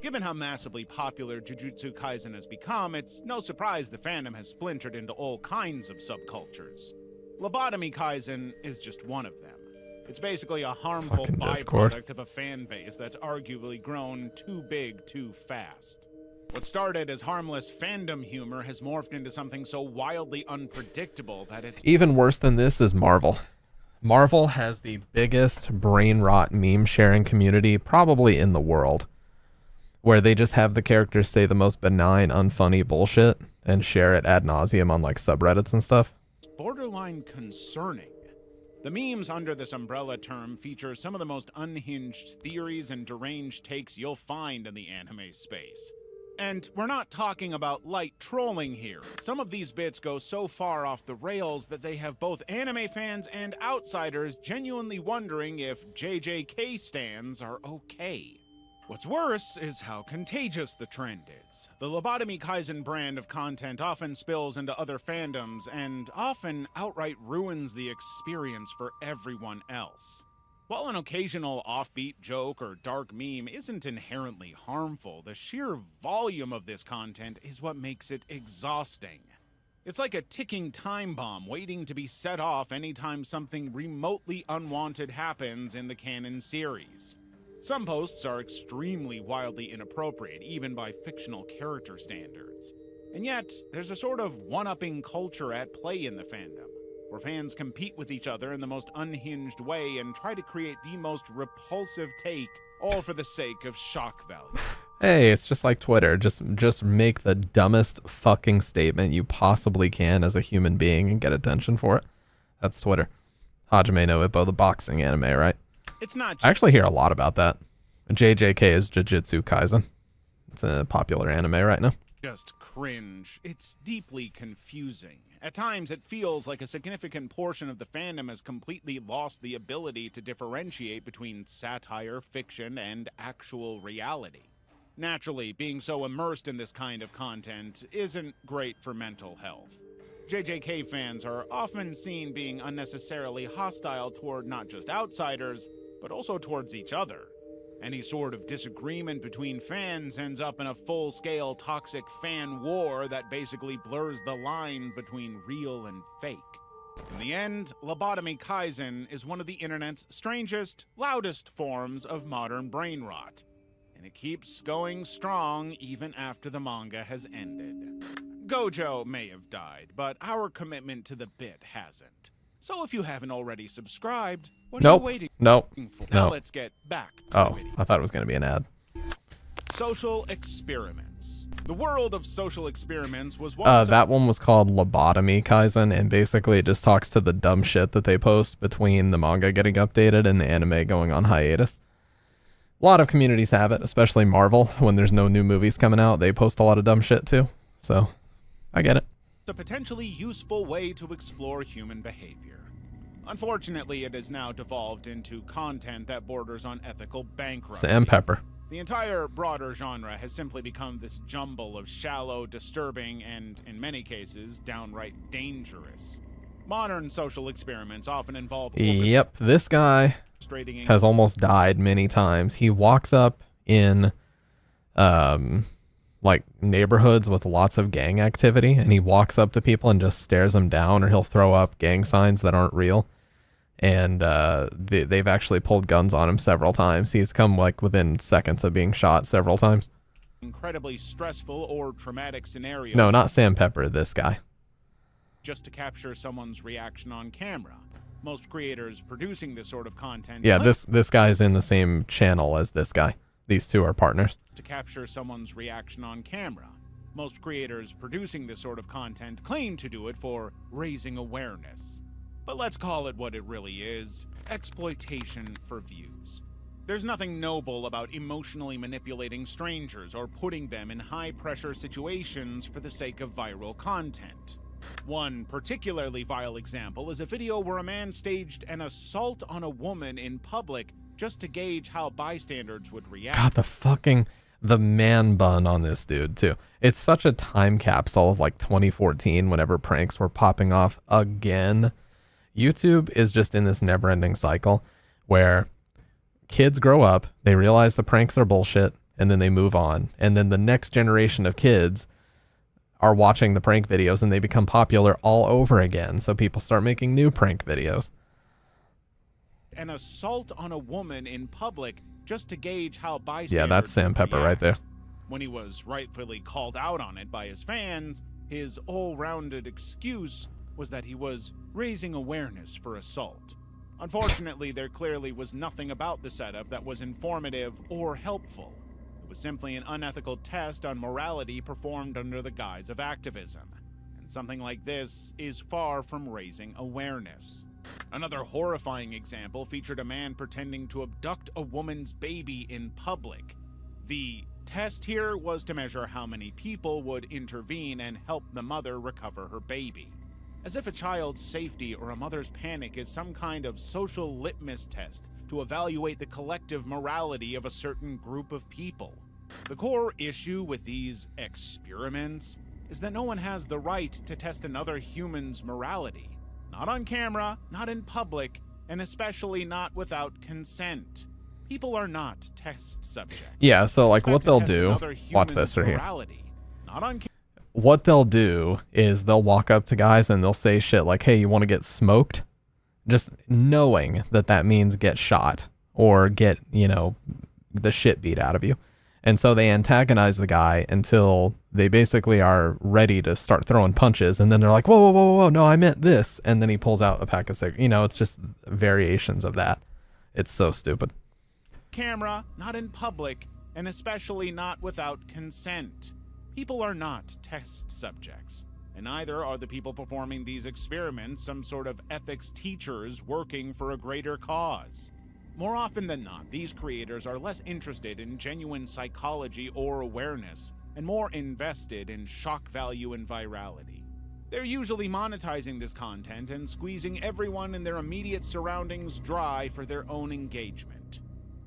Given how massively popular Jujutsu Kaisen has become, it's no surprise the fandom has splintered into all kinds of subcultures. Lobotomy Kaizen is just one of them. It's basically a harmful
Fucking
byproduct
Discord.
of a fan base that's arguably grown too big too fast. What started as harmless fandom humor has morphed into something so wildly unpredictable that it's
Even worse than this is Marvel. Marvel has the biggest brain rot meme sharing community probably in the world, where they just have the characters say the most benign, unfunny bullshit and share it ad nauseum on like subreddits and stuff.
borderline concerning. The memes under this umbrella term feature some of the most unhinged theories and deranged takes you'll find in the anime space. And we're not talking about light trolling here. Some of these bits go so far off the rails that they have both anime fans and outsiders genuinely wondering if JJK stans are okay. What's worse is how contagious the trend is. The Lobotomy Kaizen brand of content often spills into other fandoms and often outright ruins the experience for everyone else. While an occasional offbeat joke or dark meme isn't inherently harmful, the sheer volume of this content is what makes it exhausting. It's like a ticking time bomb waiting to be set off anytime something remotely unwanted happens in the canon series. Some posts are extremely wildly inappropriate, even by fictional character standards. And yet, there's a sort of one-upping culture at play in the fandom, where fans compete with each other in the most unhinged way and try to create the most repulsive take, all for the sake of shock value.
Hey, it's just like Twitter. Just make the dumbest fucking statement you possibly can as a human being and get attention for it. That's Twitter. Hajime no Ippo, the boxing anime, right?
It's not
I actually hear a lot about that. JJK is Jujutsu Kaisen. It's a popular anime right now.
just cringe. It's deeply confusing. At times, it feels like a significant portion of the fandom has completely lost the ability to differentiate between satire, fiction, and actual reality. Naturally, being so immersed in this kind of content isn't great for mental health. JJK fans are often seen being unnecessarily hostile toward not just outsiders, but also towards each other. Any sort of disagreement between fans ends up in a full-scale toxic fan war that basically blurs the line between real and fake. In the end, Lobotomy Kaizen is one of the internet's strangest, loudest forms of modern brain rot. And it keeps going strong even after the manga has ended. Gojo may have died, but our commitment to the bit hasn't. So if you haven't already subscribed, what are you waiting for? Now let's get back to the video.
I thought it was going to be an ad.
Social experiments. The world of social experiments was once
That one was called Lobotomy Kaizen, and basically it just talks to the dumb shit that they post between the manga getting updated and the anime going on hiatus. A lot of communities have it, especially Marvel. When there's no new movies coming out, they post a lot of dumb shit too. So, I get it.
a potentially useful way to explore human behavior. Unfortunately, it has now devolved into content that borders on ethical bankruptcy.
Sam Pepper.
The entire broader genre has simply become this jumble of shallow, disturbing, and, in many cases, downright dangerous. Modern social experiments often involve
Yep, this guy
orchestrating
has almost died many times. He walks up in like neighborhoods with lots of gang activity, and he walks up to people and just stares them down, or he'll throw up gang signs that aren't real. And they've actually pulled guns on him several times. He's come like within seconds of being shot several times.
incredibly stressful or traumatic scenarios.
No, not Sam Pepper, this guy.
Just to capture someone's reaction on camera. Most creators producing this sort of content.
Yeah, this guy's in the same channel as this guy. These two are partners.
To capture someone's reaction on camera. Most creators producing this sort of content claim to do it for raising awareness. But let's call it what it really is. Exploitation for views. There's nothing noble about emotionally manipulating strangers or putting them in high-pressure situations for the sake of viral content. One particularly vile example is a video where a man staged an assault on a woman in public just to gauge how bystanders would react.
God, the man bun on this dude too. It's such a time capsule of like 2014 whenever pranks were popping off again. YouTube is just in this never-ending cycle where kids grow up, they realize the pranks are bullshit, and then they move on. And then the next generation of kids are watching the prank videos and they become popular all over again. So people start making new prank videos.
An assault on a woman in public just to gauge how bystanders
Yeah, that's Sam Pepper right there.
When he was rightfully called out on it by his fans, his all-rounded excuse was that he was raising awareness for assault. Unfortunately, there clearly was nothing about the setup that was informative or helpful. It was simply an unethical test on morality performed under the guise of activism. And something like this is far from raising awareness. Another horrifying example featured a man pretending to abduct a woman's baby in public. The test here was to measure how many people would intervene and help the mother recover her baby. As if a child's safety or a mother's panic is some kind of social litmus test to evaluate the collective morality of a certain group of people. The core issue with these experiments is that no one has the right to test another human's morality. Not on camera, not in public, and especially not without consent. People are not test subjects.
Yeah, so like what they'll
Expect to
do,
test another
watch
human's
this right here.
morality, not on
What they'll do is they'll walk up to guys and they'll say shit like, hey, you want to get smoked? Just knowing that that means get shot or get, you know, the shit beat out of you. And so they antagonize the guy until they basically are ready to start throwing punches. And then they're like, whoa, whoa, whoa, whoa, no, I meant this. And then he pulls out a pack of cigarettes. You know, it's just variations of that. It's so stupid.
camera, not in public, and especially not without consent. People are not test subjects, and neither are the people performing these experiments some sort of ethics teachers working for a greater cause. More often than not, these creators are less interested in genuine psychology or awareness, and more invested in shock value and virality. They're usually monetizing this content and squeezing everyone in their immediate surroundings dry for their own engagement.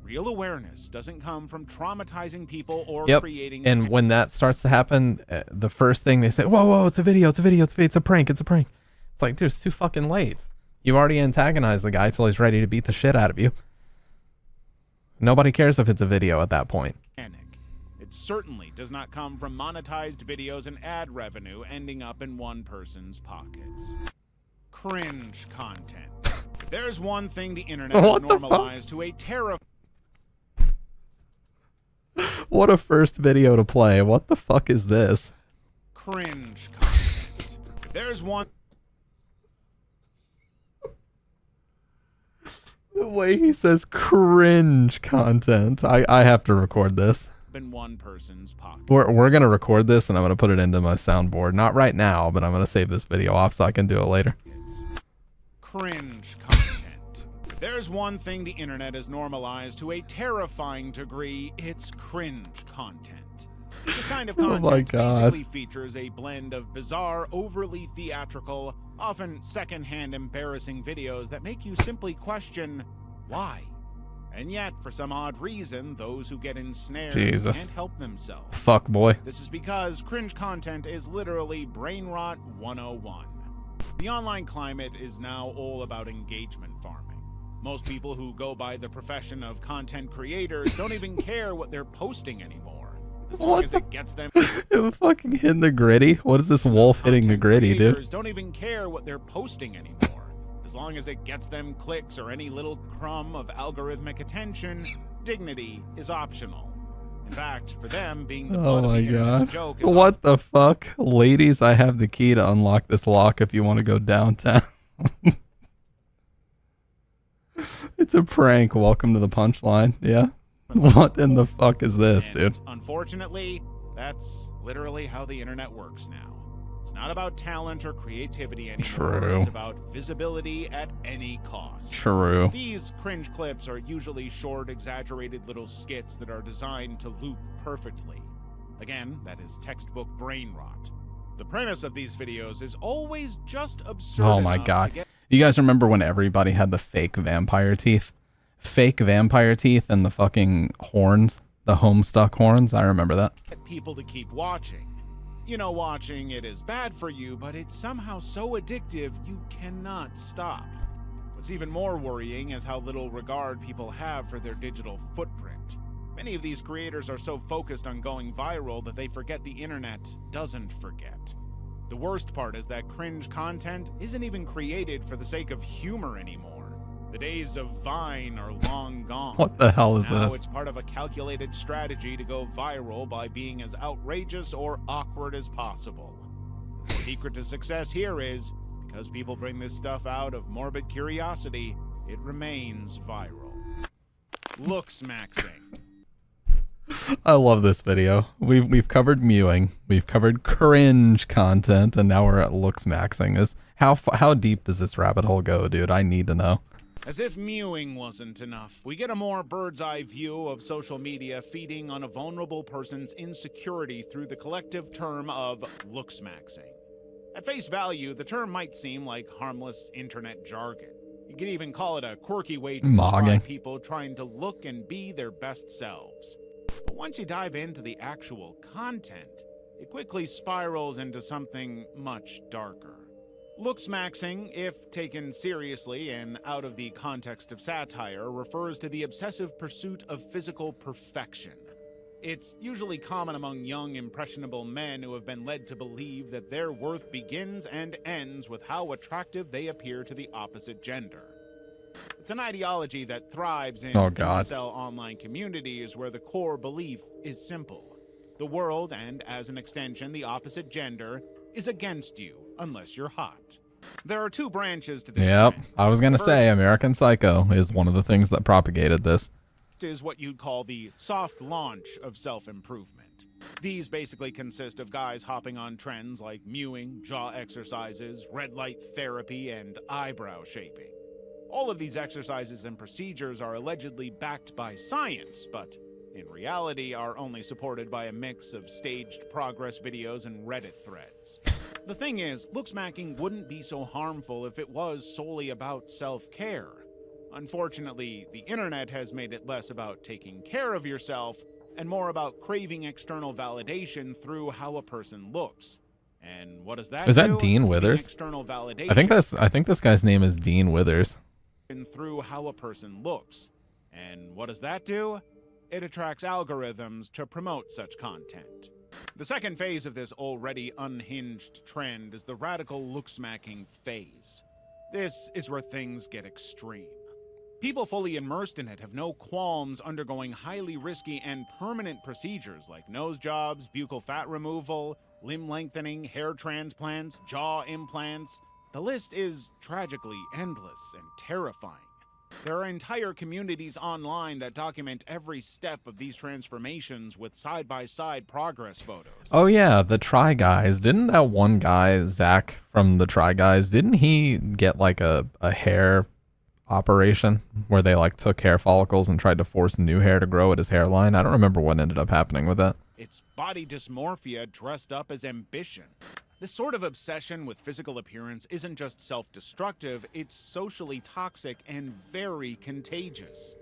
Real awareness doesn't come from traumatizing people or creating...
And when that starts to happen, the first thing they say, whoa, whoa, it's a video, it's a video, it's a prank, it's a prank. It's like, dude, it's too fucking late. You've already antagonized the guy till he's ready to beat the shit out of you. Nobody cares if it's a video at that point.
It certainly does not come from monetized videos and ad revenue ending up in one person's pockets. Cringe content. If there's one thing the internet has normalized to a terror...
What a first video to play. What the fuck is this?
Cringe content. If there's one...
The way he says cringe content. I have to record this.
In one person's pocket.
We're going to record this and I'm going to put it into my soundboard. Not right now, but I'm going to save this video off so I can do it later.
Cringe content. If there's one thing the internet has normalized to a terrifying degree, it's cringe content. This kind of content basically features a blend of bizarre, overly theatrical, often secondhand embarrassing videos that make you simply question why. And yet, for some odd reason, those who get ensnared
Jesus.
can't help themselves.
Fuck boy.
This is because cringe content is literally brain rot 101. The online climate is now all about engagement farming. Most people who go by the profession of content creators don't even care what they're posting anymore, as long as it gets them.
It fucking hitting the gritty. What is this wolf hitting the gritty, dude?
Creators don't even care what they're posting anymore, as long as it gets them clicks or any little crumb of algorithmic attention. Dignity is optional. In fact, for them, being the
Oh
butt of
my
the internet's
god.
joke is
What the fuck? Ladies, I have the key to unlock this lock if you want to go downtown. It's a prank. Welcome to the punchline. Yeah. What in the fuck is this,
And
dude?
unfortunately, that's literally how the internet works now. It's not about talent or creativity anymore.
True.
It's about visibility at any cost.
True.
These cringe clips are usually short, exaggerated little skits that are designed to loop perfectly. Again, that is textbook brain rot. The premise of these videos is always just absurd.
Oh my
enough to
god.
get
You guys remember when everybody had the fake vampire teeth? Fake vampire teeth and the fucking horns, the Homestuck horns. I remember that.
people to keep watching. You know, watching it is bad for you, but it's somehow so addictive you cannot stop. What's even more worrying is how little regard people have for their digital footprint. Many of these creators are so focused on going viral that they forget the internet doesn't forget. The worst part is that cringe content isn't even created for the sake of humor anymore. The days of Vine are long gone.
What the hell is
Now
this?
it's part of a calculated strategy to go viral by being as outrageous or awkward as possible. The secret to success here is, because people bring this stuff out of morbid curiosity, it remains viral. Looks maxing.
I love this video. We've covered mewing, we've covered cringe content, and now we're at looks maxing. Is how deep does this rabbit hole go, dude? I need to know.
As if mewing wasn't enough, we get a more bird's-eye view of social media feeding on a vulnerable person's insecurity through the collective term of looks maxing. At face value, the term might seem like harmless internet jargon. You could even call it a quirky way to
Mogging.
describe people trying to look and be their best selves. But once you dive into the actual content, it quickly spirals into something much darker. Looks maxing, if taken seriously and out of the context of satire, refers to the obsessive pursuit of physical perfection. It's usually common among young, impressionable men who have been led to believe that their worth begins and ends with how attractive they appear to the opposite gender. It's an ideology that thrives in
Oh, God.
incel online communities where the core belief is simple. The world, and as an extension, the opposite gender, is against you unless you're hot. There are two branches to this
Yep,
trend.
I was gonna
First
say American Psycho is one of the things that propagated this.
is what you'd call the soft launch of self-improvement. These basically consist of guys hopping on trends like mewing, jaw exercises, red light therapy, and eyebrow shaping. All of these exercises and procedures are allegedly backed by science, but in reality are only supported by a mix of staged progress videos and Reddit threads. The thing is, looksmacking wouldn't be so harmful if it was solely about self-care. Unfortunately, the internet has made it less about taking care of yourself and more about craving external validation through how a person looks. And what does that
Is that
do?
Dean
Craving
Withers?
External validation
I think this guy's name is Dean Withers.
through how a person looks. And what does that do? It attracts algorithms to promote such content. The second phase of this already unhinged trend is the radical looksmacking phase. This is where things get extreme. People fully immersed in it have no qualms undergoing highly risky and permanent procedures like nose jobs, buccal fat removal, limb lengthening, hair transplants, jaw implants. The list is tragically endless and terrifying. There are entire communities online that document every step of these transformations with side-by-side progress photos.
Oh yeah, the Try Guys. Didn't that one guy, Zach from the Try Guys, didn't he get like a hair operation where they like took hair follicles and tried to force new hair to grow at his hairline? I don't remember what ended up happening with that.
It's body dysmorphia dressed up as ambition. This sort of obsession with physical appearance isn't just self-destructive, it's socially toxic and very contagious.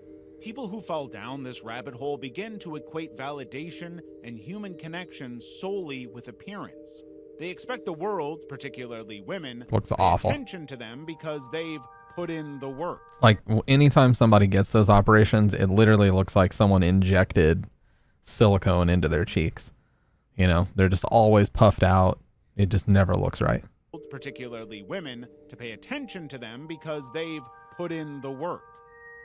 People who fall down this rabbit hole begin to equate validation and human connection solely with appearance. They expect the world, particularly women,
Looks
to pay
awful.
attention to them because they've put in the work.
Like, anytime somebody gets those operations, it literally looks like someone injected silicone into their cheeks. You know, they're just always puffed out. It just never looks right.
Particularly women, to pay attention to them because they've put in the work.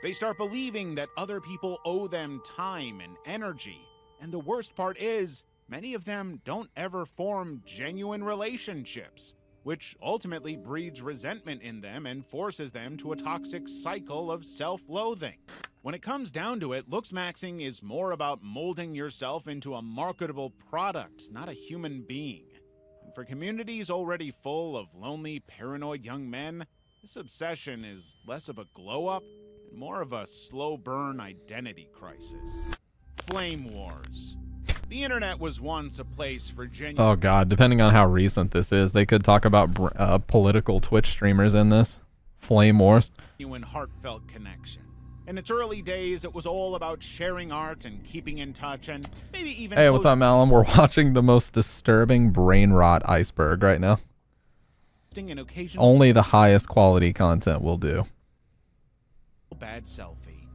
They start believing that other people owe them time and energy. And the worst part is, many of them don't ever form genuine relationships, which ultimately breeds resentment in them and forces them to a toxic cycle of self-loathing. When it comes down to it, looks maxing is more about molding yourself into a marketable product, not a human being. And for communities already full of lonely, paranoid young men, this obsession is less of a glow-up and more of a slow burn identity crisis. Flame wars. The internet was once a place for genuine...
Oh god, depending on how recent this is, they could talk about political Twitch streamers in this. Flame wars.
Genuine heartfelt connection. In its early days, it was all about sharing art and keeping in touch and maybe even...
Hey, what's up, Malum? We're watching the most disturbing brain rot iceberg right now.
An occasional
Only the highest quality content will do.
bad selfie.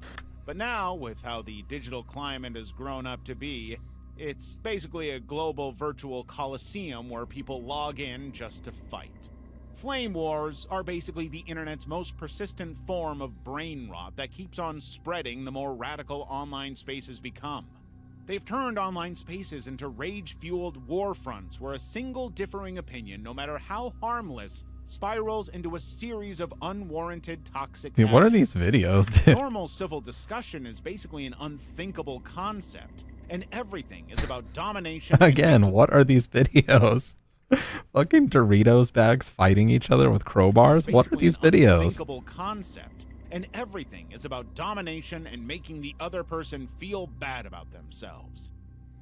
But now, with how the digital climate has grown up to be, it's basically a global virtual coliseum where people log in just to fight. Flame wars are basically the internet's most persistent form of brain rot that keeps on spreading the more radical online spaces become. They've turned online spaces into rage-fueled war fronts where a single differing opinion, no matter how harmless, spirals into a series of unwarranted toxic
Dude, what are
actions.
these videos, dude?
Normal civil discussion is basically an unthinkable concept, and everything is about domination.
Again, what are these videos? Fucking Doritos bags fighting each other with crowbars? What are these videos?
Unthinkable concept, and everything is about domination and making the other person feel bad about themselves.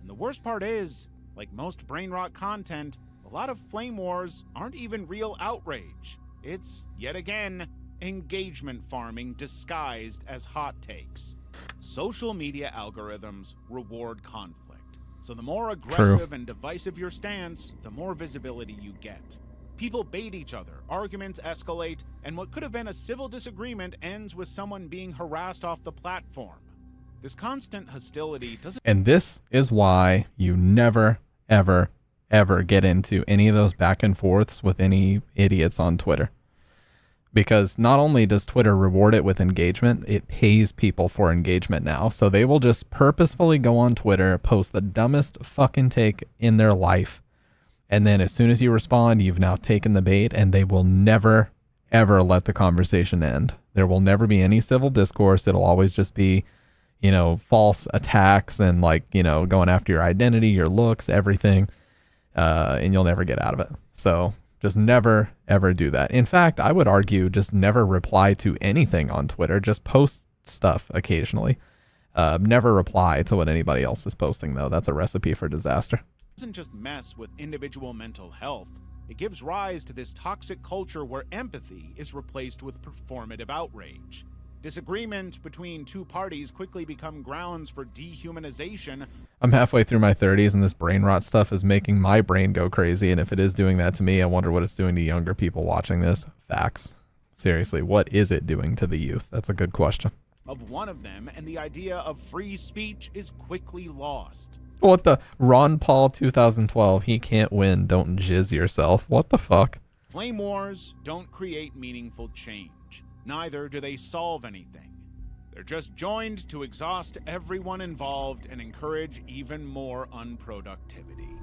And the worst part is, like most brain rot content, a lot of flame wars aren't even real outrage. It's, yet again, engagement farming disguised as hot takes. Social media algorithms reward conflict. So the more aggressive and divisive your stance, the more visibility you get. People bait each other, arguments escalate, and what could have been a civil disagreement ends with someone being harassed off the platform. This constant hostility doesn't...
And this is why you never, ever, ever get into any of those back and forths with any idiots on Twitter. Because not only does Twitter reward it with engagement, it pays people for engagement now. So they will just purposefully go on Twitter, post the dumbest fucking take in their life. And then as soon as you respond, you've now taken the bait, and they will never, ever let the conversation end. There will never be any civil discourse. It'll always just be, you know, false attacks and, like, you know, going after your identity, your looks, everything. And you'll never get out of it. So just never, ever do that. In fact, I would argue just never reply to anything on Twitter. Just post stuff occasionally. Never reply to what anybody else is posting, though. That's a recipe for disaster.
doesn't just mess with individual mental health, it gives rise to this toxic culture where empathy is replaced with performative outrage. Disagreement between two parties quickly become grounds for dehumanization.
I'm halfway through my 30s, and this brain rot stuff is making my brain go crazy, and if it is doing that to me, I wonder what it's doing to younger people watching this. Facts. Seriously, what is it doing to the youth? That's a good question.
Of one of them, and the idea of free speech is quickly lost.
What the? Ron Paul 2012, he can't win, don't jizz yourself. What the fuck?
Flame wars don't create meaningful change. Neither do they solve anything. They're just joined to exhaust everyone involved and encourage even more unproductivity.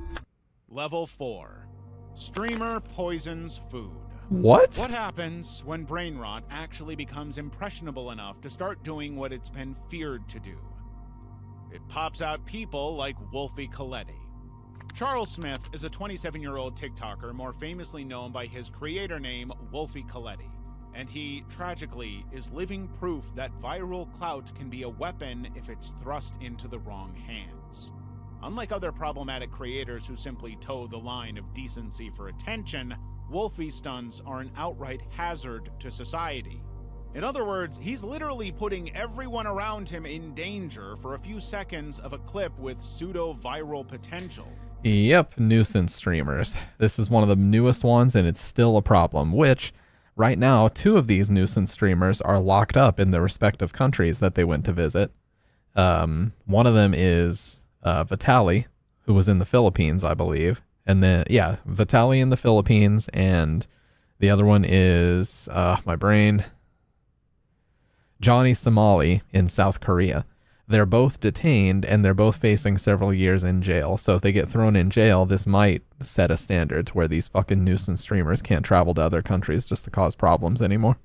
Level 4. Streamer poisons food.
What?
What happens when brain rot actually becomes impressionable enough to start doing what it's been feared to do? It pops out people like Wolfie Coletti. Charles Smith is a 27-year-old TikToker more famously known by his creator name, Wolfie Coletti. And he, tragically, is living proof that viral clout can be a weapon if it's thrust into the wrong hands. Unlike other problematic creators who simply toe the line of decency for attention, Wolfie stunts are an outright hazard to society. In other words, he's literally putting everyone around him in danger for a few seconds of a clip with pseudo-viral potential.
Yep, nuisance streamers. This is one of the newest ones, and it's still a problem, which, right now, 2 of these nuisance streamers are locked up in the respective countries that they went to visit. One of them is Vitaly, who was in the Philippines, I believe. And then, yeah, Vitaly in the Philippines, and the other one is, my brain, Johnny Somali in South Korea. They're both detained, and they're both facing several years in jail. So if they get thrown in jail, this might set a standard to where these fucking nuisance streamers can't travel to other countries just to cause problems anymore.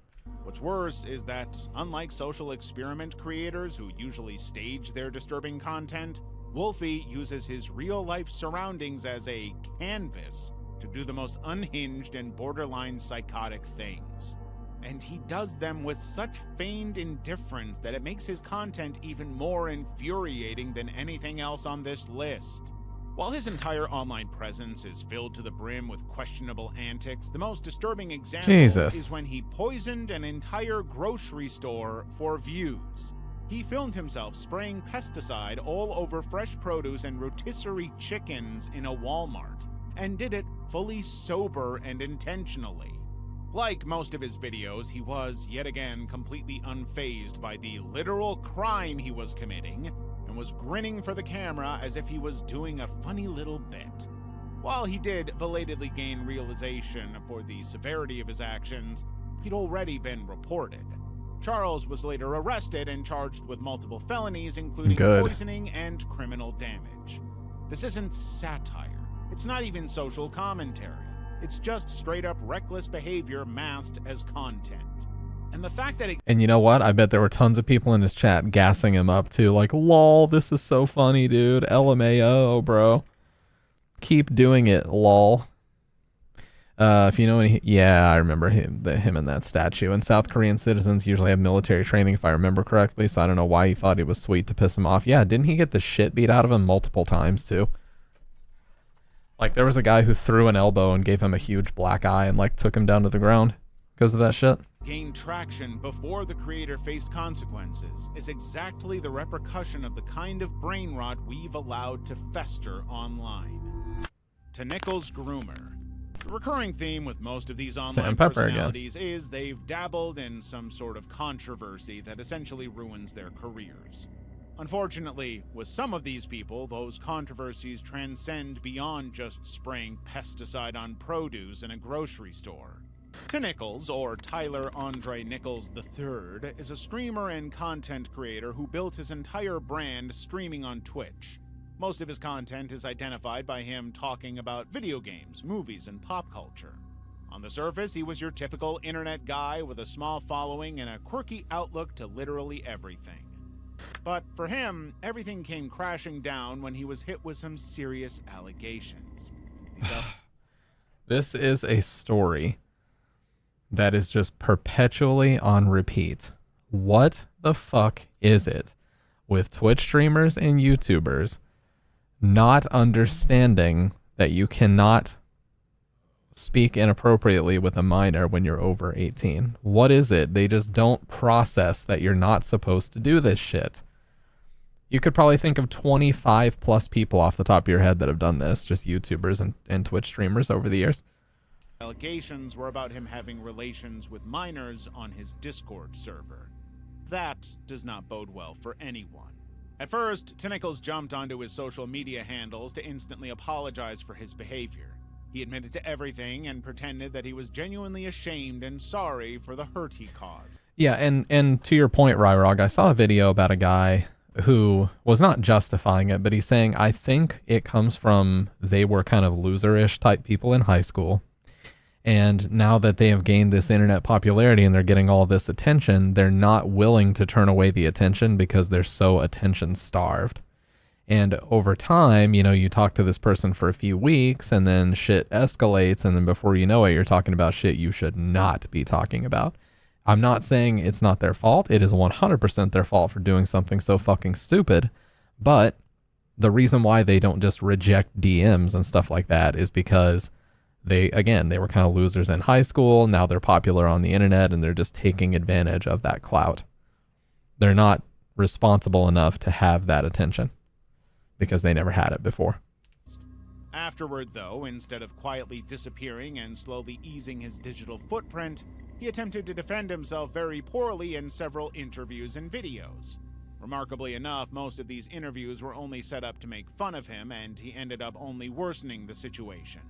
What's worse is that, unlike social experiment creators who usually stage their disturbing content, Wolfie uses his real-life surroundings as a canvas to do the most unhinged and borderline psychotic things. And he does them with such feigned indifference that it makes his content even more infuriating than anything else on this list. While his entire online presence is filled to the brim with questionable antics, the most disturbing example is when he poisoned an entire grocery store for views. He filmed himself spraying pesticide all over fresh produce and rotisserie chickens in a Walmart, and did it fully sober and intentionally. Like most of his videos, he was, yet again, completely unfazed by the literal crime he was committing, and was grinning for the camera as if he was doing a funny little bit. While he did belatedly gain realization for the severity of his actions, he'd already been reported. Charles was later arrested and charged with multiple felonies, including poisoning and criminal damage. This isn't satire. It's not even social commentary. It's just straight up reckless behavior masked as content. And the fact that
And you know what? I bet there were tons of people in his chat gassing him up too. Like, lol, this is so funny, dude. LMAO, bro. Keep doing it, lol. If you know any, yeah, I remember him and that statue. And South Korean citizens usually have military training, if I remember correctly. So I don't know why he thought it was sweet to piss him off. Yeah, didn't he get the shit beat out of him multiple times too? Like, there was a guy who threw an elbow and gave him a huge black eye and, like, took him down to the ground because of that shit.
Gained traction before the creator faced consequences is exactly the repercussion of the kind of brain rot we've allowed to fester online. To Nichols Groomer. The recurring theme with most of these online personalities is they've dabbled in some sort of controversy that essentially ruins their careers. Unfortunately, with some of these people, those controversies transcend beyond just spraying pesticide on produce in a grocery store. To Nichols, or Tyler Andre Nichols III, is a streamer and content creator who built his entire brand streaming on Twitch. Most of his content is identified by him talking about video games, movies, and pop culture. On the surface, he was your typical internet guy with a small following and a quirky outlook to literally everything. But for him, everything came crashing down when he was hit with some serious allegations.
This is a story that is just perpetually on repeat. What the fuck is it with Twitch streamers and YouTubers not understanding that you cannot speak inappropriately with a minor when you're over 18? What is it? They just don't process that you're not supposed to do this shit. You could probably think of 25 plus people off the top of your head that have done this, just YouTubers and Twitch streamers over the years.
Allegations were about him having relations with minors on his Discord server. That does not bode well for anyone. At first, Nichols jumped onto his social media handles to instantly apologize for his behavior. He admitted to everything and pretended that he was genuinely ashamed and sorry for the hurt he caused.
Yeah, and to your point, Ryrog, I saw a video about a guy who was not justifying it, but he's saying, I think it comes from they were kind of loserish type people in high school. And now that they have gained this internet popularity and they're getting all this attention, they're not willing to turn away the attention because they're so attention starved. And over time, you know, you talk to this person for a few weeks and then shit escalates. And then before you know it, you're talking about shit you should not be talking about. I'm not saying it's not their fault. It is 100% their fault for doing something so fucking stupid. But the reason why they don't just reject DMs and stuff like that is because they were kind of losers in high school. Now they're popular on the internet and they're just taking advantage of that clout. They're not responsible enough to have that attention because they never had it before.
Afterward, though, instead of quietly disappearing and slowly easing his digital footprint, he attempted to defend himself very poorly in several interviews and videos. Remarkably enough, most of these interviews were only set up to make fun of him, and he ended up only worsening the situation.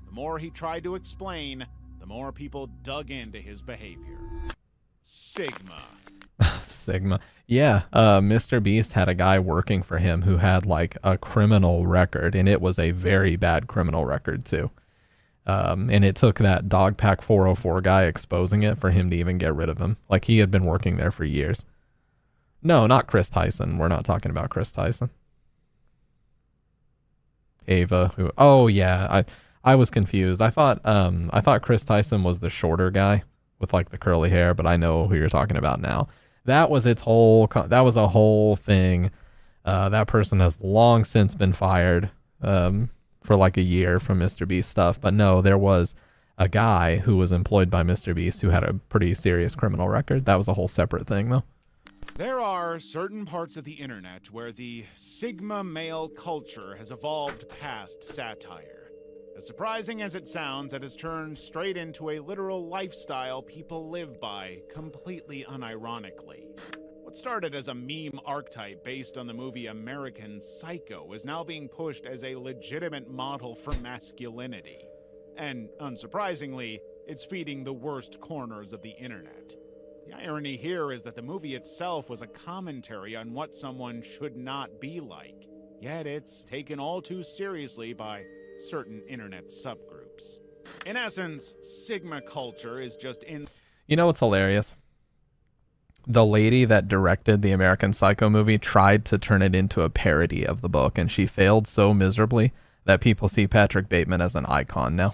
The more he tried to explain, the more people dug into his behavior. Sigma.
Sigma. Yeah, Mr. Beast had a guy working for him who had like a criminal record, and it was a very bad criminal record too. And it took that Dogpack 404 guy exposing it for him to even get rid of him. Like, he had been working there for years. No, not Chris Tyson. We're not talking about Chris Tyson. Ava, who... Oh, yeah. I was confused. I thought Chris Tyson was the shorter guy with, like, the curly hair, but I know who you're talking about now. That was its whole... That was a whole thing. That person has long since been fired for, like, a year from Mr. Beast stuff. But no, there was a guy who was employed by Mr. Beast who had a pretty serious criminal record. That was a whole separate thing, though.
There are certain parts of the internet where the Sigma male culture has evolved past satire. As surprising as it sounds, it has turned straight into a literal lifestyle people live by, completely unironically. What started as a meme archetype based on the movie American Psycho is now being pushed as a legitimate model for masculinity. And, unsurprisingly, it's feeding the worst corners of the internet. The irony here is that the movie itself was a commentary on what someone should not be like, yet it's taken all too seriously by certain internet subgroups. In essence, Sigma culture is just in...
You know what's hilarious? The lady that directed the American Psycho movie tried to turn it into a parody of the book, and she failed so miserably that people see Patrick Bateman as an icon now.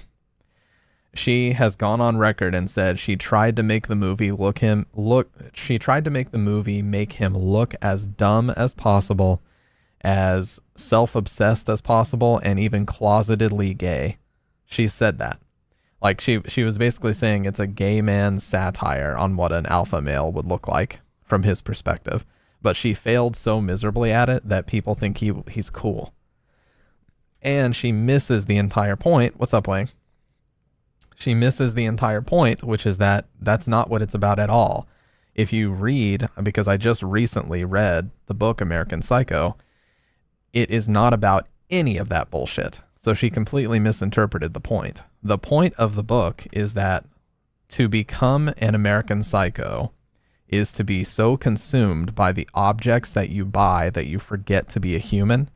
She has gone on record and said she tried to make the movie make him look as dumb as possible, as self-obsessed as possible, and even closetedly gay. She said that. Like, she was basically saying it's a gay man's satire on what an alpha male would look like from his perspective. But she failed so miserably at it that people think he's cool. And she misses the entire point. What's up, Wayne? She misses the entire point, which is that that's not what it's about at all. If you read, because I just recently read the book American Psycho, it is not about any of that bullshit. So she completely misinterpreted the point. The point of the book is that to become an American Psycho is to be so consumed by the objects that you buy that you forget to be a human.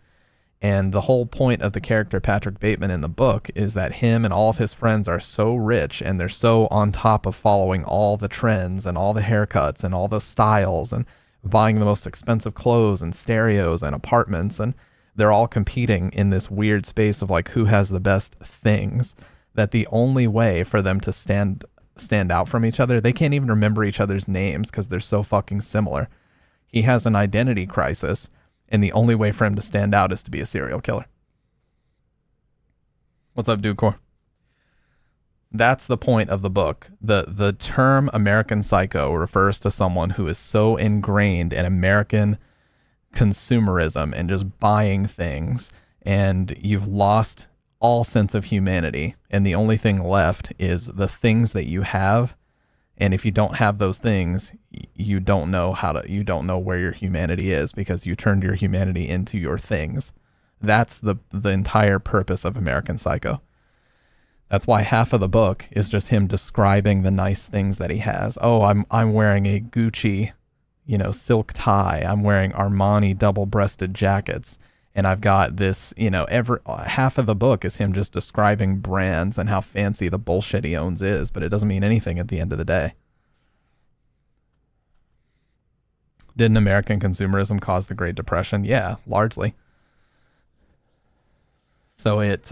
And the whole point of the character Patrick Bateman in the book is that him and all of his friends are so rich and they're so on top of following all the trends and all the haircuts and all the styles and buying the most expensive clothes and stereos and apartments, and they're all competing in this weird space of like who has the best things, that the only way for them to stand out from each other, they can't even remember each other's names because they're so fucking similar. He has an identity crisis, and the only way for him to stand out is to be a serial killer. What's up, Dude Core? That's the point of the book. The term American Psycho refers to someone who is so ingrained in American consumerism and just buying things, and you've lost all sense of humanity, and the only thing left is the things that you have. And if you don't have those things, you don't know where your humanity is, because you turned your humanity into your things. That's the entire purpose of American Psycho. That's why half of the book is just him describing the nice things that he has. Oh, I'm wearing a Gucci, silk tie. I'm wearing Armani double-breasted jackets. And I've got this, half of the book is him just describing brands and how fancy the bullshit he owns is, but it doesn't mean anything at the end of the day. Didn't American consumerism cause the Great Depression? Yeah, largely. So it's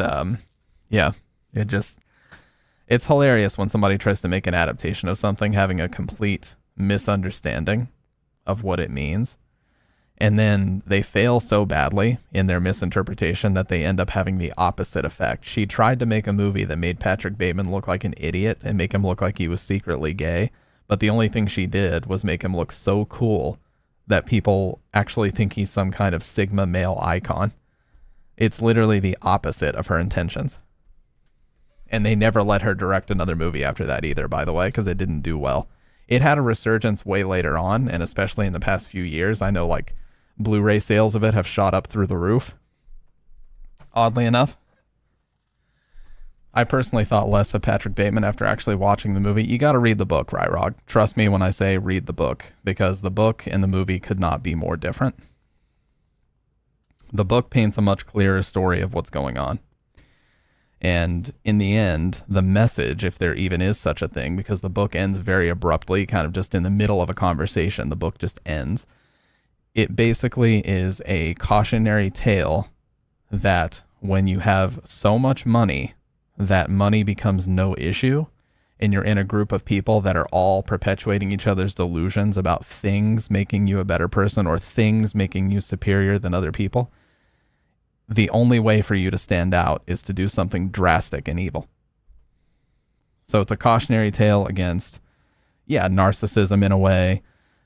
hilarious when somebody tries to make an adaptation of something having a complete misunderstanding of what it means. And then they fail so badly in their misinterpretation that they end up having the opposite effect. She tried to make a movie that made Patrick Bateman look like an idiot and make him look like he was secretly gay. But the only thing she did was make him look so cool that people actually think he's some kind of Sigma male icon. It's literally the opposite of her intentions. And they never let her direct another movie after that either, by the way, because it didn't do well. It had a resurgence way later on, and especially in the past few years. I know, like, Blu-ray sales of it have shot up through the roof. Oddly enough. I personally thought less of Patrick Bateman after actually watching the movie. You got to read the book, Ryrog. Trust me when I say read the book, because the book and the movie could not be more different. The book paints a much clearer story of what's going on. And in the end, the message, if there even is such a thing, because the book ends very abruptly, kind of just in the middle of a conversation, the book just ends. It basically is a cautionary tale that when you have so much money, that money becomes no issue, and you're in a group of people that are all perpetuating each other's delusions about things making you a better person or things making you superior than other people, the only way for you to stand out is to do something drastic and evil. So it's a cautionary tale against, narcissism in a way,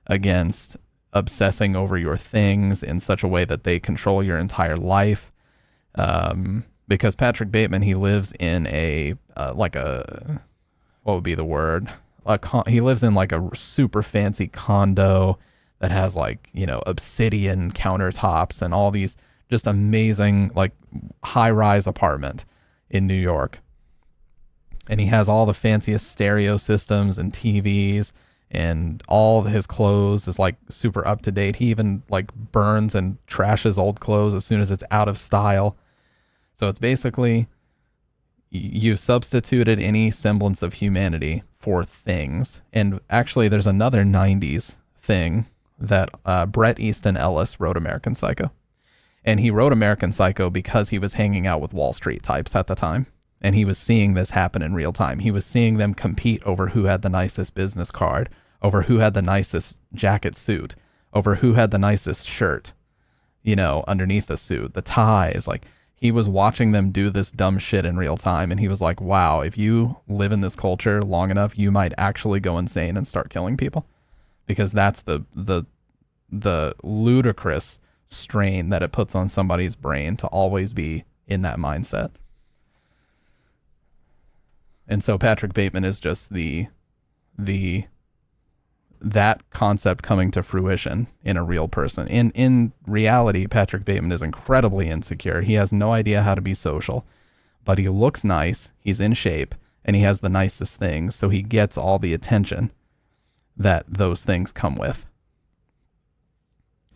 against obsessing over your things in such a way that they control your entire life. Because Patrick Bateman, he lives in what would be the word? He lives in like a super fancy condo that has like, obsidian countertops and all these just amazing, like, high-rise apartment in New York. And he has all the fanciest stereo systems and TVs, and all of his clothes is like super up to date. He even like burns and trashes old clothes as soon as it's out of style. So it's basically, you've substituted any semblance of humanity for things. And actually there's another 90s thing that Bret Easton Ellis wrote American Psycho. And he wrote American Psycho because he was hanging out with Wall Street types at the time. And he was seeing this happen in real time. He was seeing them compete over who had the nicest business card, over who had the nicest jacket suit, over who had the nicest shirt, underneath the suit, the ties. Like, he was watching them do this dumb shit in real time. And he was like, wow, if you live in this culture long enough, you might actually go insane and start killing people. Because that's the ludicrous strain that it puts on somebody's brain to always be in that mindset. And so Patrick Bateman is just that concept coming to fruition in a real person. In reality, Patrick Bateman is incredibly insecure. He has no idea how to be social, but he looks nice, he's in shape, and he has the nicest things, so he gets all the attention that those things come with.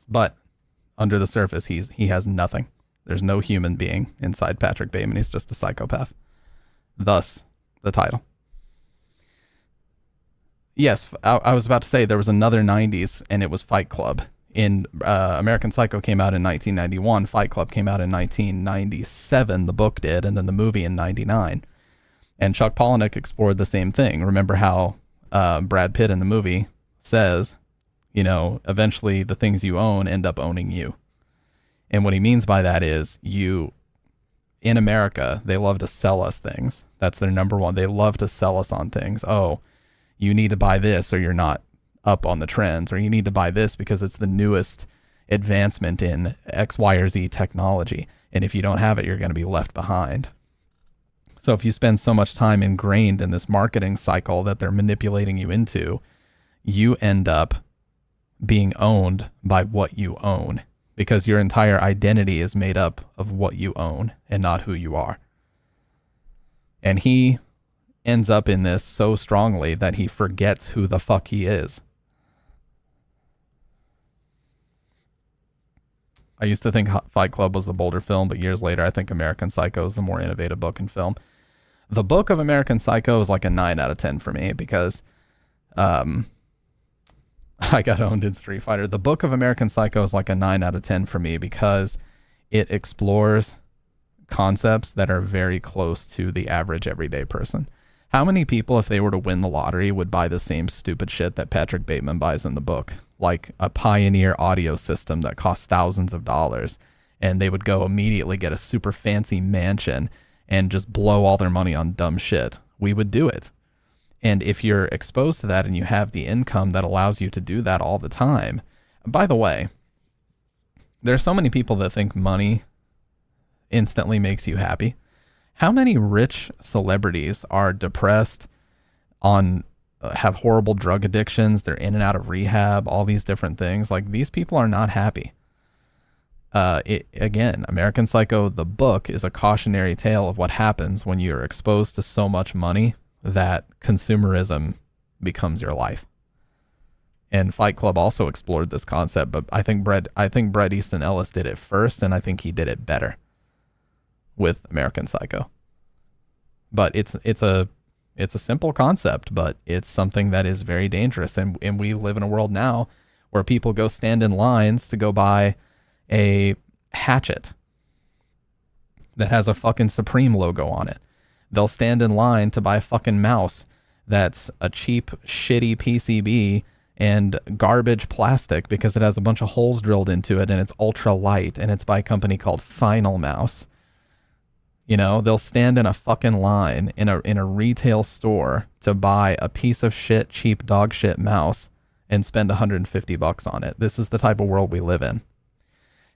But under the surface, he has nothing. There's no human being inside Patrick Bateman. He's just a psychopath. Thus, the title. Yes, I was about to say there was another 90s, and it was Fight Club. American Psycho came out in 1991. Fight Club came out in 1997. The book did, and then the movie in 99. And Chuck Palahniuk explored the same thing. Remember how Brad Pitt in the movie says, eventually the things you own end up owning you. And what he means by that is in America, they love to sell us things. That's their number one. They love to sell us on things. Oh, you need to buy this or you're not up on the trends, or you need to buy this because it's the newest advancement in X, Y, or Z technology. And if you don't have it, you're going to be left behind. So if you spend so much time ingrained in this marketing cycle that they're manipulating you into, you end up being owned by what you own, because your entire identity is made up of what you own and not who you are. And he ends up in this so strongly that he forgets who the fuck he is. I used to think Fight Club was the bolder film, but years later I think American Psycho is the more innovative book and film. The book of American Psycho is like a 9 out of 10 for me because I got owned in Street Fighter. The book of American Psycho is like a 9 out of 10 for me because it explores concepts that are very close to the average everyday person. How many people, if they were to win the lottery, would buy the same stupid shit that Patrick Bateman buys in the book? like a Pioneer audio system that costs thousands of dollars, and they would go immediately get a super fancy mansion and just blow all their money on dumb shit, we would do it. And if you're exposed to that and you have the income that allows you to do that all the time, by the way, there's so many people that think money instantly makes you happy. How many rich celebrities are depressed, have horrible drug addictions, they're in and out of rehab, all these different things? Like, these people are not happy. Again, American Psycho, the book, is a cautionary tale of what happens when you're exposed to so much money that consumerism becomes your life. And Fight Club also explored this concept, but I think Bret Easton Ellis did it first, and I think he did it better with American Psycho. But it's a simple concept, but it's something that is very dangerous. And we live in a world now where people go stand in lines to go buy a hatchet that has a fucking Supreme logo on it. They'll stand in line to buy a fucking mouse that's a cheap, shitty PCB and garbage plastic because it has a bunch of holes drilled into it and it's ultra light and it's by a company called Final Mouse. You know, they'll stand in a fucking line in a retail store to buy a piece of shit, cheap dog shit mouse and spend $150 on it. This is the type of world we live in.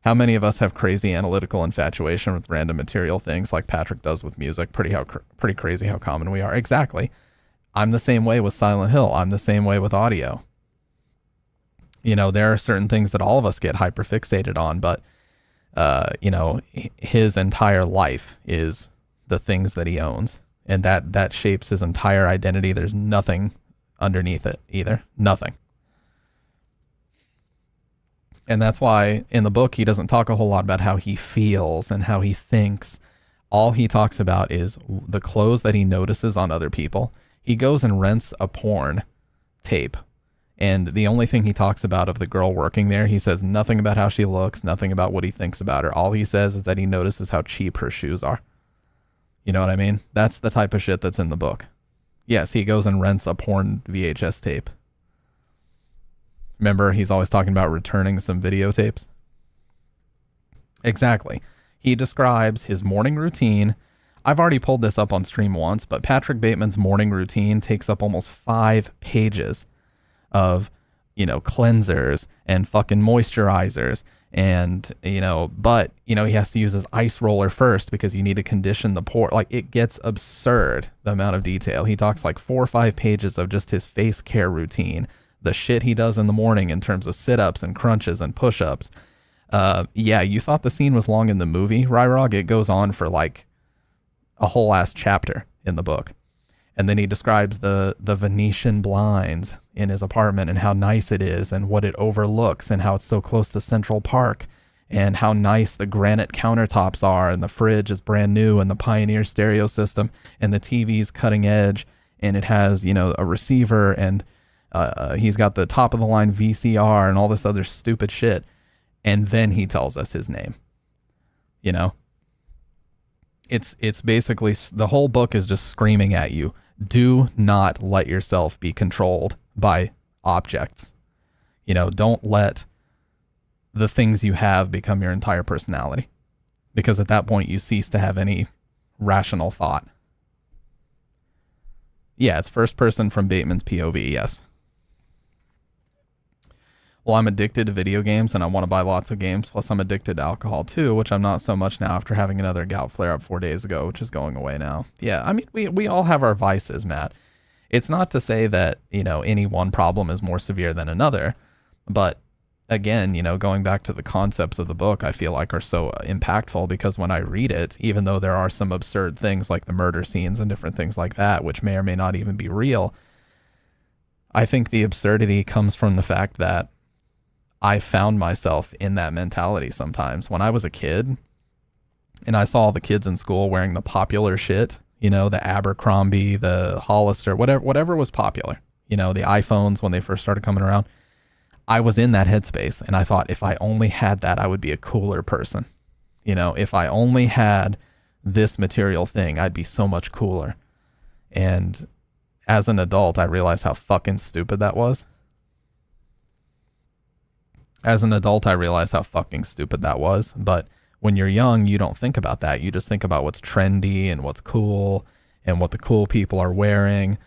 How many of us have crazy analytical infatuation with random material things like Patrick does with music? Pretty crazy how common we are. Exactly. I'm the same way with Silent Hill. I'm the same way with audio. You know, there are certain things that all of us get hyperfixated on, but, you know, his entire life is the things that he owns, and that shapes his entire identity. There's nothing underneath it either. Nothing. And that's why in the book, he doesn't talk a whole lot about how he feels and how he thinks. All he talks about is the clothes that he notices on other people. He goes and rents a porn tape. And the only thing he talks about of the girl working there, he says nothing about how she looks, nothing about what he thinks about her. All he says is that he notices how cheap her shoes are. You know what I mean? That's the type of shit that's in the book. Yes, he goes and rents a porn VHS tape. Remember, he's always talking about returning some videotapes? Exactly. He describes his morning routine. I've already pulled this up on stream once, but Patrick Bateman's morning routine takes up almost 5 pages of, you know, cleansers and fucking moisturizers and, you know, but, you know, he has to use his ice roller first because you need to condition the pore. Like, it gets absurd, the amount of detail. He talks like 4 or 5 pages of just his face care routine, the shit he does in the morning in terms of sit-ups and crunches and push-ups. Yeah, you thought the scene was long in the movie, Ryrog? It goes on for like a whole ass chapter in the book. And then he describes the Venetian blinds in his apartment and how nice it is and what it overlooks and how it's so close to Central Park and how nice the granite countertops are and the fridge is brand new and the Pioneer stereo system and the TV's cutting edge and it has, you know, a receiver and he's got the top of the line VCR and all this other stupid shit. And then he tells us his name. You know? It's basically, the whole book is just screaming at you. Do not let yourself be controlled by objects. You know, don't let the things you have become your entire personality. Because at that point you cease to have any rational thought. Yeah, it's first person from Bateman's POV, yes. Well, I'm addicted to video games and I want to buy lots of games. Plus, I'm addicted to alcohol too, which I'm not so much now after having another gout flare up 4 days ago, which is going away now. Yeah, I mean, we all have our vices, Matt. It's not to say that, you know, any one problem is more severe than another. But again, you know, going back to the concepts of the book, I feel like are so impactful because when I read it, even though there are some absurd things like the murder scenes and different things like that, which may or may not even be real, I think the absurdity comes from the fact that I found myself in that mentality sometimes. When I was a kid and I saw the kids in school wearing the popular shit, you know, the Abercrombie, the Hollister, whatever was popular, you know, the iPhones when they first started coming around, I was in that headspace and I thought if I only had that, I would be a cooler person. You know, if I only had this material thing, I'd be so much cooler. And as an adult, I realized how fucking stupid that was. As an adult, I realize how fucking stupid that was. But when you're young, you don't think about that. You just think about what's trendy and what's cool and what the cool people are wearing.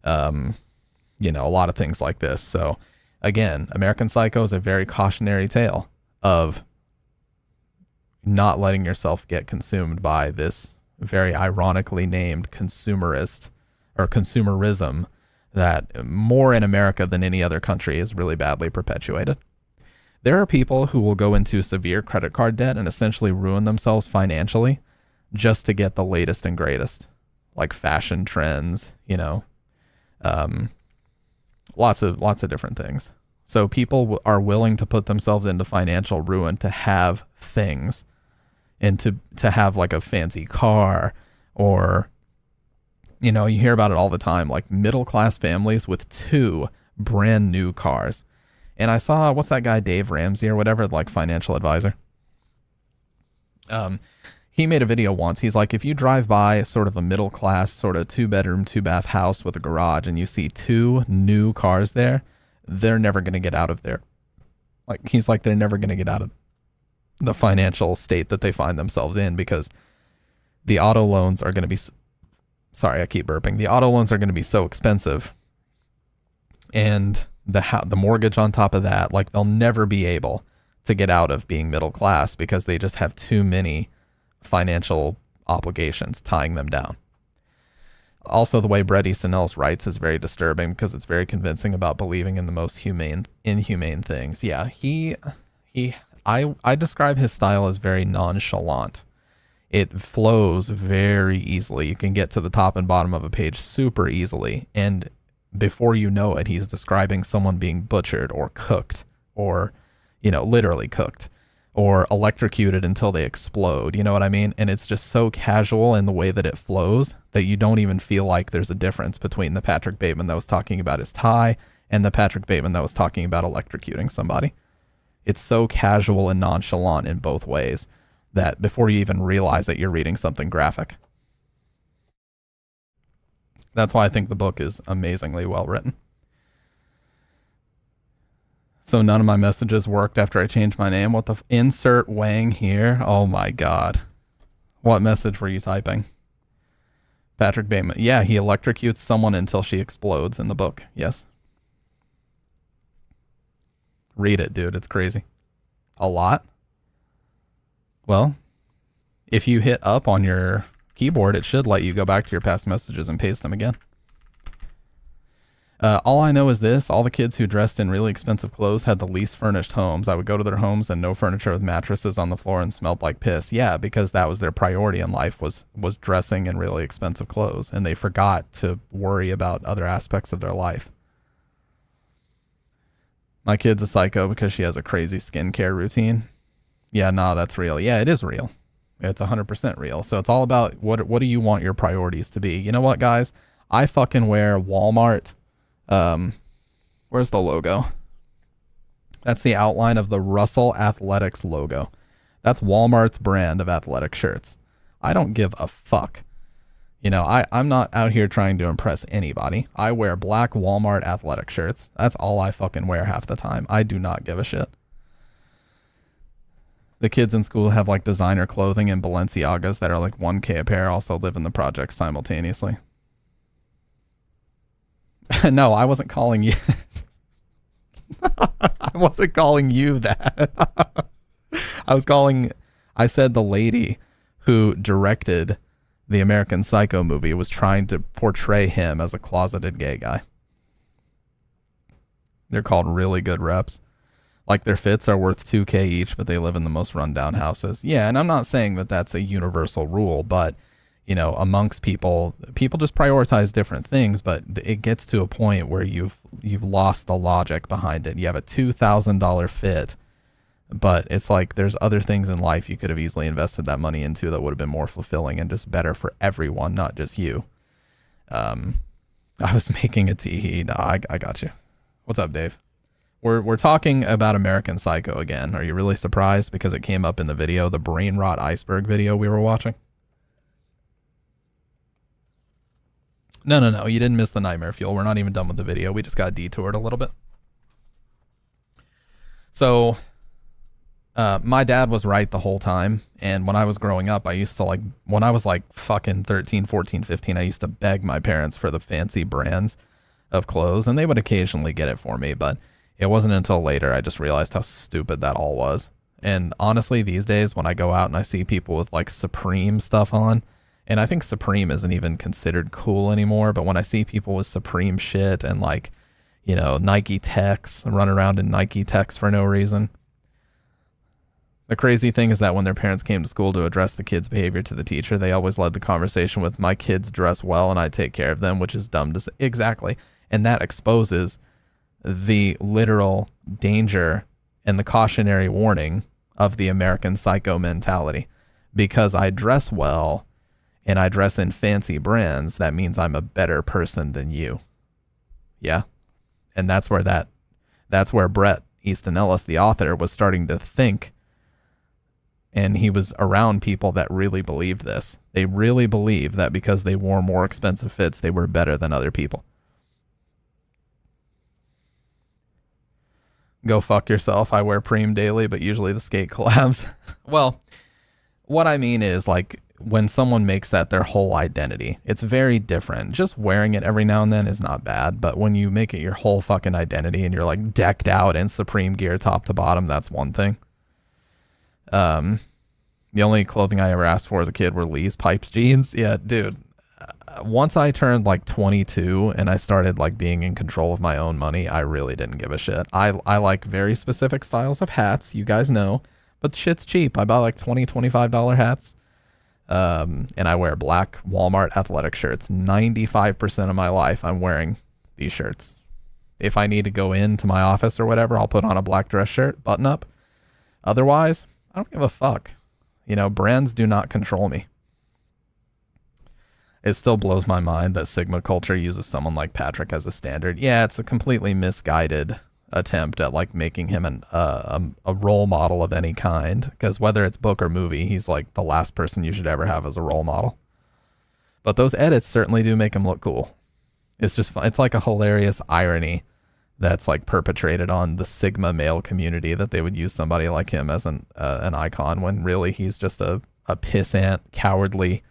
You know, a lot of things like this. So again, American Psycho is a very cautionary tale of not letting yourself get consumed by this very ironically named consumerist or consumerism that more in America than any other country is really badly perpetuated. There are people who will go into severe credit card debt and essentially ruin themselves financially just to get the latest and greatest, like fashion trends, you know, lots of different things. So people are willing to put themselves into financial ruin to have things and to have like a fancy car, or, you know, you hear about it all the time, like middle class families with 2 brand new cars. And I saw, what's that guy, Dave Ramsey or whatever, like financial advisor. He made a video once. He's like, if you drive by sort of a middle class, sort of 2-bedroom, 2-bath house with a garage and you see 2 new cars there, they're never going to get out of there. Like, he's like, they're never going to get out of the financial state that they find themselves in, because the auto loans are going to be, sorry, I keep burping. The auto loans are going to be so expensive. And the mortgage on top of that, like, they'll never be able to get out of being middle class because they just have too many financial obligations tying them down. Also, the way Bret Easton Ellis writes is very disturbing because it's very convincing about believing in the most inhumane things. Yeah, I describe his style as very nonchalant. It flows very easily. You can get to the top and bottom of a page super easily, and before you know it, he's describing someone being butchered or cooked, or, you know, literally cooked, or electrocuted until they explode. You know what I mean? And it's just so casual in the way that it flows that you don't even feel like there's a difference between the Patrick Bateman that was talking about his tie and the Patrick Bateman that was talking about electrocuting somebody. It's so casual and nonchalant in both ways that before you even realize it, you're reading something graphic. That's why I think the book is amazingly well written. So none of my messages worked after I changed my name. What the insert Wang here? Oh my God. What message were you typing? Patrick Bateman. Yeah, he electrocutes someone until she explodes in the book. Yes. Read it, dude. It's crazy. A lot? Well, if you hit up on your keyboard, it should let you go back to your past messages and paste them again. All I know is this: all the kids who dressed in really expensive clothes had the least furnished homes. I would go to their homes and no furniture with mattresses on the floor and smelled like piss. Yeah, because that was their priority in life, was dressing in really expensive clothes, and they forgot to worry about other aspects of their life. My kid's a psycho because she has a crazy skincare routine. Yeah, nah, that's real. Yeah, it is real. It's 100% real. So it's all about what do you want your priorities to be? You know what, guys? I fucking wear Walmart. Where's the logo? That's the outline of the Russell Athletics logo. That's Walmart's brand of athletic shirts. I don't give a fuck. You know, I'm not out here trying to impress anybody. I wear black Walmart athletic shirts. That's all I fucking wear half the time. I do not give a shit. The kids in school have like designer clothing and Balenciagas that are like $1,000 a pair, also live in the project simultaneously. No, I wasn't calling you. I wasn't calling you that. I said the lady who directed the American Psycho movie was trying to portray him as a closeted gay guy. They're called really good reps. Like, their fits are worth $2,000 each, but they live in the most rundown houses. Yeah, and I'm not saying that that's a universal rule, but, you know, amongst people just prioritize different things, but it gets to a point where you've lost the logic behind it. You have a $2,000 fit, but it's like there's other things in life you could have easily invested that money into that would have been more fulfilling and just better for everyone, not just you. I was making a tee. No, I got you. What's up, Dave? We're talking about American Psycho again. Are you really surprised because it came up in the video, the brain rot iceberg video we were watching? No. You didn't miss the nightmare fuel. We're not even done with the video. We just got detoured a little bit. So, my dad was right the whole time. And when I was growing up, I used to like, when I was like fucking 13, 14, 15, I used to beg my parents for the fancy brands of clothes, and they would occasionally get it for me. But it wasn't until later I just realized how stupid that all was. And honestly, these days when I go out and I see people with like Supreme stuff on, and I think Supreme isn't even considered cool anymore, but when I see people with Supreme shit and like, you know, Nike Techs, run around in Nike Techs for no reason. The crazy thing is that when their parents came to school to address the kids' behavior to the teacher, they always led the conversation with, my kids dress well and I take care of them, which is dumb to say. Exactly. And that exposes the literal danger and the cautionary warning of the American psycho mentality. Because I dress well and I dress in fancy brands, that means I'm a better person than you. Yeah. And that's where Bret Easton Ellis, the author, was starting to think. And he was around people that really believed this. They really believed that because they wore more expensive fits, they were better than other people. Go fuck yourself. I wear Preem daily, but usually the skate collabs. Well, what I mean is, like, when someone makes that their whole identity, it's very different. Just wearing it every now and then is not bad, but when you make it your whole fucking identity and you're like decked out in Supreme gear top to bottom, that's one thing. The only clothing I ever asked for as a kid were Lee's Pipes jeans. Yeah, dude. Once I turned like 22 and I started like being in control of my own money, I really didn't give a shit. I like very specific styles of hats, you guys know, but shit's cheap. I buy like $20, $25 hats. And I wear black Walmart athletic shirts. 95% of my life I'm wearing these shirts. If I need to go into my office or whatever, I'll put on a black dress shirt, button up. Otherwise, I don't give a fuck. You know, brands do not control me. It still blows my mind that Sigma culture uses someone like Patrick as a standard. Yeah, it's a completely misguided attempt at like making him a role model of any kind. Because whether it's book or movie, he's like the last person you should ever have as a role model. But those edits certainly do make him look cool. It's just fun. It's like a hilarious irony that's like perpetrated on the Sigma male community that they would use somebody like him as an icon when really he's just a pissant, cowardly,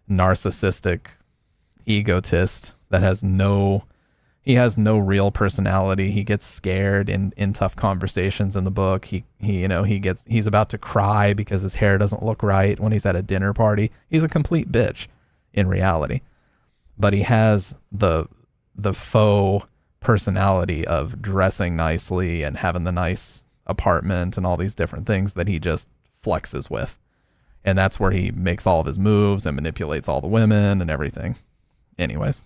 narcissistic egotist that has no real personality. He gets scared in tough conversations in the book. He's about to cry because his hair doesn't look right when he's at a dinner party. He's a complete bitch in reality, but he has the faux personality of dressing nicely and having the nice apartment and all these different things that he just flexes with. And that's where he makes all of his moves and manipulates all the women and everything. Anyways.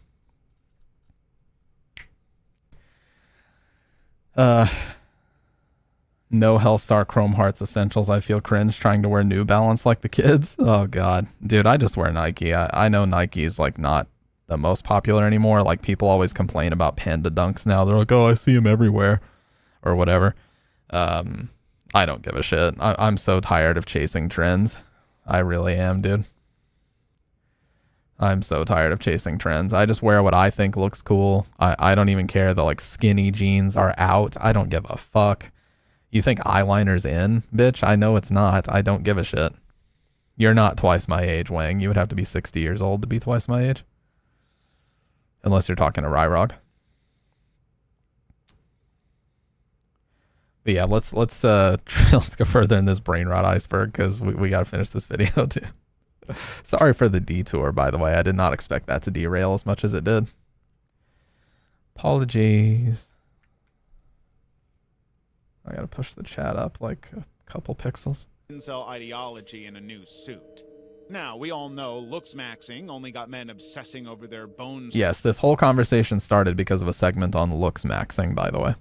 No Hellstar Chrome Hearts Essentials. I feel cringe trying to wear New Balance like the kids. Oh God, dude, I just wear Nike. I know Nike is like not the most popular anymore. Like people always complain about Panda Dunks now. They're like, oh, I see them everywhere or whatever. I don't give a shit. I'm so tired of chasing trends. I really am, dude. I'm so tired of chasing trends. I just wear what I think looks cool. I don't even care that like skinny jeans are out. I don't give a fuck. You think eyeliner's in, bitch? I know it's not. I don't give a shit. You're not twice my age, Wang. You would have to be 60 years old to be twice my age. Unless you're talking to Ryrog. But yeah, let's go further in this brain rot iceberg because we gotta finish this video too. Sorry for the detour, by the way. I did not expect that to derail as much as it did. Apologies. I gotta push the chat up like a couple pixels.
Incel ideology in a new suit. Now, we all know looks maxing only got men obsessing over their bones.
Yes, this whole conversation started because of a segment on looks maxing, by the way.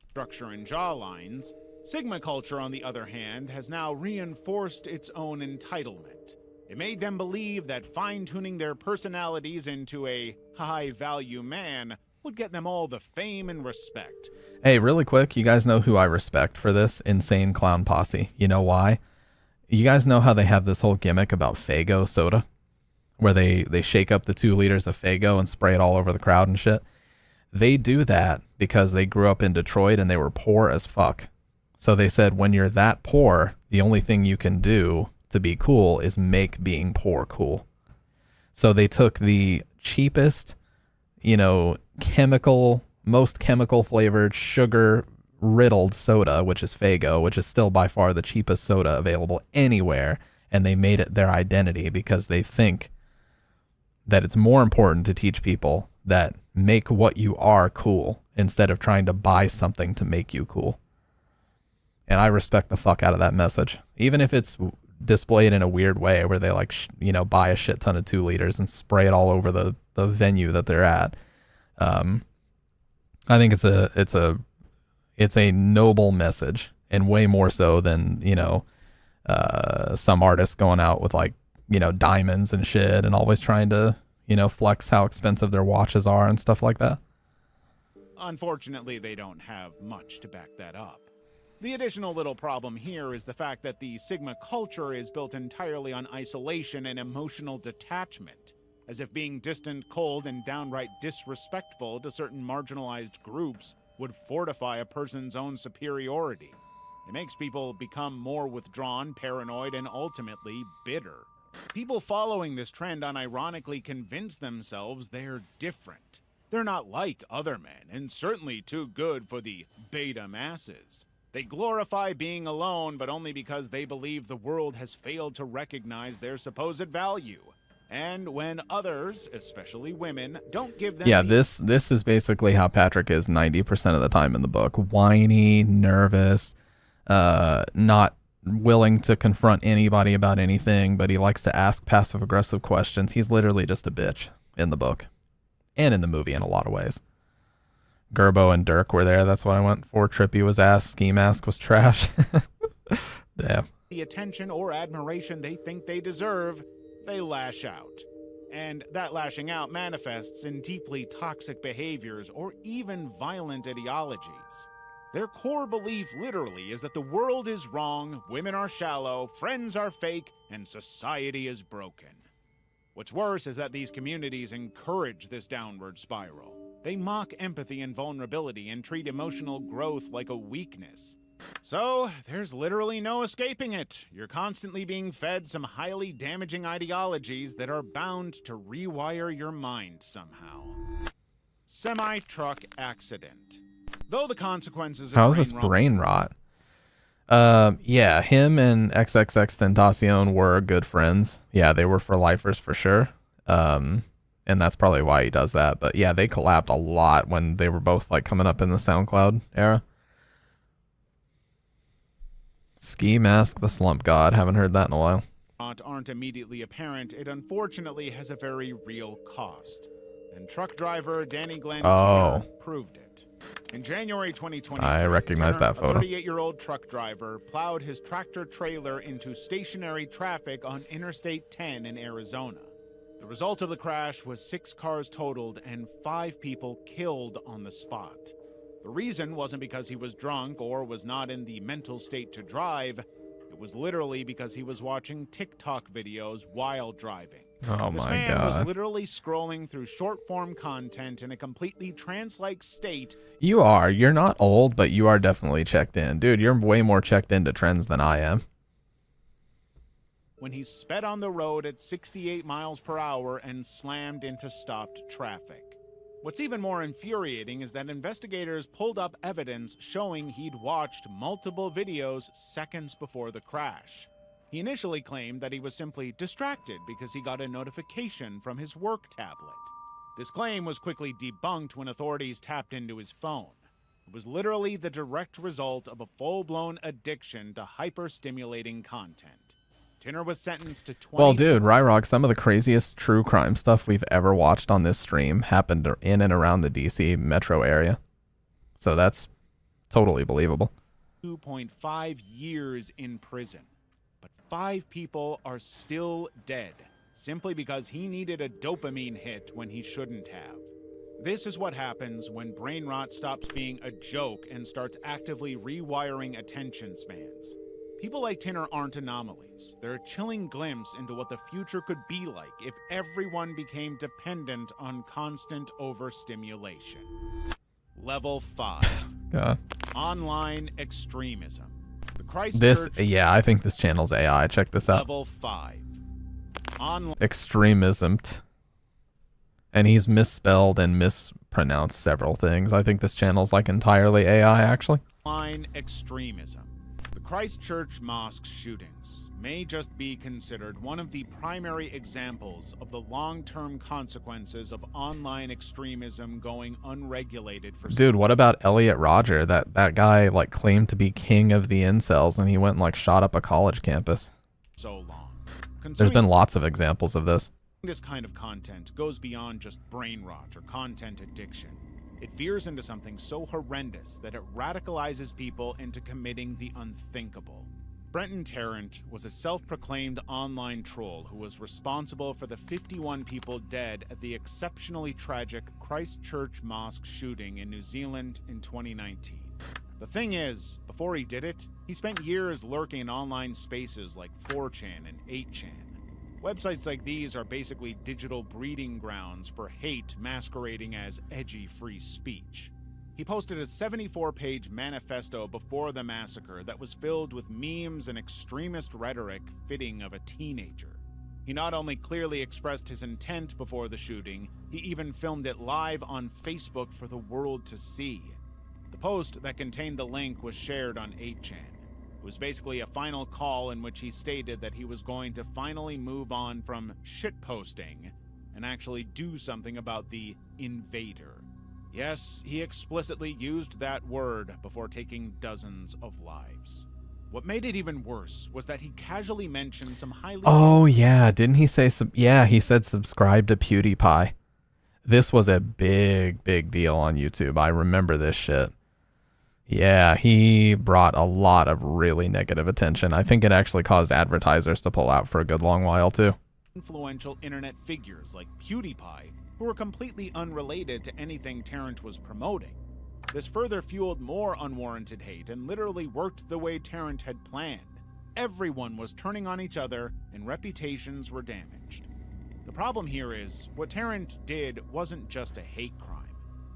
Structure and jawlines. Sigma culture, on the other hand, has now reinforced its own entitlement. It made them believe that fine-tuning their personalities into a high-value man would get them all the fame and respect.
Hey, really quick, you guys know who I respect for this? Insane Clown Posse. You know why? You guys know how they have this whole gimmick about Faygo soda? Where they shake up the 2 liters of Faygo and spray it all over the crowd and shit? They do that because they grew up in Detroit and they were poor as fuck. So they said when you're that poor, the only thing you can do to be cool is make being poor cool. So they took the cheapest, you know, most chemical flavored, sugar riddled soda, which is Faygo, which is still by far the cheapest soda available anywhere, and they made it their identity because they think that it's more important to teach people that make what you are cool instead of trying to buy something to make you cool. And I respect the fuck out of that message, even if it's displayed in a weird way where they like, you know, buy a shit ton of 2 liters and spray it all over the venue that they're at. I think it's a noble message, and way more so than, you know, some artists going out with like, you know, diamonds and shit and always trying to, you know, flex how expensive their watches are and stuff like that.
Unfortunately, they don't have much to back that up. The additional little problem here is the fact that the Sigma culture is built entirely on isolation and emotional detachment, as if being distant, cold, and downright disrespectful to certain marginalized groups would fortify a person's own superiority. It makes people become more withdrawn, paranoid, and ultimately bitter. People following this trend unironically convince themselves they're different. They're not like other men, and certainly too good for the beta masses. They glorify being alone, but only because they believe the world has failed to recognize their supposed value. And when others, especially women, don't give them...
Yeah, this is basically how Patrick is 90% of the time in the book. Whiny, nervous, not willing to confront anybody about anything, but he likes to ask passive-aggressive questions. He's literally just a bitch in the book. And in the movie in a lot of ways. Gerbo and Dirk were there. That's what I went for. Trippy was ass. Ski Mask was trash. Yeah.
The attention or admiration they think they deserve, they lash out. And that lashing out manifests in deeply toxic behaviors or even violent ideologies. Their core belief literally is that the world is wrong, women are shallow, friends are fake, and society is broken. What's worse is that these communities encourage this downward spiral. They mock empathy and vulnerability and treat emotional growth like a weakness. So, there's literally no escaping it. You're constantly being fed some highly damaging ideologies that are bound to rewire your mind somehow. Semi-truck accident. Though the consequences of
How is this brain rot? Yeah, him and XXXTentacion were good friends. Yeah, they were for lifers for sure. And that's probably why he does that. But yeah, they collabed a lot when they were both like coming up in the SoundCloud era. Ski Mask the Slump God. Haven't heard that in a while.
Aren't immediately apparent, it unfortunately has a very real cost. And truck driver Danny Glenn proved it. In January 2020,
I recognize that photo.
A 38-year-old truck driver plowed his tractor trailer into stationary traffic on Interstate 10 in Arizona. The result of the crash was 6 cars totaled and 5 people killed on the spot. The reason wasn't because he was drunk or was not in the mental state to drive. It was literally because he was watching TikTok videos while driving.
Oh
This
my
man
God.
was literally scrolling through short-form content in a completely trance-like state.
You're not old, but you are definitely checked in. Dude, you're way more checked into trends than I am.
When he sped on the road at 68 miles per hour and slammed into stopped traffic. What's even more infuriating is that investigators pulled up evidence showing he'd watched multiple videos seconds before the crash. He initially claimed that he was simply distracted because he got a notification from his work tablet. This claim was quickly debunked when authorities tapped into his phone. It was literally the direct result of a full-blown addiction to hyper-stimulating content. Tinner was sentenced to 20...
Well, dude, Ryrock, some of the craziest true crime stuff we've ever watched on this stream happened in and around the DC metro area. So that's totally believable.
2.5 years in prison. But 5 people are still dead, simply because he needed a dopamine hit when he shouldn't have. This is what happens when brain rot stops being a joke and starts actively rewiring attention spans. People like Tinner aren't anomalies. They're a chilling glimpse into what the future could be like if everyone became dependent on constant overstimulation. Level 5.
God.
Online extremism.
This,
Christchurch
yeah, I think this channel's AI. Check this out.
level 5. Online
Extremism. And he's misspelled and mispronounced several things. I think this channel's like entirely AI, actually.
extremism. The Christchurch mosque shootings may just be considered one of the primary examples of the long-term consequences of online extremism going unregulated for
Dude, what about Elliot Rodger? That guy like claimed to be king of the incels and he went and like shot up a college campus.
so long.
There's been lots of examples of this.
This kind of content goes beyond just brain rot or content addiction. It veers into something so horrendous that it radicalizes people into committing the unthinkable. Brenton Tarrant was a self-proclaimed online troll who was responsible for the 51 people dead at the exceptionally tragic Christchurch mosque shooting in New Zealand in 2019. The thing is, before he did it, he spent years lurking in online spaces like 4chan and 8chan. Websites like these are basically digital breeding grounds for hate masquerading as edgy free speech. He posted a 74-page manifesto before the massacre that was filled with memes and extremist rhetoric fitting of a teenager. He not only clearly expressed his intent before the shooting, he even filmed it live on Facebook for the world to see. The post that contained the link was shared on 8chan. It was basically a final call in which he stated that he was going to finally move on from shitposting and actually do something about the invader. Yes, he explicitly used that word before taking dozens of lives. What made it even worse was that he casually mentioned some highly...
Oh yeah, didn't he say yeah, he said subscribe to PewDiePie. This was a big deal on YouTube. I remember this shit. Yeah, he brought a lot of really negative attention. I think it actually caused advertisers to pull out for a good long while too.
Influential internet figures like PewDiePie, who were completely unrelated to anything Tarrant was promoting. This further fueled more unwarranted hate and literally worked the way Tarrant had planned. Everyone was turning on each other and reputations were damaged. The problem here is, what Tarrant did wasn't just a hate crime.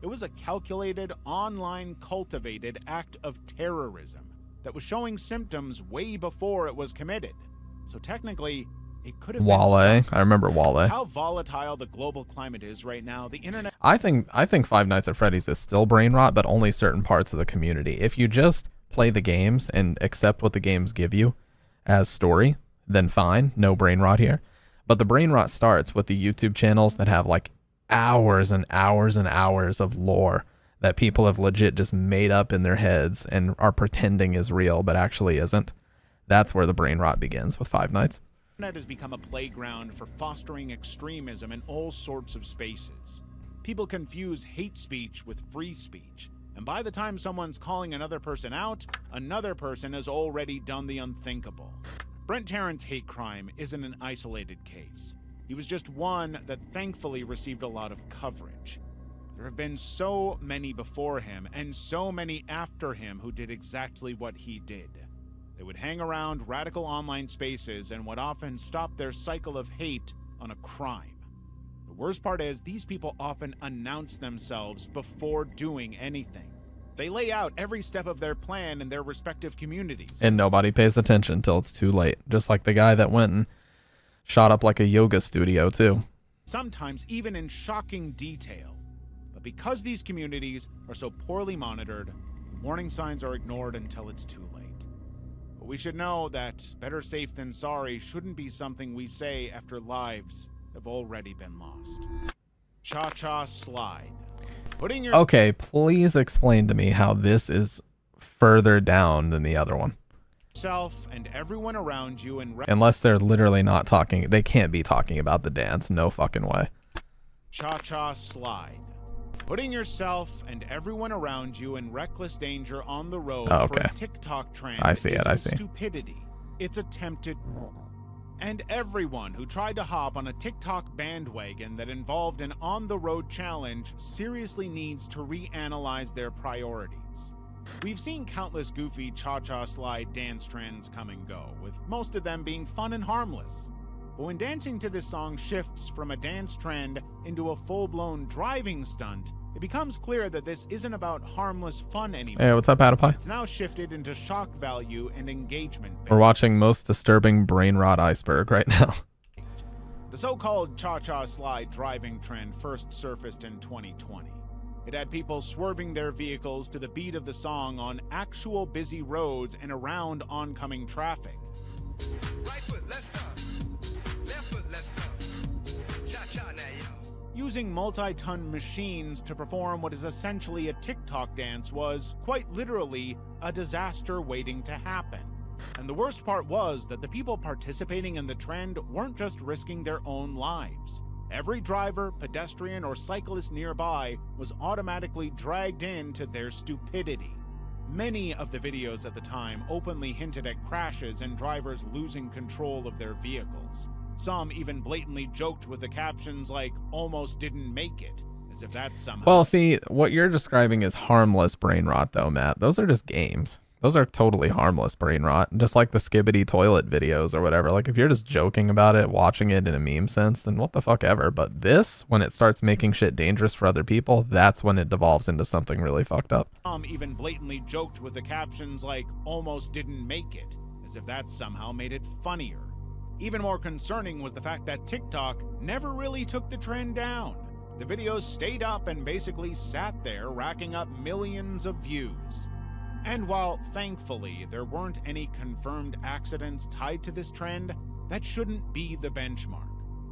It was a calculated, online cultivated act of terrorism that was showing symptoms way before it was committed. So technically, it could have
Wale,
been stopped.
I remember Wale.
How volatile the global climate is right now, the internet...
I think Five Nights at Freddy's is still brain rot, but only certain parts of the community. If you just play the games and accept what the games give you as story, then fine, no brain rot here. But the brain rot starts with the YouTube channels that have like hours and hours and hours of lore that people have legit just made up in their heads and are pretending is real, but actually isn't. That's where the brain rot begins with Five Nights.
The internet has become a playground for fostering extremism in all sorts of spaces. People confuse hate speech with free speech, and by the time someone's calling another person out, another person has already done the unthinkable. Brent Tarrant's hate crime isn't an isolated case. He was just one that thankfully received a lot of coverage. There have been so many before him and so many after him who did exactly what he did. They would hang around radical online spaces and would often stop their cycle of hate on a crime. The worst part is, these people often announce themselves before doing anything. They lay out every step of their plan in their respective communities.
And nobody pays attention till it's too late. Just like the guy that went and shot up like a yoga studio too.
Sometimes even in shocking detail. But because these communities are so poorly monitored, warning signs are ignored until it's too late. But we should know that better safe than sorry shouldn't be something we say after lives have already been lost. Cha-Cha Slide. Putting your...
Okay, please explain to me how this is further down than the other one.
Self and everyone around you in
Unless they're literally not talking. They can't be talking about the dance. No fucking way.
Cha-Cha Slide. Putting yourself and everyone around you in reckless danger on the road for a TikTok trend.
I see it, I see.
Stupidity. It's attempted... And everyone who tried to hop on a TikTok bandwagon that involved an on-the-road challenge seriously needs to reanalyze their priorities. We've seen countless goofy cha-cha slide dance trends come and go, with most of them being fun and harmless. But when dancing to this song shifts from a dance trend into a full-blown driving stunt, it becomes clear that this isn't about harmless fun anymore.
Hey, what's up, Adipie?
It's now shifted into shock value and engagement.
We're watching Most Disturbing Brain Rot Iceberg right now.
The so-called cha-cha slide driving trend first surfaced in 2020. It had people swerving their vehicles to the beat of the song on actual busy roads and around oncoming traffic.
Right foot, let's stop. Left foot, let's stop. Cha-cha now, yo.
Using multi-ton machines to perform what is essentially a TikTok dance was, quite literally, a disaster waiting to happen. And the worst part was that the people participating in the trend weren't just risking their own lives. Every driver, pedestrian, or cyclist nearby was automatically dragged into their stupidity. Many of the videos at the time openly hinted at crashes and drivers losing control of their vehicles. Some even blatantly joked with the captions like, "almost didn't make it," as if that's somehow...
Well, see, what you're describing is harmless brain rot, though, Matt. Those are just games. Those are totally harmless brain rot, just like the Skibbity toilet videos or whatever. Like, if you're just joking about it, watching it in a meme sense, then what the fuck ever. But this, when it starts making shit dangerous for other people, that's when it devolves into something really fucked up.
Some even blatantly joked with the captions like, "almost didn't make it," as if that somehow made it funnier. Even more concerning was the fact that TikTok never really took the trend down. The videos stayed up and basically sat there, racking up millions of views. And while, thankfully, there weren't any confirmed accidents tied to this trend, that shouldn't be the benchmark.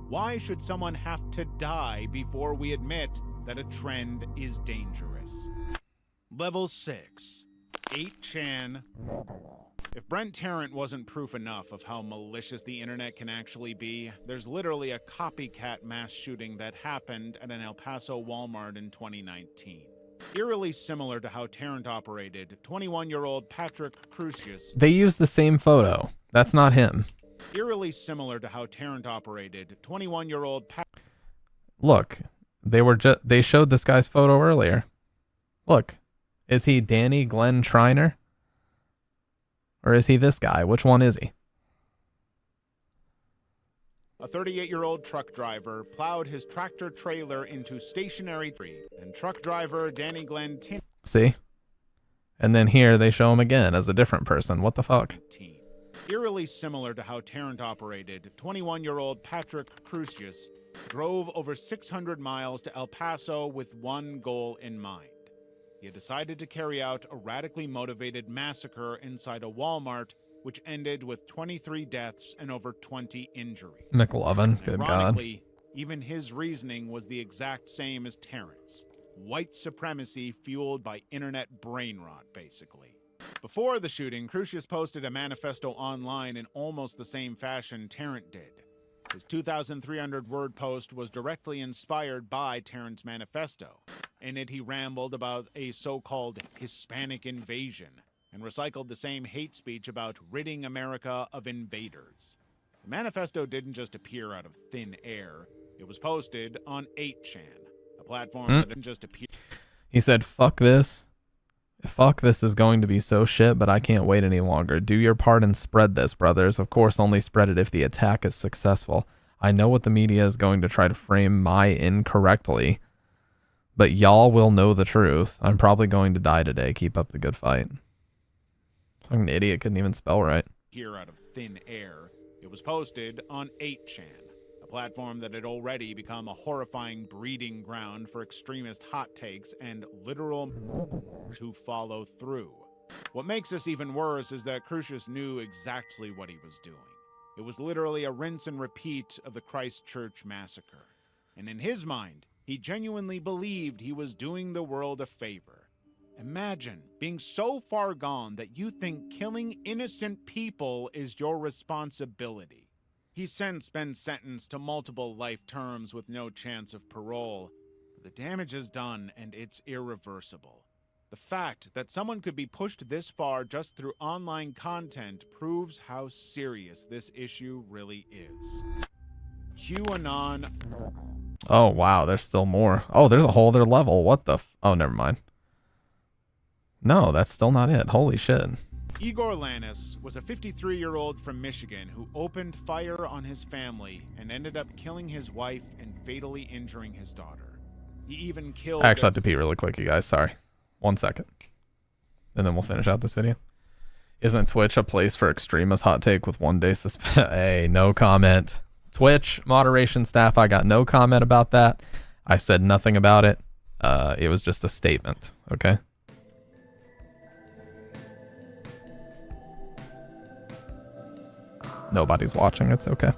Why should someone have to die before we admit that a trend is dangerous? Level 6. 8chan. If Brent Tarrant wasn't proof enough of how malicious the internet can actually be, there's literally a copycat mass shooting that happened at an El Paso Walmart in 2019. Eerily similar to how Tarrant operated, 21-year-old Patrick Crusius...
They used the same photo. That's not him.
Eerily similar to how Tarrant operated, 21-year-old...
Look, they showed this guy's photo earlier. Look, is he Danny Glenn Triner? Or is he this guy? Which one is he?
A 38-year-old truck driver plowed his tractor trailer into stationary tree, and truck driver Danny Glenn
See? And then here they show him again as a different person. What the fuck?
Eerily similar to how Tarrant operated, 21-year-old Patrick Crusius drove over 600 miles to El Paso with one goal in mind. He had decided to carry out a radically motivated massacre inside a Walmart, which ended with 23 deaths and over 20 injuries.
McLovin, good God.
Ironically, even his reasoning was the exact same as Tarrant's. White supremacy fueled by internet brain rot, basically. Before the shooting, Crusius posted a manifesto online in almost the same fashion Tarrant did. His 2,300-word post was directly inspired by Tarrant's manifesto. In it, he rambled about a so-called Hispanic invasion and recycled the same hate speech about ridding America of invaders. The manifesto didn't just appear out of thin air. It was posted on 8chan, a platform that didn't just appear.
He said, fuck this. Fuck this is going to be so shit, but I can't wait any longer. Do your part and spread this, brothers. Of course, only spread it if the attack is successful. I know what the media is going to try to frame my incorrectly, but y'all will know the truth. I'm probably going to die today. Keep up the good fight. Fucking idiot, couldn't even spell right.
Here out of thin air. It was posted on 8chan, a platform that had already become a horrifying breeding ground for extremist hot takes and literal to follow through. What makes this even worse is that Crusius knew exactly what he was doing. It was literally a rinse and repeat of the Christchurch massacre. And in his mind, he genuinely believed he was doing the world a favor. Imagine being so far gone that you think killing innocent people is your responsibility. He's since been sentenced to multiple life terms with no chance of parole. But the damage is done and it's irreversible. The fact that someone could be pushed this far just through online content proves how serious this issue really is. QAnon.
Oh, wow, there's still more. Oh, there's a whole other level. What the oh, never mind. No, that's still not it. Holy shit.
Igor Lannis was a 53-year-old from Michigan who opened fire on his family and ended up killing his wife and fatally injuring his daughter. He even killed...
I actually have to pee really quick, you guys. Sorry. 1 second. And then we'll finish out this video. Isn't Twitch a place for extremist hot take with 1 day suspension? Hey, no comment. Twitch moderation staff, I got no comment about that. I said nothing about it. It was just a statement, okay? Nobody's watching, it's okay.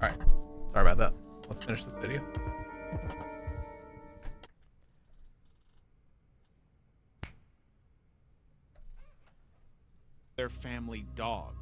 Alright, sorry about that. Let's finish this video.
Their family dog.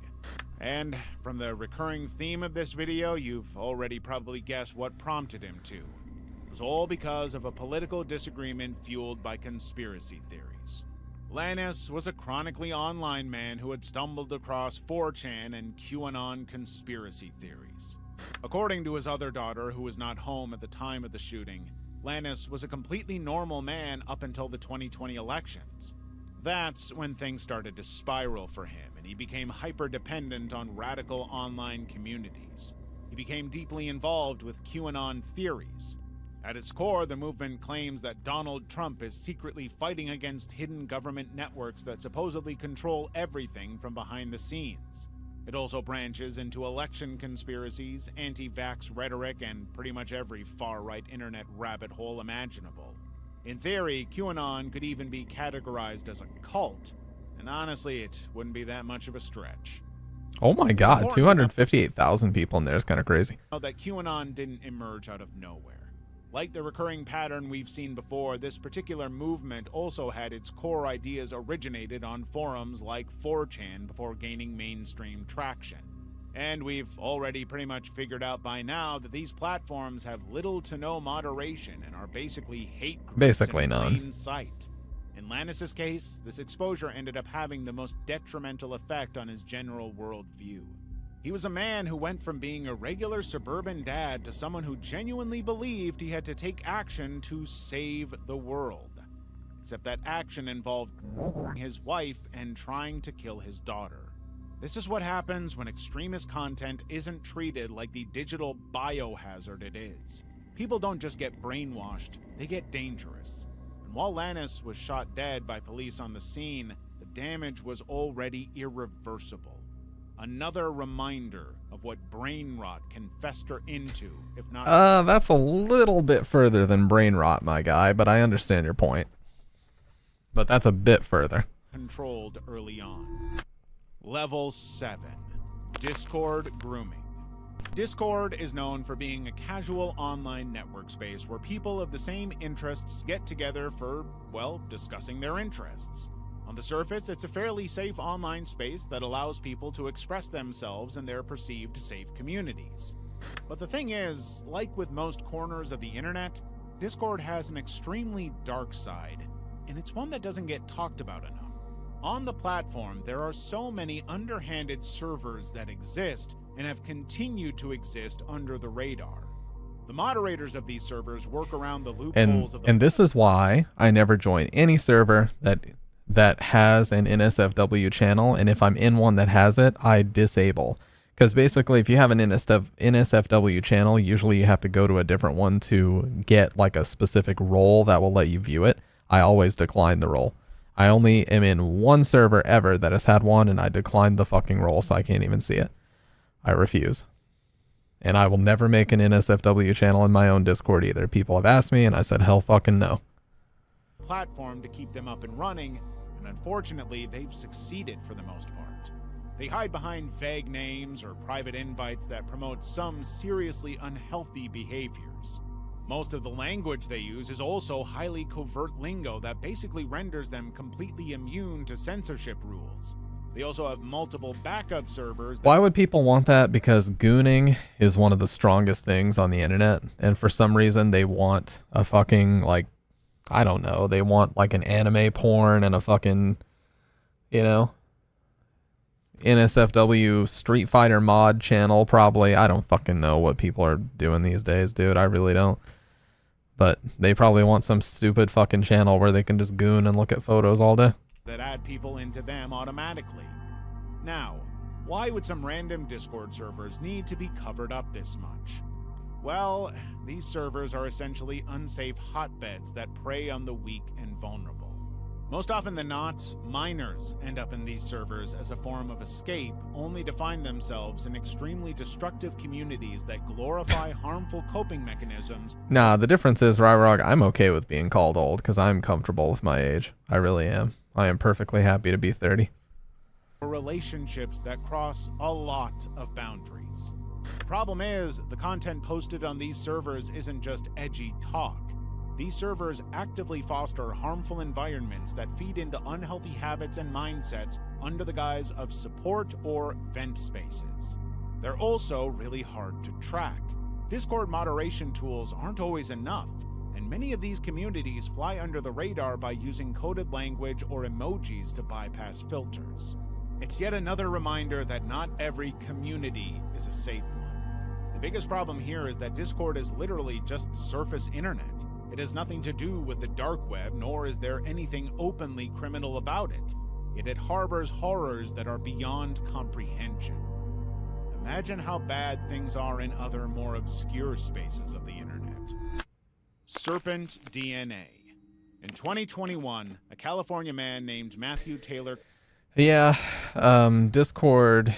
And from the recurring theme of this video, you've already probably guessed what prompted him to. It was all because of a political disagreement fueled by conspiracy theories. Lannis was a chronically online man who had stumbled across 4chan and QAnon conspiracy theories. According to his other daughter, who was not home at the time of the shooting, Lannis was a completely normal man up until the 2020 elections. That's when things started to spiral for him, and he became hyper-dependent on radical online communities. He became deeply involved with QAnon theories. At its core, the movement claims that Donald Trump is secretly fighting against hidden government networks that supposedly control everything from behind the scenes. It also branches into election conspiracies, anti-vax rhetoric, and pretty much every far-right internet rabbit hole imaginable. In theory, QAnon could even be categorized as a cult, and honestly, it wouldn't be that much of a stretch.
Oh my god, 258,000 people in there is kind of crazy.
That QAnon didn't emerge out of nowhere. Like the recurring pattern we've seen before, this particular movement also had its core ideas originated on forums like 4chan before gaining mainstream traction. And we've already pretty much figured out by now that these platforms have little to no moderation and are basically hate groups
Basically
in
none.
plain sight. In Lannis's case, this exposure ended up having the most detrimental effect on his general worldview. He was a man who went from being a regular suburban dad to someone who genuinely believed he had to take action to save the world. Except that action involved his wife and trying to kill his daughter. This is what happens when extremist content isn't treated like the digital biohazard it is. People don't just get brainwashed, they get dangerous. And while Lannis was shot dead by police on the scene, the damage was already irreversible. Another reminder of what brain rot can fester into, if not...
That's a little bit further than brain rot, my guy, but I understand your point. But that's a bit further.
...controlled early on. Level 7. Discord grooming. Discord is known for being a casual online network space where people of the same interests get together for, well, discussing their interests. On the surface, it's a fairly safe online space that allows people to express themselves in their perceived safe communities. But the thing is, like with most corners of the internet, Discord has an extremely dark side, and it's one that doesn't get talked about enough. On the platform, there are so many underhanded servers that exist and have continued to exist under the radar. The moderators of these servers work around the loopholes of the...
And this is why I never join any server that has an NSFW channel, and if I'm in one that has it, I disable. Because basically, if you have an NSFW channel, usually you have to go to a different one to get like a specific role that will let you view it. I always decline the role. I only am in one server ever that has had one, and I declined the fucking role, so I can't even see it. I refuse. And I will never make an NSFW channel in my own Discord either. People have asked me, and I said, hell fucking no.
Platform to keep them up and running, and unfortunately, they've succeeded for the most part. They hide behind vague names or private invites that promote some seriously unhealthy behaviors. Most of the language they use is also highly covert lingo that basically renders them completely immune to censorship rules. They also have multiple backup servers.
Why would people want that? Because gooning is one of the strongest things on the internet, and for some reason they want a fucking, like, I don't know, they want like an anime porn and a fucking, you know, NSFW Street Fighter mod channel probably. I don't fucking know what people are doing these days, dude. I really don't. But they probably want some stupid fucking channel where they can just goon and look at photos all day.
That add people into them automatically. Now, why would some random Discord servers need to be covered up this much? Well, these servers are essentially unsafe hotbeds that prey on the weak and vulnerable. Most often than not, minors end up in these servers as a form of escape, only to find themselves in extremely destructive communities that glorify harmful coping mechanisms.
Nah, the difference is, Ryrog, I'm okay with being called old because I'm comfortable with my age. I really am. I am perfectly happy to be 30.
For relationships that cross a lot of boundaries. The problem is, the content posted on these servers isn't just edgy talk. These servers actively foster harmful environments that feed into unhealthy habits and mindsets under the guise of support or vent spaces. They're also really hard to track. Discord moderation tools aren't always enough, and many of these communities fly under the radar by using coded language or emojis to bypass filters. It's yet another reminder that not every community is a safe one. The biggest problem here is that Discord is literally just surface internet. It has nothing to do with the dark web, nor is there anything openly criminal about it. Yet it harbors horrors that are beyond comprehension. Imagine how bad things are in other more obscure spaces of the internet. Serpent DNA. In 2021, a California man named Matthew Taylor...
Yeah, Discord,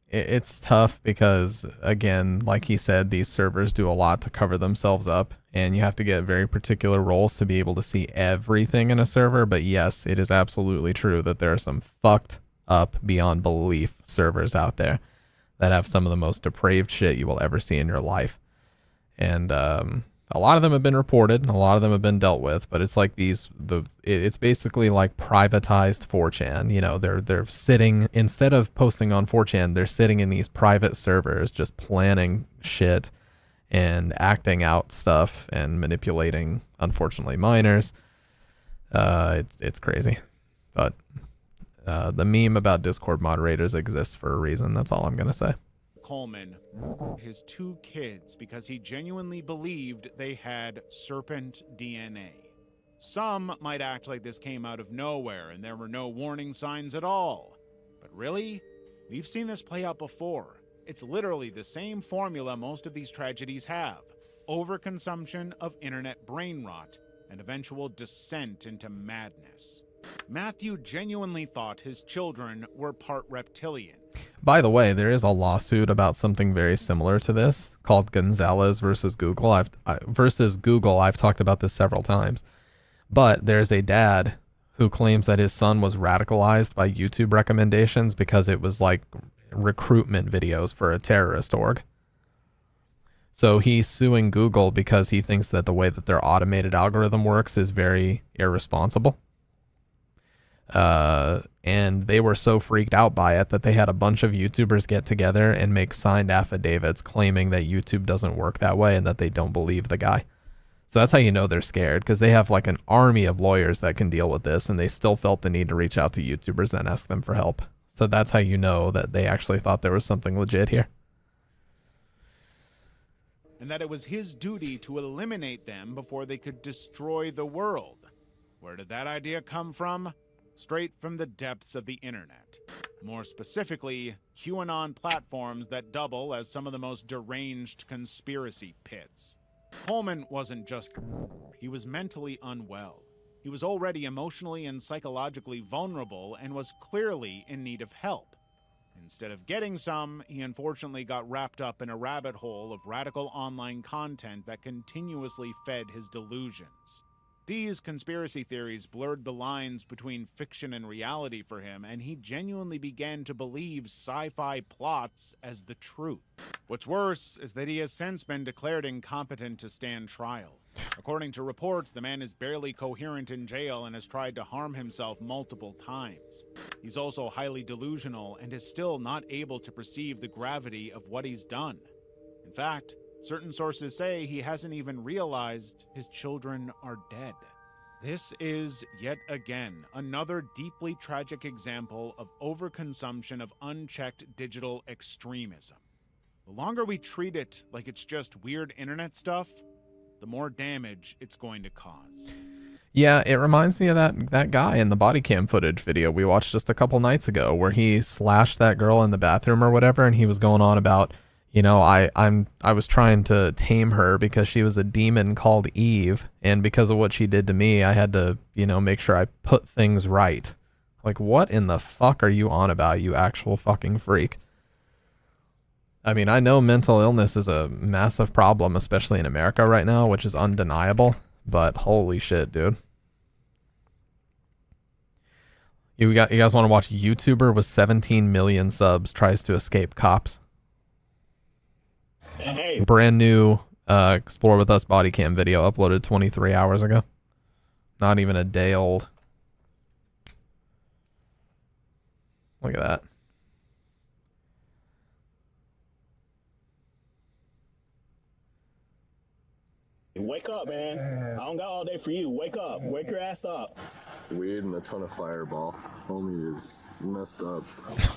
it's tough because, again, like he said, these servers do a lot to cover themselves up, and you have to get very particular roles to be able to see everything in a server. But yes, it is absolutely true that there are some fucked up beyond belief servers out there that have some of the most depraved shit you will ever see in your life. And A lot of them have been reported, and a lot of them have been dealt with, but it's like it's basically like privatized 4chan. You know, they're sitting, instead of posting on 4chan, they're sitting in these private servers just planning shit and acting out stuff and manipulating, unfortunately, minors. It's crazy. But the meme about Discord moderators exists for a reason. That's all I'm going to say.
Coleman his 2 kids because he genuinely believed they had serpent DNA. Some might act like this came out of nowhere and there were no warning signs at all. But really, we've seen this play out before. It's literally the same formula most of these tragedies have: overconsumption of internet brain rot and eventual descent into madness. Matthew genuinely thought his children were part reptilian.
By the way, there is a lawsuit about something very similar to this called Gonzalez versus Google. I've talked about this several times. But there's a dad who claims that his son was radicalized by YouTube recommendations because it was like recruitment videos for a terrorist org. So he's suing Google because he thinks that the way that their automated algorithm works is very irresponsible. And they were so freaked out by it that they had a bunch of YouTubers get together and make signed affidavits claiming that YouTube doesn't work that way and that they don't believe the guy. So that's how you know they're scared, because they have like an army of lawyers that can deal with this, and they still felt the need to reach out to YouTubers and ask them for help. So that's how you know that they actually thought there was something legit here.
And that it was his duty to eliminate them before they could destroy the world. Where did that idea come from? Straight from the depths of the internet. More specifically, QAnon platforms that double as some of the most deranged conspiracy pits. Coleman wasn't just... he was mentally unwell. He was already emotionally and psychologically vulnerable and was clearly in need of help. Instead of getting some, he unfortunately got wrapped up in a rabbit hole of radical online content that continuously fed his delusions. These conspiracy theories blurred the lines between fiction and reality for him, and he genuinely began to believe sci-fi plots as the truth. What's worse is that he has since been declared incompetent to stand trial. According to reports, the man is barely coherent in jail and has tried to harm himself multiple times. He's also highly delusional and is still not able to perceive the gravity of what he's done. In fact, certain sources say he hasn't even realized his children are dead. This is, yet again, another deeply tragic example of overconsumption of unchecked digital extremism. The longer we treat it like it's just weird internet stuff, the more damage it's going to cause.
Yeah, it reminds me of that guy in the body cam footage video we watched just a couple nights ago, where he slashed that girl in the bathroom or whatever, and he was going on about, you know, I was trying to tame her because she was a demon called Eve, and because of what she did to me, I had to, you know, make sure I put things right. Like, what in the fuck are you on about, you actual fucking freak? I mean, I know mental illness is a massive problem, especially in America right now, which is undeniable, but holy shit, dude. You guys want to watch YouTuber with 17 million subs tries to escape cops?
Hey.
Brand new Explore With Us body cam video uploaded 23 hours ago. Not even a day old. Look at that.
Wake up, man. I don't got all day for you. Wake up. Wake your ass up.
Weed and a ton of fireball. Homie is messed up.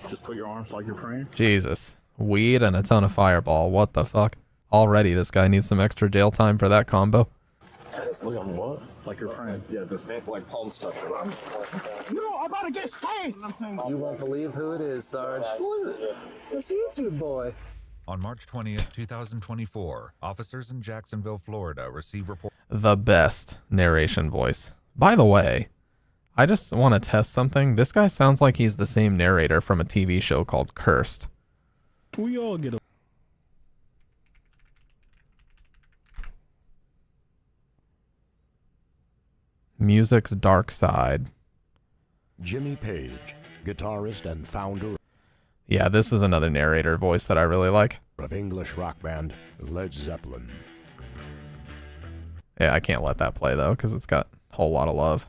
Just put your arms like you're praying.
Jesus. Weed and a ton of fireball. What the fuck? Already this guy needs some extra jail time for that combo.
Look at what? Like you're praying.
Yeah, just like palm stuff.
No, I'm about to get chased!
You won't believe who it is, Sarge. It's YouTube boy.
On March 20th, 2024, officers in Jacksonville, Florida receive report.
The best narration voice. By the way, I just want to test something. This guy sounds like he's the same narrator from a TV show called Cursed.
We all get a...
Music's Dark Side.
Jimmy Page, guitarist and founder
Yeah, this is another narrator voice that I really like.
of English rock band Led Zeppelin.
Yeah, I can't let that play though because it's got a whole lot of love.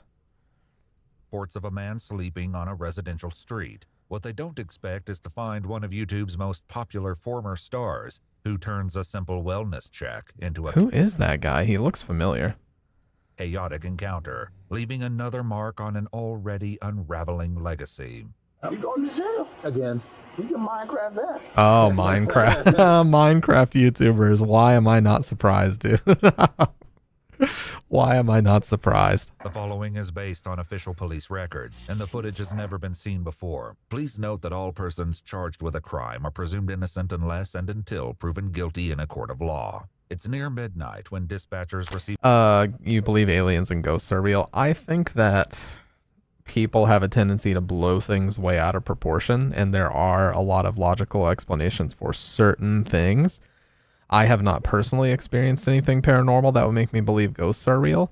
Reports of a man sleeping on a residential street. What they don't expect is to find one of YouTube's most popular former stars, who turns a simple wellness check into a
Who is that guy? He looks familiar.
chaotic encounter, leaving another mark on an already unraveling legacy.
I'm going to jail again. You can Minecraft that.
Oh, Minecraft. Minecraft YouTubers. Why am I not surprised, dude? Why am I not surprised?
The following is based on official police records, and the footage has never been seen before. Please note that all persons charged with a crime are presumed innocent unless and until proven guilty in a court of law. It's near midnight when dispatchers receive...
You believe aliens and ghosts are real? I think that people have a tendency to blow things way out of proportion, and there are a lot of logical explanations for certain things. I have not personally experienced anything paranormal that would make me believe ghosts are real,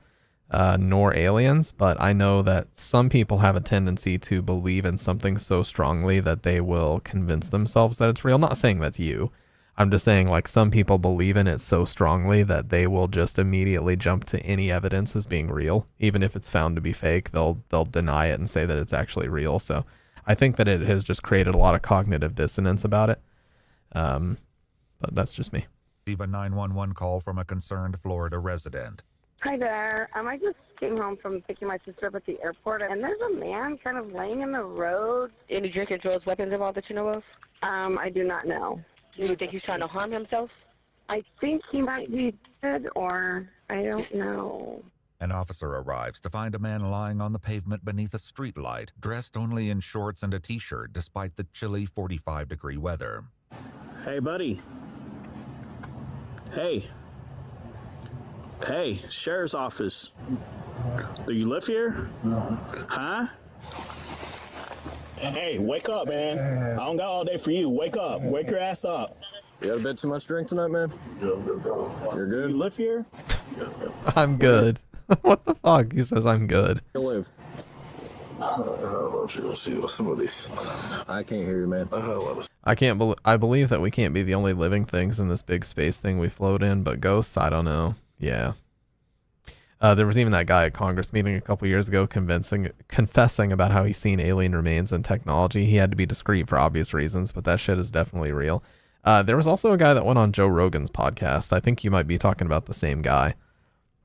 nor aliens, but I know that some people have a tendency to believe in something so strongly that they will convince themselves that it's real. Not saying that's you. I'm just saying, like, some people believe in it so strongly that they will just immediately jump to any evidence as being real. Even if it's found to be fake, they'll deny it and say that it's actually real. So I think that it has just created a lot of cognitive dissonance about it. But that's just me.
receive a 911 call from a concerned Florida resident.
Hi there. I just came home from picking my sister up at the airport, and there's a man kind of laying in the road. Any drink or drugs, weapons involved that you know of? I do not know. Do you think he's trying to harm himself? I think he might be dead, or I don't know.
An officer arrives to find a man lying on the pavement beneath a streetlight, dressed only in shorts and a t-shirt despite the chilly 45-degree weather.
Hey, buddy. Hey. Hey, sheriff's office. Do you live here? Huh?
Hey, wake up, man. I don't got all day for you. Wake up. Wake your ass up.
You had a bit too much drink tonight, man? You're good?
You live here?
I'm good. What the fuck? He says I'm good.
You live. I can't hear you, man.
I believe that we can't be the only living things in this big space thing we float in, but ghosts, I don't know. Yeah. There was even that guy at Congress meeting a couple years ago confessing about how he's seen alien remains and technology. He had to be discreet for obvious reasons, but that shit is definitely real. There was also a guy that went on Joe Rogan's podcast. I think you might be talking about the same guy,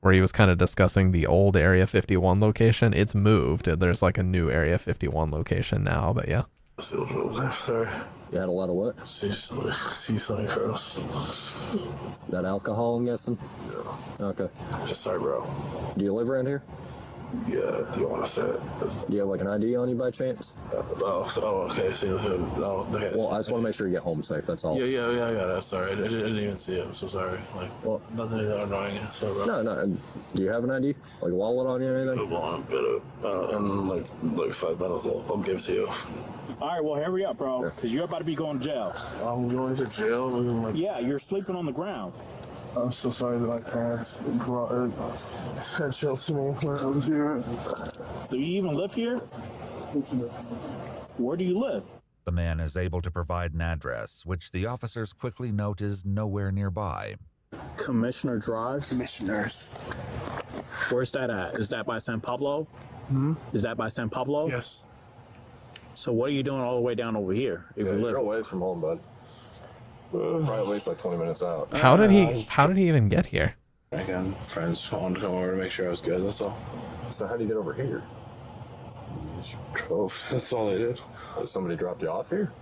where he was kind of discussing the old Area 51 location. It's moved. There's like a new Area 51 location now, but yeah.
Sorry. You had a lot of what? See something, Carlos. That alcohol, I'm guessing? Yeah. Okay. Sorry, bro. Do you live around here? Yeah, do you want to say it? Do you have like an ID on you by chance? Okay. See, okay. Well, I just want to make sure you get home safe, that's all. Yeah, I got it. Sorry, I didn't even see it. I'm so sorry. Well, nothing that annoying. Sorry, bro. No. Do you have an ID? Like a wallet on you or anything? Well, I'm good. In like 5 minutes, I'll give it to you.
All right, well, hurry up, bro, because you're about to be going to jail.
I'm going to jail?
Yeah, you're sleeping on the ground.
I'm so sorry that my parents had chilled to me when I was here.
Do you even live here? Where do you live?
The man is able to provide an address, which the officers quickly note is nowhere nearby.
Commissioner Drive? Commissioners. Where's that at? Is that by San Pablo? Is that by San Pablo?
Yes.
So what are you doing all the way down over here? If you live?
You're a ways from home, bud. Probably at least like 20 minutes out.
How did he even get here?
Again, friends wanted to come over to make sure I was good, that's all. So how do you get over here? That's all they did. Somebody dropped you off here?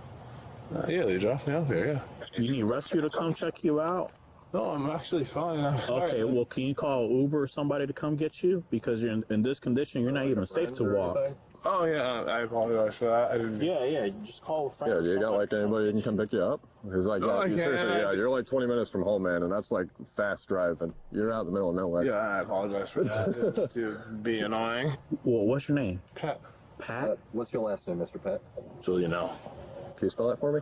Yeah, they dropped me off here, yeah.
You need rescue to come check you out?
No, I'm actually fine. I'm sorry.
Okay, well, can you call Uber or somebody to come get you? Because you're in this condition, you're not even safe to walk.
Oh, yeah, I apologize for that. I didn't...
Yeah, you just call a friend.
Yeah, do you got, like, anybody that can come pick you up? Because, like, seriously, you're, like, 20 minutes from home, man, and that's, like, fast driving. You're out in the middle of nowhere. Yeah, I apologize for that, to be annoying.
Well, what's your name?
Pat.
Pat?
What's your last name, Mr. Pat? Julian L. Can you spell that for me?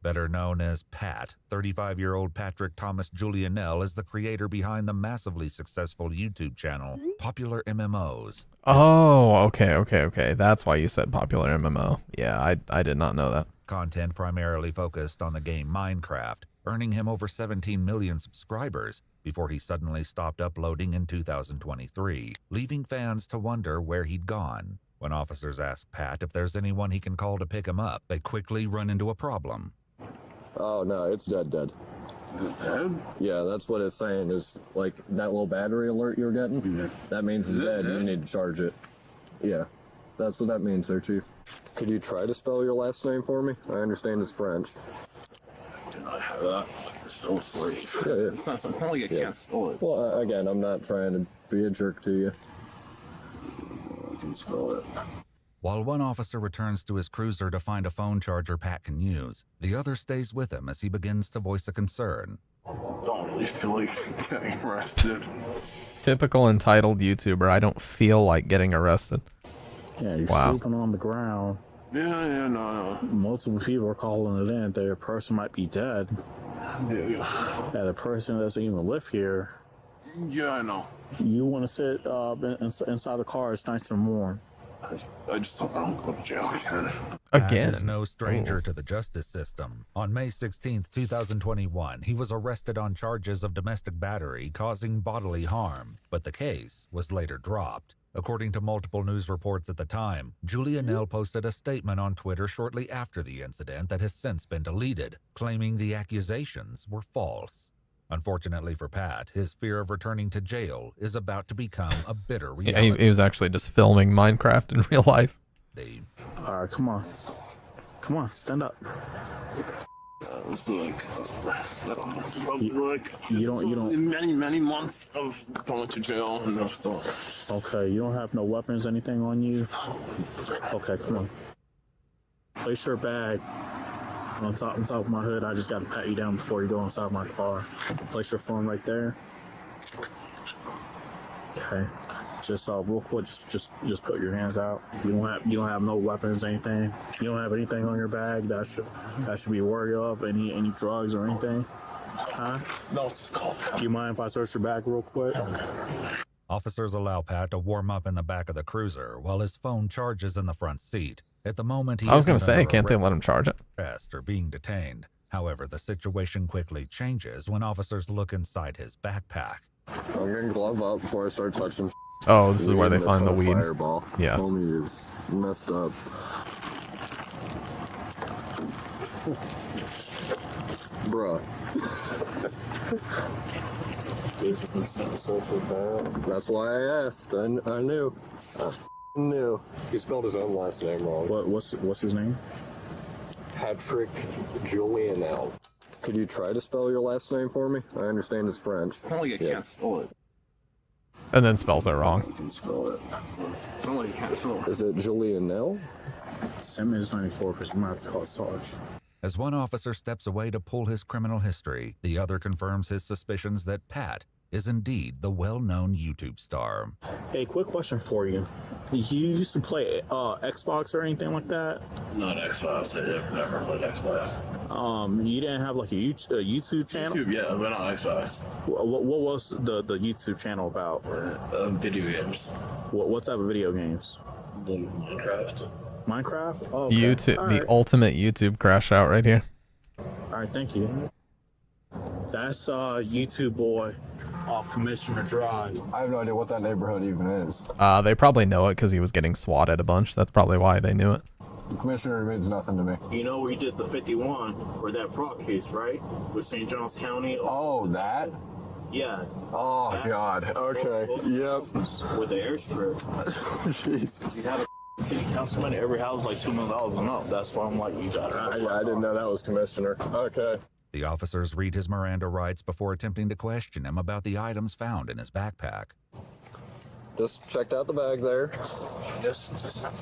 Better known as Pat, 35-year-old Patrick Thomas Julianell is the creator behind the massively successful YouTube channel, Popular MMOs.
Oh, okay. That's why you said Popular MMO. Yeah, I did not know that.
Content primarily focused on the game Minecraft, earning him over 17 million subscribers, before he suddenly stopped uploading in 2023, leaving fans to wonder where he'd gone. When officers ask Pat if there's anyone he can call to pick him up, they quickly run into a problem.
Oh no, it's dead. Dead? Yeah, that's what it's saying, is like that little battery alert you're getting? Yeah. That means it's dead and you need to charge it. Yeah, that's what that means there, Chief. Could you try to spell your last name for me? I understand it's French.
Can I have that? So sorry.
Yeah.
It's not like I can't spell it.
Well, again, I'm not trying to be a jerk to you.
I can spell it.
While one officer returns to his cruiser to find a phone charger Pat can use, the other stays with him as he begins to voice a concern.
I don't really feel like getting arrested.
Typical entitled YouTuber. I don't feel like getting arrested.
Yeah, you're
Wow.
sleeping on the ground.
Yeah, no.
Multiple people are calling it in. Their person might be dead.
Yeah.
Yeah, the person doesn't even live here.
Yeah, I know.
You want to sit inside the car. It's nice and warm.
I just hope I don't go to jail again.
Pat is no stranger to the justice system. On May 16, 2021, he was arrested on charges of domestic battery causing bodily harm, but the case was later dropped. According to multiple news reports at the time, Julia Nell posted a statement on Twitter shortly after the incident that has since been deleted, claiming the accusations were false. Unfortunately for Pat, his fear of returning to jail is about to become a bitter
Yeah,
reality.
he was actually just filming Minecraft in real life.
All right, come on. Come on, stand up.
It's like, probably
You don't.
Many months of going to jail and stuff.
Okay, you don't have no weapons, anything on you? Okay, come on. Place your bag on top of my hood. I just gotta pat you down before you go inside my car. Place your phone right there. Okay. Just real quick, just put your hands out. You don't have no weapons, anything. You don't have anything on your bag that should be worried of. Any drugs or anything? Huh?
No, it's just called.
Do you mind if I search your bag real quick?
Officers allow Pat to warm up in the back of the cruiser while his phone charges in the front seat. At the moment, he
I was going
isn't
to say,
under
can't they let him charge it?
arrest or being detained. However, the situation quickly changes when officers look inside his backpack.
I'm gonna glove up before I start touching.
Oh, this is where they find the weed.
Fireball.
Yeah.
Homie is messed up. Bruh. That's why I asked. I knew. I knew. He spelled his own last name wrong.
What's his name?
Patrick Julianel. Could you try to spell your last name for me? I understand it's French.
It's not like I can't spell it.
And then spells it wrong.
You can spell it. It's not like you can't spell it.
Is it Julianel?
Simmons 94, because you might have to call it Sarge.
As one officer steps away to pull his criminal history, the other confirms his suspicions that Pat is indeed the well-known YouTube star.
Hey, quick question for you. You used to play Xbox or anything like that?
Not Xbox. I never played Xbox.
You didn't have like a YouTube channel?
YouTube, yeah, but not Xbox.
What was the YouTube channel about?
Video games.
What type of video games?
Minecraft.
Minecraft? Oh, okay.
YouTube,
All
the
right.
ultimate YouTube crash out right here.
All right, thank you. That's YouTube boy off Commissioner Drive.
I have no idea what that neighborhood even is.
They probably know it because he was getting swatted a bunch. That's probably why they knew it.
The commissioner means nothing to me.
You know where you did the 51 for that fraud case, right? With St. Johns County.
Oh, that?
Yeah.
Oh, God. Okay. Yep.
With the airstrip.
Jeez.
You have a city councilman at every house like $2 million and up. That's why I'm like, you got it.
I didn't know that was commissioner. Okay.
The officers read his Miranda rights before attempting to question him about the items found in his backpack.
Just checked out the bag there.
Yes.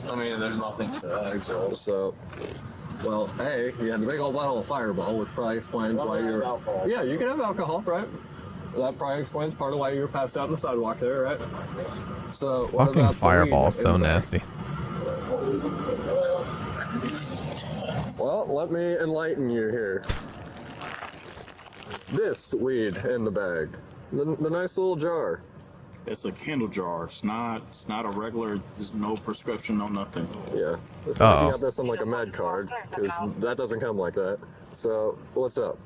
I mean, there's nothing to that.
So, well, hey, you had the big old bottle of Fireball, which probably explains why you're... Yeah, you can have alcohol, right? That probably explains part of why you were passed out on the sidewalk there, right? So, what
Fucking
about the
Fireball
weed
is so
in the bag?
nasty.
Well, let me enlighten you here. This weed in the bag. The nice little jar.
It's a candle jar. It's not a regular. There's no prescription, no nothing.
Yeah. It's like you got this on like a med card, because that doesn't come like that. So, what's up?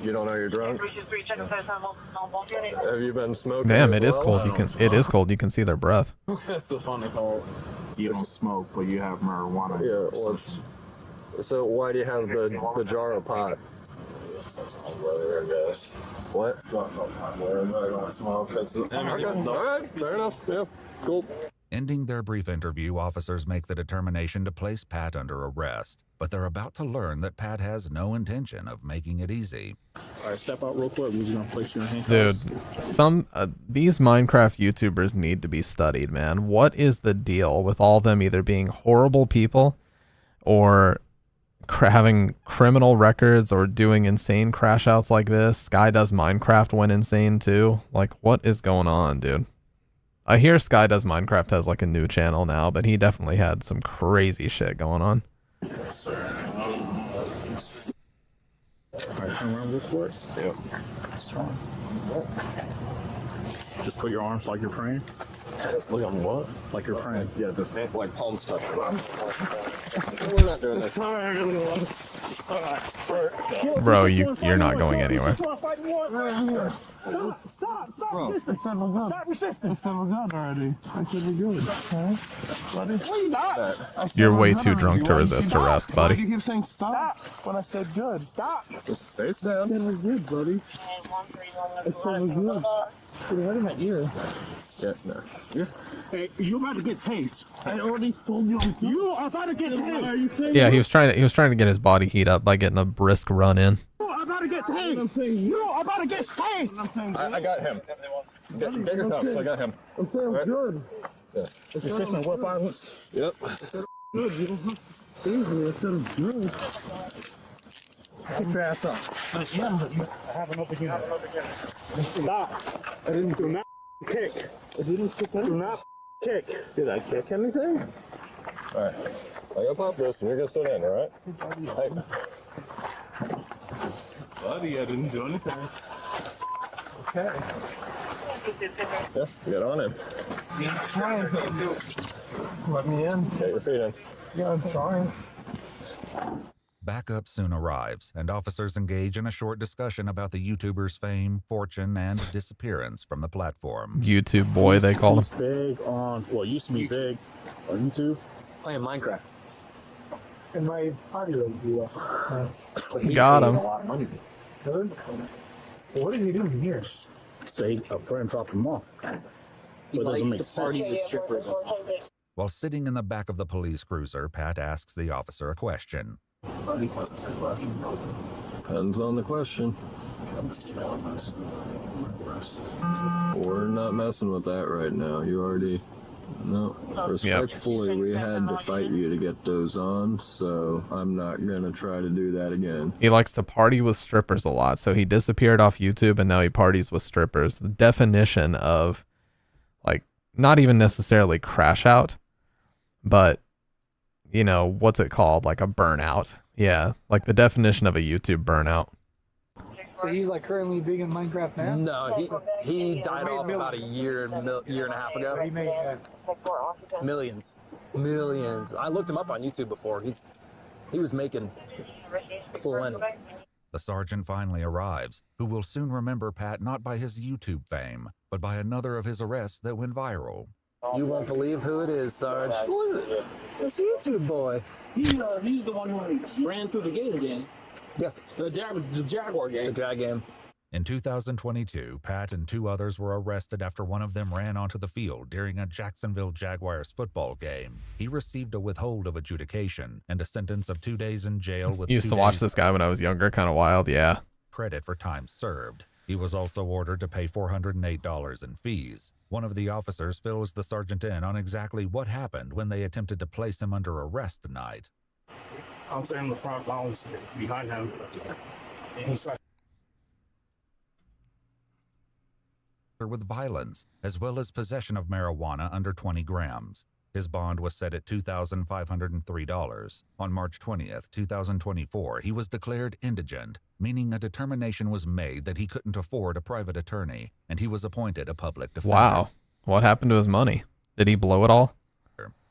You don't know you're drunk? Have you been smoking?
Damn,
as
it is
well?
cold. It is cold. You can see their breath.
That's the funny part. You don't smoke, but you have marijuana.
Yeah, well, so why do you have the jar of pot? What? Alright, fair enough. Yeah, cool.
Ending their brief interview, officers make the determination to place Pat under arrest, but they're about to learn that Pat has no intention of making it easy.
All right, step out real quick. We're just gonna place you in
Dude,
handcuffs.
these Minecraft YouTubers need to be studied, man. What is the deal with all of them either being horrible people or having criminal records or doing insane crash outs like this? Sky Does Minecraft went insane too. Like, what is going on, dude? I hear Sky Does Minecraft has like a new channel now, but he definitely had some crazy shit going on.
All right, turn around real quick.
Yep.
Just put your arms like you're praying.
Look on what?
Like you're praying.
Yeah, just like palms touching. We're not doing this.
Bro, you're not going anywhere.
Stop, resisting. Stop resisting. I said we're good already. I said we're good. Buddy. Stop.
You're way too drunk to resist arrest,
Why do
buddy.
you keep saying stop when I said good? Stop.
Just face down.
I said we're good, buddy. I said we're good. Put it right in my ear.
Yeah, no.
Hey, you about to get tased. I already told you. You are about to get tased.
Yeah, he was trying to get his body heat up by getting a brisk run in.
You are about to get tased. You are about to get tased.
I got him. Get your cups. I got him.
I'm saying
Right.
good.
Yeah.
Resisting what violence?
Yep.
Good. You don't have to tase me. I said I'm good. Get your ass up. I have an open unit. Stop. I didn't do not kick. I didn't do not kick. Did I kick anything?
Alright. I gotta pop this and you're gonna sit in, alright? Hey.
Buddy, I didn't do anything. Okay.
Yeah, get on in.
Let me in.
Get your feet in.
Yeah, I'm trying.
Backup soon arrives, and officers engage in a short discussion about the YouTuber's fame, fortune, and disappearance from the platform.
YouTube boy, they call him.
He's big on, well, used to be big on YouTube.
Playing Minecraft.
And my audio blew up.
Got him.
A lot of money. Good. What did he do here? Say a friend dropped him off. But it doesn't make sense.
While sitting in the back of the police cruiser, Pat asks the officer a question.
Depends on the question. We're not messing with that right now. You already... No. Respectfully, we had to fight you to get those on, so I'm not gonna try to do that again.
He likes to party with strippers a lot, so he disappeared off YouTube and now he parties with strippers. The definition of, like, not even necessarily crash out, but, you know, what's it called? Like a burnout. Yeah, like the definition of a YouTube burnout.
So he's like currently big in Minecraft now?
No, he died off about a year and a half ago.
He made
Millions. I looked him up on YouTube before. He was making plenty.
The sergeant finally arrives, who will soon remember Pat not by his YouTube fame, but by another of his arrests that went viral.
You won't believe who it is, Sarge. Who is it? It's YouTube boy.
He's the one who ran through the gate again.
Yeah.
The Jaguar game.
The Jag game.
In 2022, Pat and two others were arrested after one of them ran onto the field during a Jacksonville Jaguars football game. He received a withhold of adjudication and a sentence of 2 days in jail with
Used to watch this guy when I was younger, kind of wild, yeah.
credit for time served. He was also ordered to pay $408 in fees. One of the officers fills the sergeant in on exactly what happened when they attempted to place him under arrest tonight.
I'm sitting in the front lounge behind him. And he's like,
with violence, as well as possession of marijuana under 20 grams. His bond was set at $2,503. On March 20th, 2024, he was declared indigent, meaning a determination was made that he couldn't afford a private attorney, and he was appointed a public defender.
Wow. What happened to his money? Did he blow it all?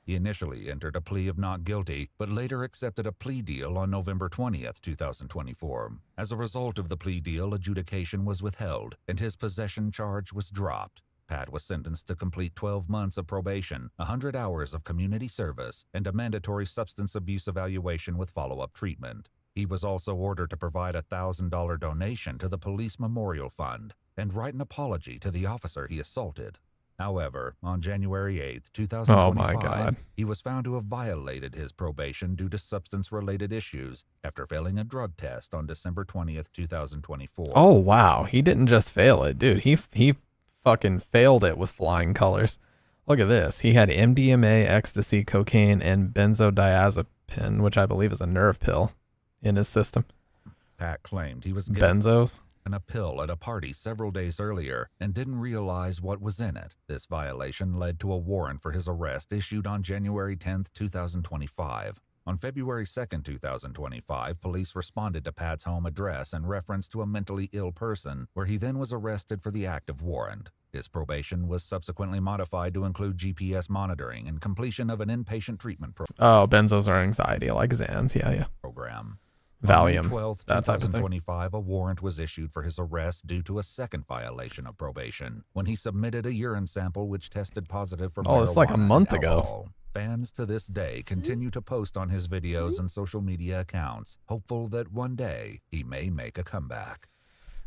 He initially entered a plea of not guilty, but later accepted a plea deal on November 20th, 2024. As a result of the plea deal, adjudication was withheld, and his possession charge was dropped. Pat was sentenced to complete 12 months of probation, 100 hours of community service, and a mandatory substance abuse evaluation with follow-up treatment. He was also ordered to provide a $1,000 donation to the Police Memorial Fund and write an apology to the officer he assaulted. However, on January 8, 2025, he was found to have violated his probation due to substance-related issues after failing a drug test on December 20th, 2024.
Oh, wow. He didn't just fail it, dude. He fucking failed it with flying colors. Look at this. He had MDMA, ecstasy, cocaine, and benzodiazepine, which I believe is a nerve pill, in his system.
Pat claimed he was given
Benzos?
a pill at a party several days earlier and didn't realize what was in it. This violation led to a warrant for his arrest issued on January 10, 2025. On February 2, 2025, police responded to Pat's home address in reference to a mentally ill person, where he then was arrested for the active warrant. His probation was subsequently modified to include GPS monitoring and completion of an inpatient treatment
Oh, benzos are anxiety, like Xans. Yeah.
program.
Valium,
On May 12,
that type of thing.
2025, a warrant was issued for his arrest due to a second violation of probation when he submitted a urine sample which tested positive for marijuana.
Oh, it's like a month
and
ago.
alcohol. Fans to this day continue to post on his videos and social media accounts, hopeful that one day he may make a comeback.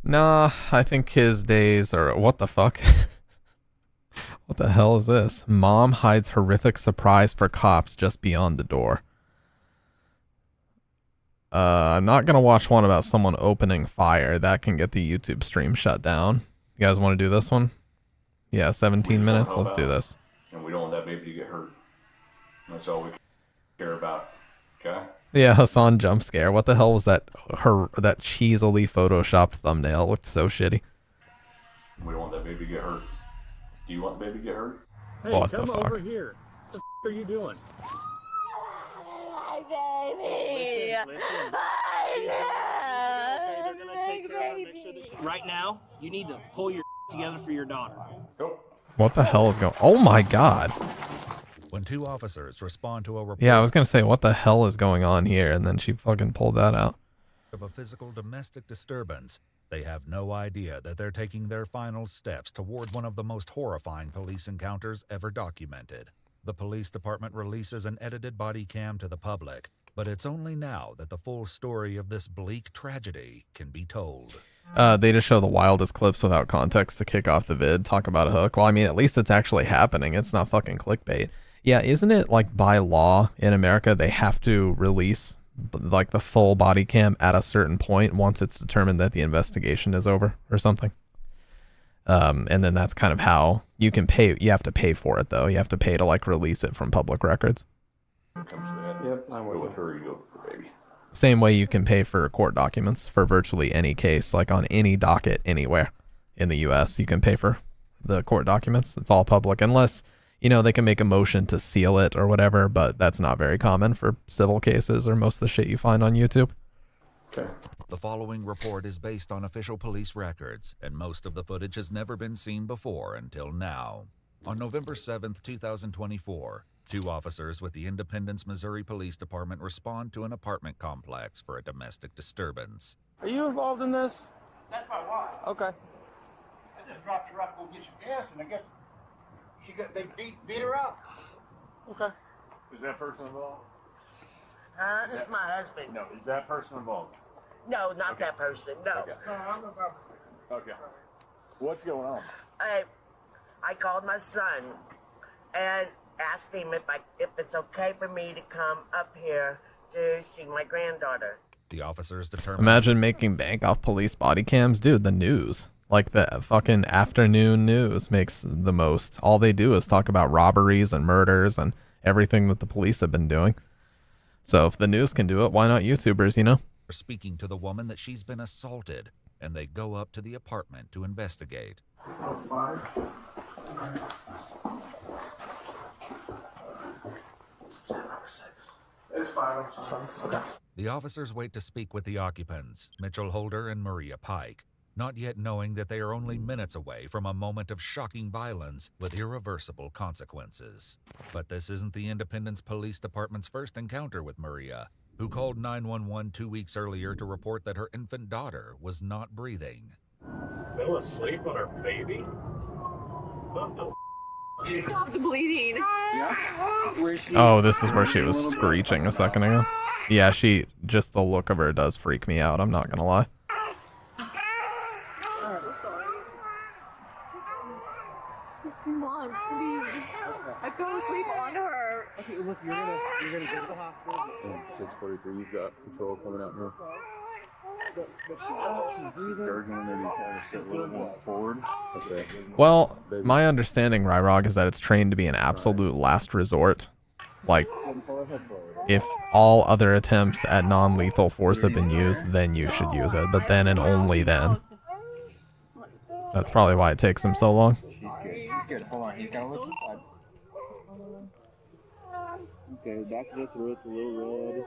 Nah, I think his days are... What the fuck? What the hell is this? Mom hides horrific surprise for cops just beyond the door. I'm not going to watch one about someone opening fire. That can get the YouTube stream shut down. You guys want to do this one? Yeah, 17 minutes. Let's do this.
And we don't want that baby to get hurt. That's all we care about. Okay?
Yeah, Hassan jump scare. What the hell was that? That cheesily photoshopped thumbnail looked so shitty.
We don't want that baby to get hurt. Do you want the baby to get hurt?
Hey,
What
come
the fuck?
over here. What the f are you doing?
My baby.
Right now, you need to pull your together for your daughter.
What the hell is going... Oh my god.
When two officers respond to a report
Yeah, I was going to say, what the hell is going on here? And then she fucking pulled that out.
of a physical domestic disturbance, they have no idea that they're taking their final steps toward one of the most horrifying police encounters ever documented. The police department releases an edited body cam to the public, but it's only now that the full story of this bleak tragedy can be told.
They just show the wildest clips without context to kick off the vid. Talk about a hook. Well, I mean, at least it's actually happening. It's not fucking clickbait. Yeah, isn't it like by law in America they have to release like the full body cam at a certain point once it's determined that the investigation is over or something? And then that's kind of how you can pay. You have to pay for it though. You have to pay to like release it from public records.
Comes to that. Yep, I'm with her. You go with the baby.
Same way you can pay for court documents for virtually any case, like on any docket anywhere in the U.S. You can pay for the court documents. It's all public unless, you know, they can make a motion to seal it or whatever, but that's not very common for civil cases or most of the shit you find on YouTube.
Okay.
The following report is based on official police records, and most of the footage has never been seen before until now. On November 7th, 2024, two officers with the Independence, Missouri Police Department respond to an apartment complex for a domestic disturbance.
Are you involved in this?
That's my wife.
Okay.
I just dropped her off to go get some gas, and I guess they beat her up.
Okay.
Is that person involved?
This is my husband.
No, is that person involved?
No, not that person. No.
Okay. Okay. What's going on?
I called my son and asked him if it's okay for me to come up here to see my granddaughter.
The officers determined...
Imagine making bank off police body cams. Dude, the news. Like the fucking afternoon news makes the most. All they do is talk about robberies and murders and everything that the police have been doing. So if the news can do it, why not YouTubers, you know?
Speaking to the woman that she's been assaulted, and they go up to the apartment to investigate.
5. It's 5. Okay.
The officers wait to speak with the occupants, Mitchell Holder and Maria Pike. not yet knowing that they are only minutes away from a moment of shocking violence with irreversible consequences. But this isn't the Independence Police Department's first encounter with Maria, who called 911 2 weeks earlier to report that her infant daughter was not breathing.
Fell asleep on her baby? What the
Stop the bleeding.
Oh, this is where she was screeching a second ago. Yeah, just the look of her does freak me out, I'm not gonna lie.
She's 2 months, please. I fell asleep on her.
Okay, look, you're gonna go to the hospital. 643, you've got control coming out here. But she's breathing. Maybe kind of sit a little more forward. Okay.
Well, my understanding, Ryrog, is that it's trained to be an absolute last resort. Like, if all other attempts at non-lethal force have been used, then you should use it. But then and only then. That's probably why it takes him so long.
She's good. She's good. Hold on. He's gotta look inside. Okay, back to the throat. It's a little red.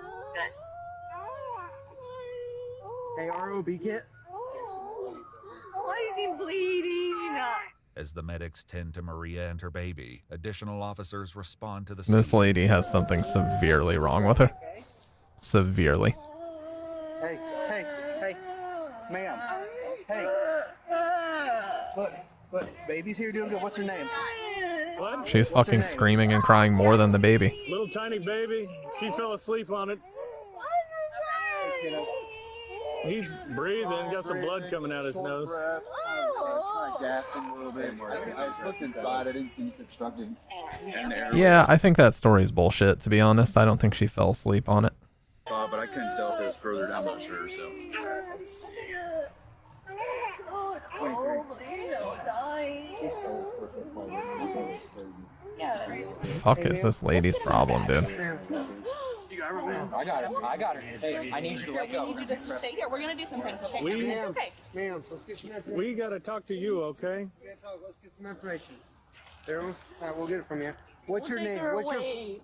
Hey, ROB kit.
Why is he bleeding?
As the medics tend to Maria and her baby, additional officers respond to the scene.
This lady has something severely wrong with her. Severely.
Hey, ma'am. Hey. Look, baby's here doing good. What's her name?
What?
She's fucking screaming and crying more than the baby.
Little tiny baby. She fell asleep on it. He's breathing, got some blood coming out his nose.
Gasping a little bit. I looked inside, I didn't see obstructed.
Yeah, I think that story's bullshit, to be honest. I don't think she fell asleep on it.
But I couldn't tell if it was further down, I'm not sure, so. Let's see.
Fuck is this lady's problem, dude?
I got her. Hey, I need you to wake up.
We need you to stay here. We're gonna do some things, okay?
Ma'am,
Okay.
ma'am, let's get some information.
We gotta talk to you, okay?
Let's get some information. There, we'll get it from you. What's your name?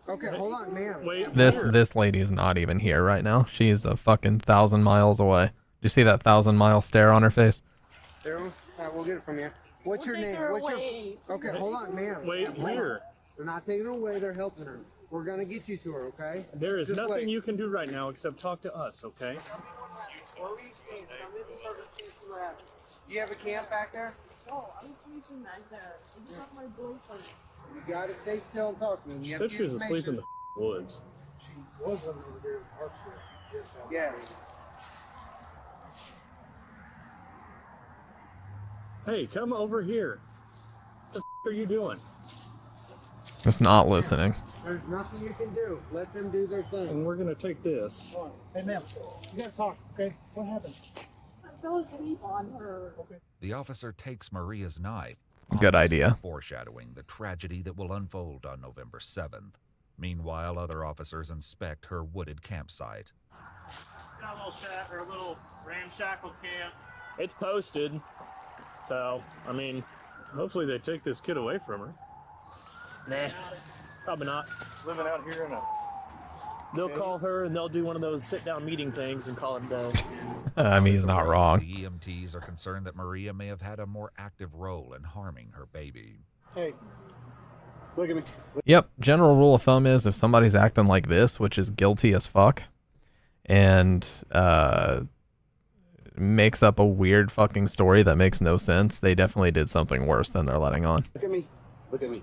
Okay, hold on, ma'am.
This lady is not even here right now. She's a fucking 1,000 miles away. Did you see that 1,000-mile stare on her face?
There, we'll get it from you. What's your name? Okay, hold on, ma'am.
Wait, where?
They're not taking her away. They're helping her. We're gonna get you to her, okay?
There is nothing you can do right now except talk to us, okay?
You have a camp back there?
No, I'm sleeping back there. It's not my boyfriend.
You gotta stay still and talk to me.
She said she was asleep in the woods.
She was over there in Parksville. Yeah.
Hey, come over here. What the are you doing?
Just not listening.
There's nothing you can do. Let them do their thing.
And we're gonna take this.
Hey, ma'am, you gotta talk, okay? What happened?
I fell asleep on her.
The officer takes Maria's knife.
Good idea.
Foreshadowing the tragedy that will unfold on November 7th. Meanwhile, other officers inspect her wooded campsite.
Got a little shack or a little ramshackle camp. It's posted. So, I mean, hopefully they take this kid away from her. Nah, probably not. Living out here in a... They'll call her and they'll do one of those sit-down meeting things and call it a day.
I mean, he's not wrong.
The EMTs are concerned that Maria may have had a more active role in harming her baby.
Hey, look at me.
Yep, general rule of thumb is if somebody's acting like this, which is guilty as fuck, and makes up a weird fucking story that makes no sense, they definitely did something worse than they're letting on.
Look at me. Look at me.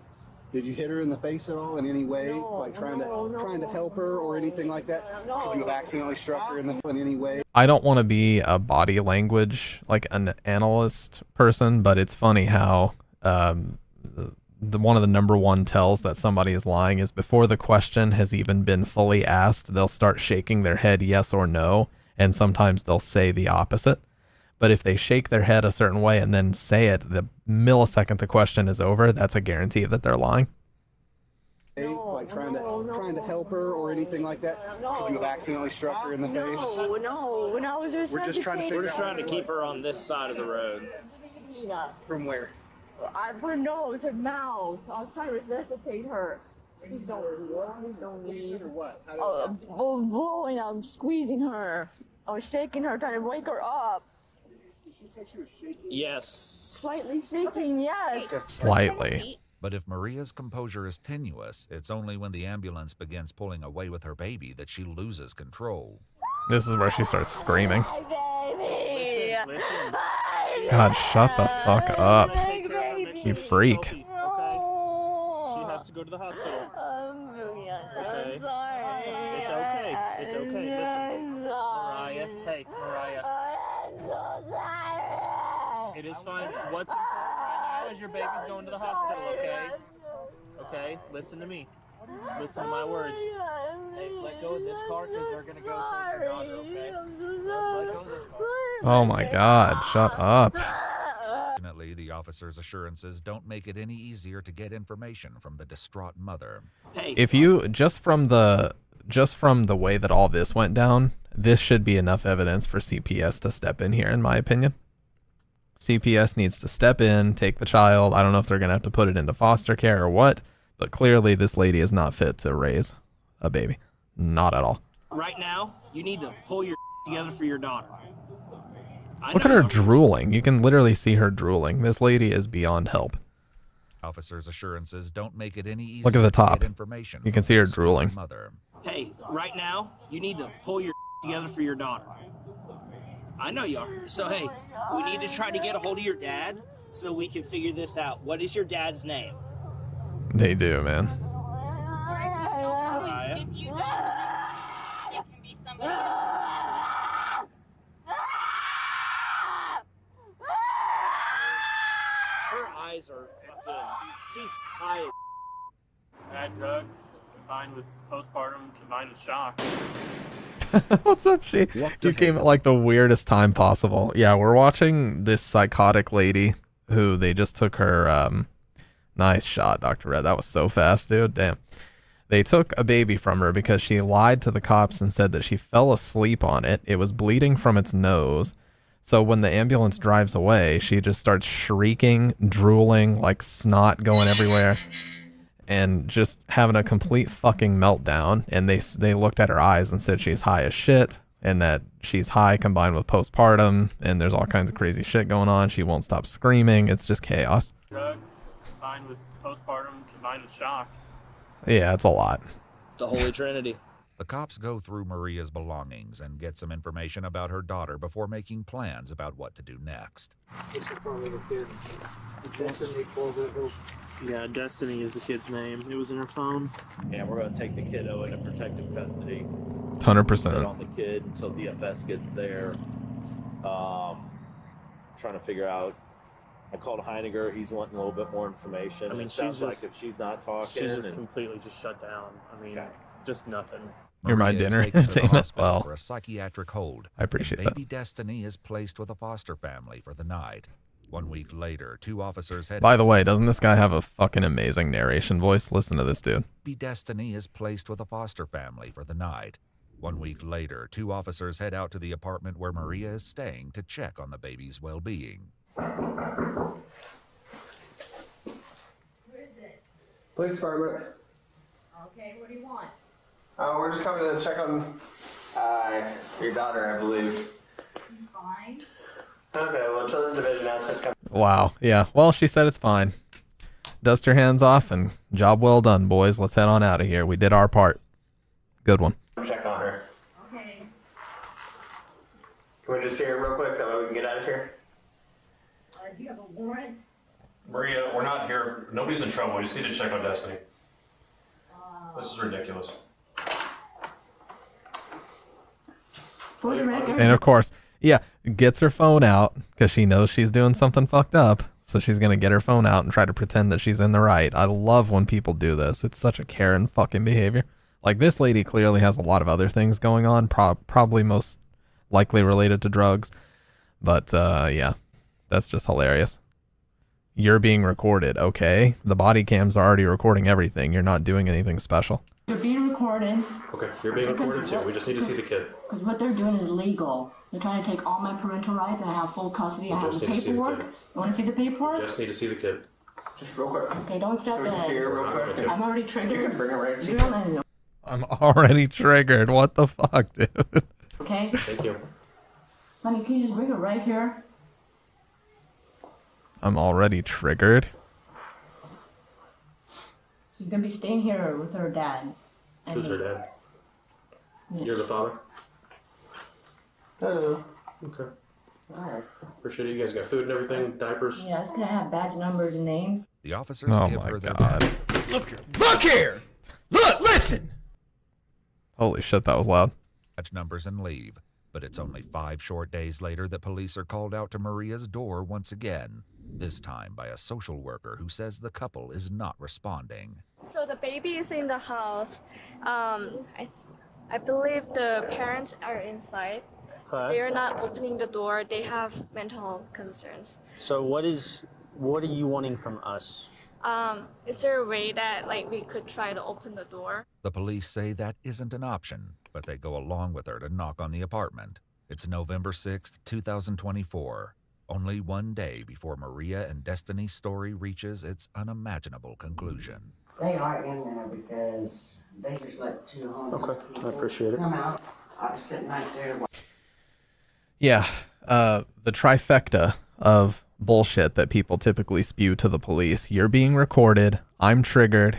Did you hit her in the face at all in any way? Like trying to help her or anything like that? Could you have accidentally struck her in any way?
I don't want to be a body language, like an analyst person, but it's funny how one of the number one tells that somebody is lying is before the question has even been fully asked, they'll start shaking their head yes or no, and sometimes they'll say the opposite. But if they shake their head a certain way and then say it the millisecond the question is over, that's a guarantee that they're lying.
Like trying to help her or anything like that? Could you have accidentally struck her in the face?
No, when I was just
We're just trying to
keep her on this side of the road.
From where?
Her nose, her mouth. I was trying to resuscitate her. Please don't leave.
What?
Blowing, I'm squeezing her. I was shaking her, trying to wake her up.
she say she was shaking? Yes.
Slightly shaking, yes.
Slightly.
But if Maria's composure is tenuous, it's only when the ambulance begins pulling away with her baby that she loses control.
This is where she starts screaming.
Listen.
God, shut the fuck up. You freak.
Okay. She has to go to the hospital. Okay. It's okay. It's okay. Listen. Mariah. Hey, Mariah. It is fine. What's important right now is your baby's going to the hospital, okay? Okay? Listen to me. Listen to my words. Hey, let go of this car because they're going to go towards your daughter, okay? Let's let go of this car.
Oh my God, shut up.
Fortunately, the officer's assurances don't make it any easier to get information from the distraught mother.
If you, just from the way that all this went down, this should be enough evidence for CPS to step in here, in my opinion. CPS needs to step in, take the child. I don't know if they're going to have to put it into foster care or what, but clearly this lady is not fit to raise a baby. Not at all.
Right now, you need to pull your together for your daughter.
Look at her drooling. You can literally see her drooling. This lady is beyond help.
Officer's assurances don't make it any easier
Look at the
to get
top.
information
You can
from
see
the
her
distraught
drooling.
Mother.
Hey, right now, you need to pull your together for your daughter. I know you are. So, hey, we need to try to get a hold of your dad so we can figure this out. What is your dad's name?
They do, man.
Mariah?
If you don't, it can be somebody.
Her eyes are she's high.
Bad drugs combined with postpartum combined with shock.
What's up, she? You came at like the weirdest time possible. Yeah, we're watching this psychotic lady who they just took her, nice shot, Dr. Red. That was so fast, dude. Damn. They took a baby from her because she lied to the cops and said that she fell asleep on it. It was bleeding from its nose. So when the ambulance drives away, she just starts shrieking, drooling, like snot going everywhere, and just having a complete fucking meltdown. And they looked at her eyes and said she's high as shit, and that she's high combined with postpartum, and there's all kinds of crazy shit going on. She won't stop screaming. It's just chaos.
Drugs combined with postpartum combined with shock.
Yeah, it's a lot.
The Holy Trinity.
The cops go through Maria's belongings and get some information about her daughter before making plans about what to do next.
Yeah, Destiny is the kid's name. It was in her phone.
Yeah, we're going to take the kiddo into protective custody.
100%.
Sit on the kid until DFS gets there. Trying to figure out. I called Heiniger. He's wanting a little bit more information.
I mean,
it sounds
she's
like
just-
if she's not talking,
She's just
and-
completely just shut down. I mean, just nothing.
You're my
Maria is
dinner
taken to the
entertainment.
hospital
Well,
for a psychiatric hold.
I appreciate
and
that.
Baby Destiny is placed with a foster family for the night. 1 week later, 2 officers head.
By the way, doesn't this guy have a fucking amazing narration voice? Listen to this dude.
Baby Destiny is placed with a foster family for the night. 1 week later, 2 officers head out to the apartment where Maria is staying to check on the baby's well-being.
Police department.
Okay, what do you want?
We're just coming to check on your daughter, I believe.
Fine.
Okay, well, Children's Division asked us to come.
Wow. Yeah. Well, she said it's fine. Dust your hands off and job well done, boys. Let's head on out of here. We did our part. Good one.
Check on her.
Okay.
Can we just see her real quick? That way we can get out of here.
Do you have a warrant?
Maria, we're not here. Nobody's in trouble. We just need to check on Destiny. This is ridiculous.
For the record.
And of course, yeah, gets her phone out because she knows she's doing something fucked up. So she's going to get her phone out and try to pretend that she's in the right. I love when people do this. It's such a Karen fucking behavior. Like, this lady clearly has a lot of other things going on, probably most likely related to drugs. But, yeah, that's just hilarious. You're being recorded, okay? The body cams are already recording everything. You're not doing anything special.
You're being recorded
Okay, you're being recorded too. We just need to see the kid.
because what they're doing is illegal. They're trying to take all my parental rights and I have full custody. I have
Just
the
need to see the
paperwork.
kid.
You want to see the paperwork?
Just need to see the kid.
Just real quick.
Okay, don't step
Can we see her real
in.
quick?
I'm already triggered.
You can bring her right to
You don't know.
I'm already triggered. What the fuck, dude?
Okay?
Thank you.
Honey, can you just bring it right here?
I'm already triggered.
She's gonna be staying here with her dad.
Who's her dad?
Yeah.
You're the father?
Hello.
Okay.
Alright.
Appreciate it. You guys got food and everything, diapers?
Yeah, it's gonna have badge numbers and names.
The officers
Oh
give
my
her their
God.
dad.
Look here! Look here! Look! Listen!
Holy shit, that was loud.
Badge numbers and leave. But it's only 5 short days later that police are called out to Maria's door once again. This time by a social worker who says the couple is not responding.
So the baby is in the house. I believe the parents are inside.
Okay.
They are not opening the door. They have mental health concerns.
So what are you wanting from us?
Is there a way that we could try to open the door?
The police say that isn't an option, but they go along with her to knock on the apartment. It's November 6th, 2024. Only one day before Maria and Destiny's story reaches its unimaginable conclusion.
They are in there because they just let 2 homeless people
I appreciate it.
come out. I was sitting right there.
Yeah, the trifecta of bullshit that people typically spew to the police. You're being recorded, I'm triggered,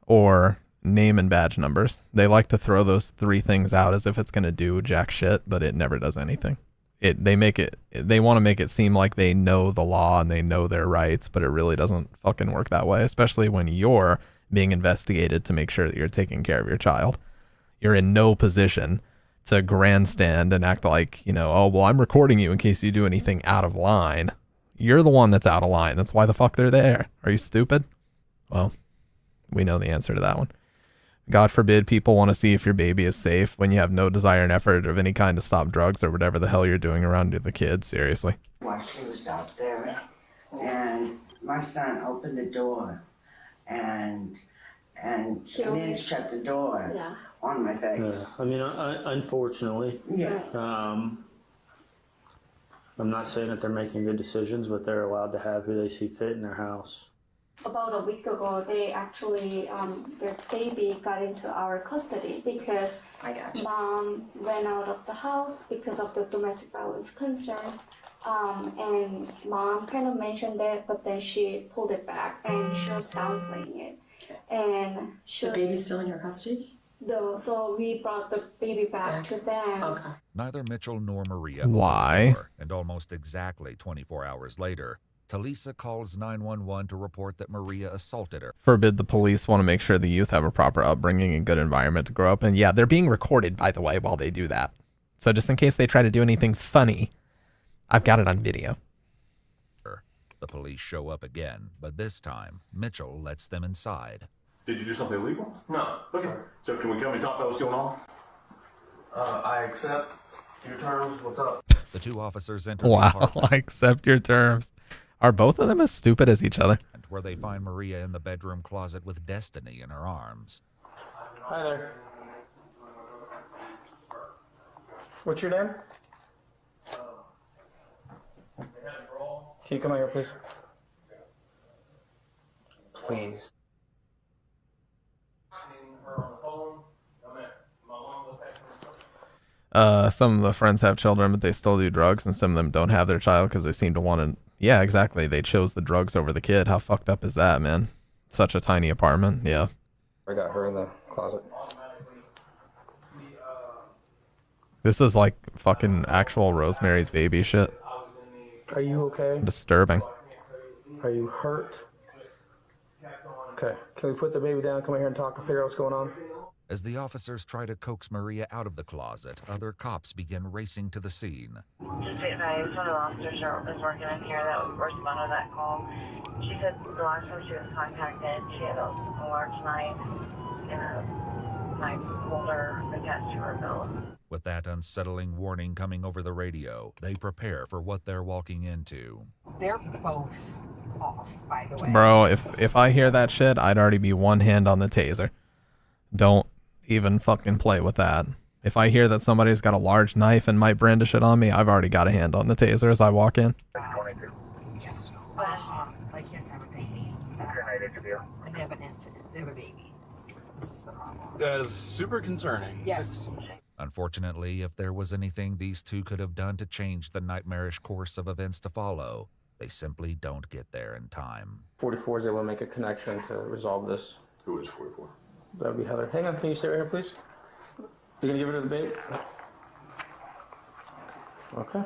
or name and badge numbers. They like to throw those 3 things out as if it's going to do jack shit, but it never does anything. They want to make it seem like they know the law and they know their rights, but it really doesn't fucking work that way, especially when you're being investigated to make sure that you're taking care of your child. You're in no position to grandstand and act like, oh, well, I'm recording you in case you do anything out of line. You're the one that's out of line. That's why the fuck they're there. Are you stupid? Well, we know the answer to that one. God forbid people want to see if your baby is safe when you have no desire and effort of any kind to stop drugs or whatever the hell you're doing around the kid. Seriously.
While she was out there, and my son opened the door, and then shut the door on my face.
I mean, unfortunately.
Yeah.
I'm not saying that they're making good decisions, but they're allowed to have who they see fit in their house.
About a week ago, they actually, their baby got into our custody because mom ran out of the house because of the domestic violence concern. And mom kind of mentioned that, but then she pulled it back and she was downplaying it. And
The baby's still in your custody?
No, so we brought the baby back to them.
Okay.
Neither Mitchell nor Maria
Why?
opened the door, and almost exactly 24 hours later, Talisa calls 911 to report that Maria assaulted her.
Forbid the police want to make sure the youth have a proper upbringing and good environment to grow up in. Yeah, they're being recorded, by the way, while they do that. So just in case they try to do anything funny, I've got it on video.
The police show up again, but this time, Mitchell lets them inside.
Did you do something illegal? No. Okay. So can we come and talk about what's going on?
I accept your terms. What's up?
The 2 officers enter the
Wow,
apartment
I accept your terms. Are both of them as stupid as each other?
where they find Maria in the bedroom closet with Destiny in her arms.
Hi there. What's your name? Can you come out here, please? Please.
Some of the friends have children, but they still do drugs, and some of them don't have their child because they seem to want to. Yeah, exactly. They chose the drugs over the kid. How fucked up is that, man? Such a tiny apartment. Yeah.
I got her in the closet.
This is like fucking actual Rosemary's Baby shit.
Are you okay?
Disturbing.
Are you hurt? Okay. Can we put the baby down, come in here and talk and figure out what's going on?
As the officers try to coax Maria out of the closet, other cops begin racing to the scene.
Just say one of the officers is working in here that responded to that call. She said the last time she was contacted, she had a large knife and a knife holder attached to her belt.
With that unsettling warning coming over the radio, they prepare for what they're walking into.
They're both off, by the way.
Bro, if I hear that shit, I'd already be one hand on the taser. Don't even fucking play with that. If I hear that somebody's got a large knife and might brandish it on me, I've already got a hand on the taser as I walk in.
Like, yes, everything is that. And they have an incident. They have a baby. This is the problem.
That is super concerning.
Yes.
Unfortunately, if there was anything these two could have done to change the nightmarish course of events to follow, They simply don't get there in time.
44 is able to make a connection to resolve this.
Who is 44?
That'd be Heather. Hang on, can you stay right here, please? You gonna give her to the babe? Okay.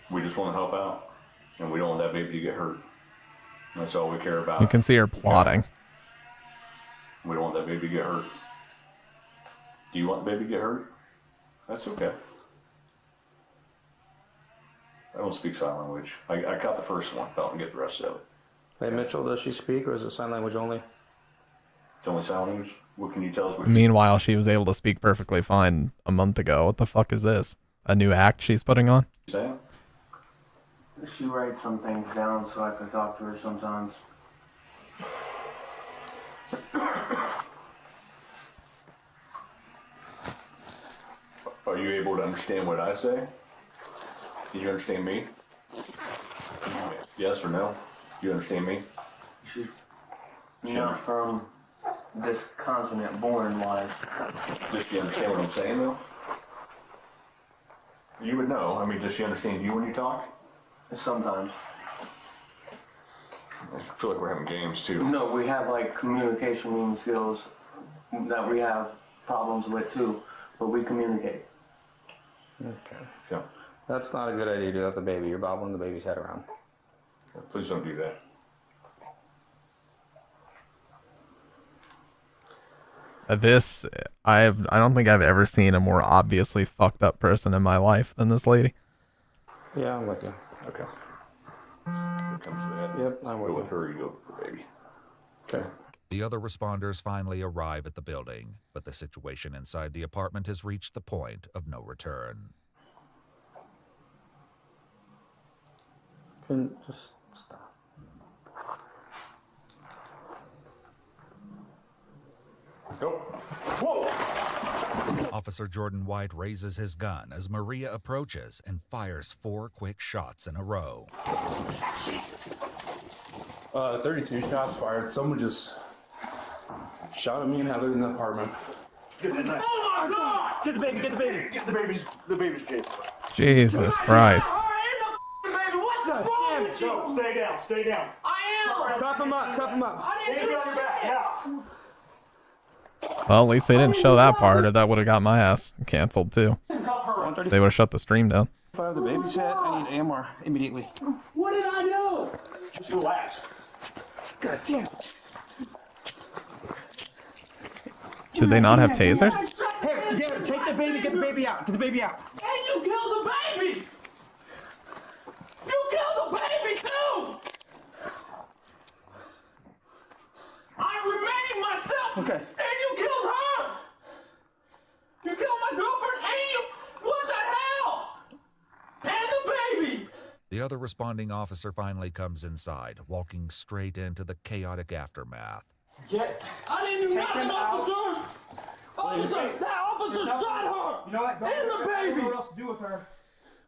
We just want to help out, and we don't want that baby to get hurt. That's all we care about.
You can see her plotting.
We don't want that baby to get hurt. Do you want the baby to get hurt? That's okay. I don't speak sign language. I got the first one. I don't get the rest of it.
Hey, Mitchell, does she speak or is it sign language only?
It's only sign language. What can you tell us?
Meanwhile, she was able to speak perfectly fine a month ago. What the fuck is this? A new act she's putting on?
Sam?
She writes some things down so I can talk to her sometimes.
Are you able to understand what I say? Do you understand me? Yes or no? Do you understand me?
She's not from this continent, born-wise.
Does she understand what I'm saying, though? You would know. I mean, does she understand you when you talk?
Sometimes.
I feel like we're having games, too.
No, we have like communication skills that we have problems with too, but we communicate. Okay.
Yeah.
That's not a good idea to do that with the baby. You're bobbling the baby's head around.
Please don't do that.
I don't think I've ever seen a more obviously fucked up person in my life than this lady.
Yeah, I'm with you. Okay.
When it comes to that,
yep, I'm
go with her, you go with the baby.
Okay.
The other responders finally arrive at the building, but the situation inside the apartment has reached the point of no return.
Can just stop.
Go. Whoa!
Officer Jordan White raises his gun as Maria approaches and fires 4 quick shots in a row.
32 shots fired. Someone just shot at me and Heather in the apartment.
Get the knife. Oh my God! Get the baby, get the baby. Get the baby's Jason.
Jesus Christ.
Go, stay down, stay down.
I am! Cuff him up, cuff him up.
Baby on your back, now.
Well, at least they didn't show that part, or that would have got my ass canceled too. They would have shut the stream down.
Fire the baby's head. I need AMR immediately.
What did I do? Just relax.
God damn it.
Did they not have tasers?
Hey, Jared, take the baby, get the baby out. Get the baby out.
And you killed the baby! You killed the baby too! I remain myself!
Okay.
And you killed her! You killed my girlfriend and you... What the hell? And the baby!
The other responding officer finally comes inside, walking straight into the chaotic aftermath.
I didn't do nothing, officer! Officer! That officer shot her!
You know what?
And the baby!
What else to do with her?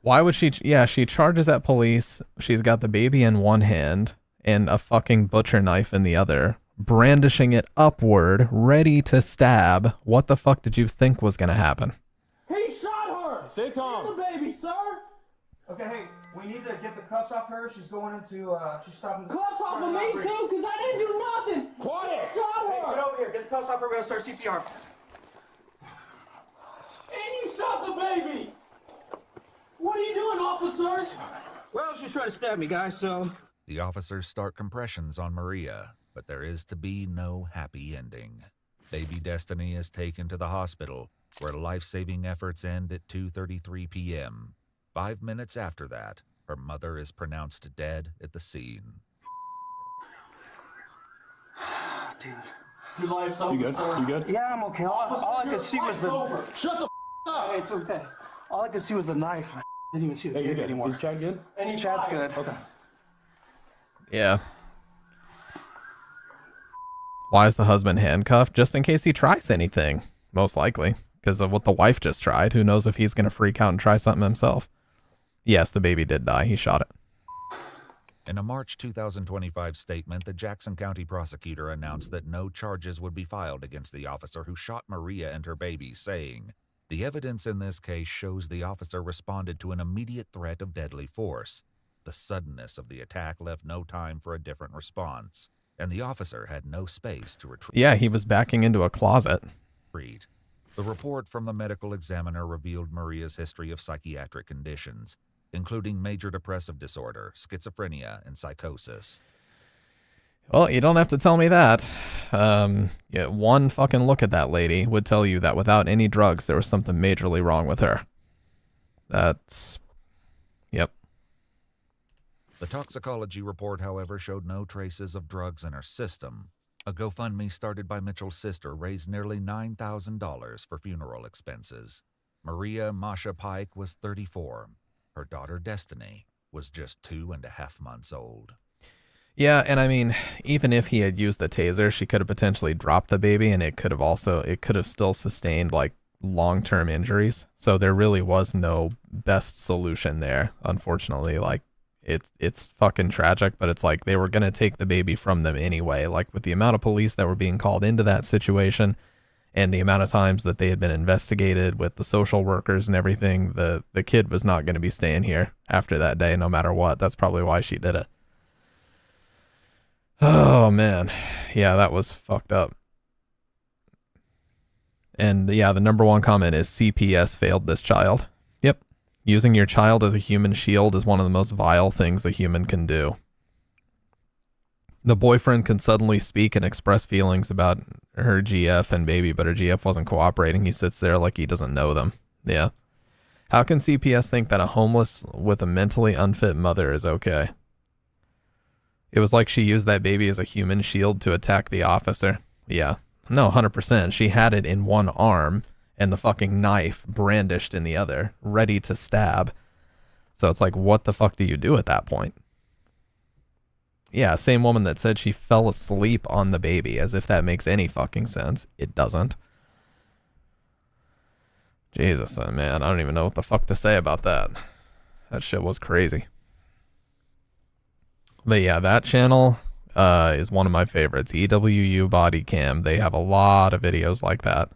Why would she? Yeah, she charges at police. She's got the baby in one hand and a fucking butcher knife in the other, brandishing it upward, ready to stab. What the fuck did you think was gonna happen?
He shot her!
Stay calm.
And the baby, sir!
Okay, hey, we need to get the cuffs off her. She's going into, she's stopping.
Cuffs off of me too, because I didn't do nothing!
Quiet!
He shot
Hey,
her!
get over here. Get the cuffs off her. We're gonna start CPR.
And you shot the baby! What are you doing, officer?
Well, she's trying to stab me, guys, so...
The officers start compressions on Maria, but there is to be no happy ending. Baby Destiny is taken to the hospital, where life-saving efforts end at 2:33 p.m. 5 minutes after that, her mother is pronounced dead at the scene.
Dude.
Your life's over.
You good? You good?
Yeah, I'm okay. All I could see was the...
Shut the up!
Hey, it's okay. All I could see was the knife. I didn't even see the baby anymore.
Is Chad good?
Chad's good. Okay.
Yeah. Why is the husband handcuffed? Just in case he tries anything. Most likely. Because of what the wife just tried. Who knows if he's going to freak out and try something himself. Yes, the baby did die. He shot it.
In a March 2025 statement, the Jackson County prosecutor announced that no charges would be filed against the officer who shot Maria and her baby, saying, "The evidence in this case shows the officer responded to an immediate threat of deadly force. The suddenness of the attack left no time for a different response, and the officer had no space to retreat."
Yeah, he was backing into a closet.
The report from the medical examiner revealed Maria's history of psychiatric conditions, including major depressive disorder, schizophrenia, and psychosis.
Well, you don't have to tell me that. Yeah, one fucking look at that lady would tell you that without any drugs, there was something majorly wrong with her. That's... Yep.
The toxicology report, however, showed no traces of drugs in her system. A GoFundMe started by Mitchell's sister raised nearly $9,000 for funeral expenses. Maria Masha Pike was 34. Her daughter Destiny was just 2.5 months old.
Yeah, and I mean, even if he had used the taser, she could have potentially dropped the baby, and it could have still sustained like long-term injuries. So there really was no best solution there, unfortunately. Like, it's fucking tragic, but it's like they were going to take the baby from them anyway. Like, with the amount of police that were being called into that situation and the amount of times that they had been investigated with the social workers and everything, the kid was not going to be staying here after that day, no matter what. That's probably why she did it. Oh, man. Yeah, that was fucked up. And yeah, the number one comment is CPS failed this child. Yep. Using your child as a human shield is one of the most vile things a human can do. The boyfriend can suddenly speak and express feelings about her GF and baby, but her GF wasn't cooperating. He sits there like he doesn't know them. Yeah. How can CPS think that a homeless with a mentally unfit mother is okay? It was like she used that baby as a human shield to attack the officer. Yeah. No, 100%. She had it in one arm and the fucking knife brandished in the other, ready to stab. So it's like, what the fuck do you do at that point? Yeah, same woman that said she fell asleep on the baby, as if that makes any fucking sense. It doesn't. Jesus, man, I don't even know what the fuck to say about that. That shit was crazy. But yeah, that channel is one of my favorites. EWU Body Cam. They have a lot of videos like that.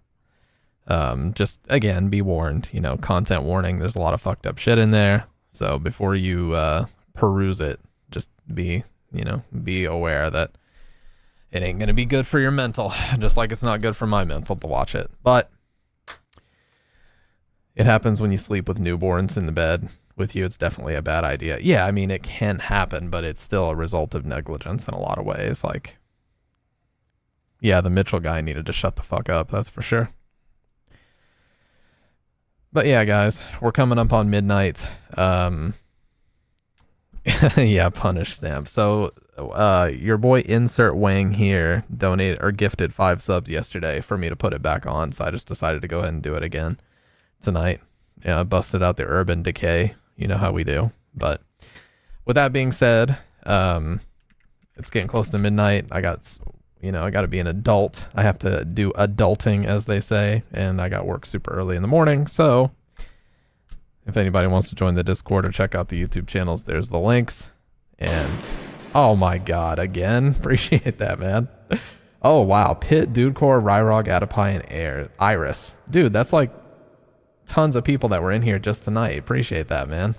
Just, again, be warned, you know, content warning. There's a lot of fucked up shit in there. So before you peruse it, just be aware that it ain't going to be good for your mental, just like it's not good for my mental to watch it. But it happens when you sleep with newborns in the bed with you. It's definitely a bad idea. Yeah, I mean, it can happen, but it's still a result of negligence in a lot of ways. Like, yeah, the Mitchell guy needed to shut the fuck up, that's for sure. But yeah, guys, we're coming up on midnight. Yeah, punish stamp. So your boy Insert Wang here donated or gifted 5 subs yesterday for me to put it back on, so I just decided to go ahead and do it again tonight. Yeah, I busted out the Urban Decay. You know how we do. But with that being said, it's getting close to midnight. I got to be an adult. I have to do adulting, as they say, and I got work super early in the morning. So if anybody wants to join the Discord or check out the YouTube channels, there's the links. And oh my god, again, appreciate that, man. Oh wow, Pit, Dudecore, Ryrog, Adipie, and Iris. Dude, that's like tons of people that were in here just tonight. Appreciate that, man.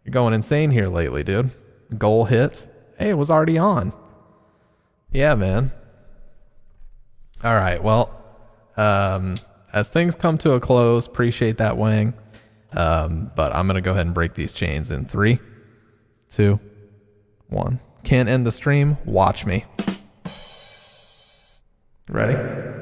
You're going insane here lately, dude. Goal hit. Hey, it was already on. Yeah, man. All right, well, as things come to a close, appreciate that, Wang. But I'm going to go ahead and break these chains in 3, 2, 1. Can't end the stream. Watch me. Ready?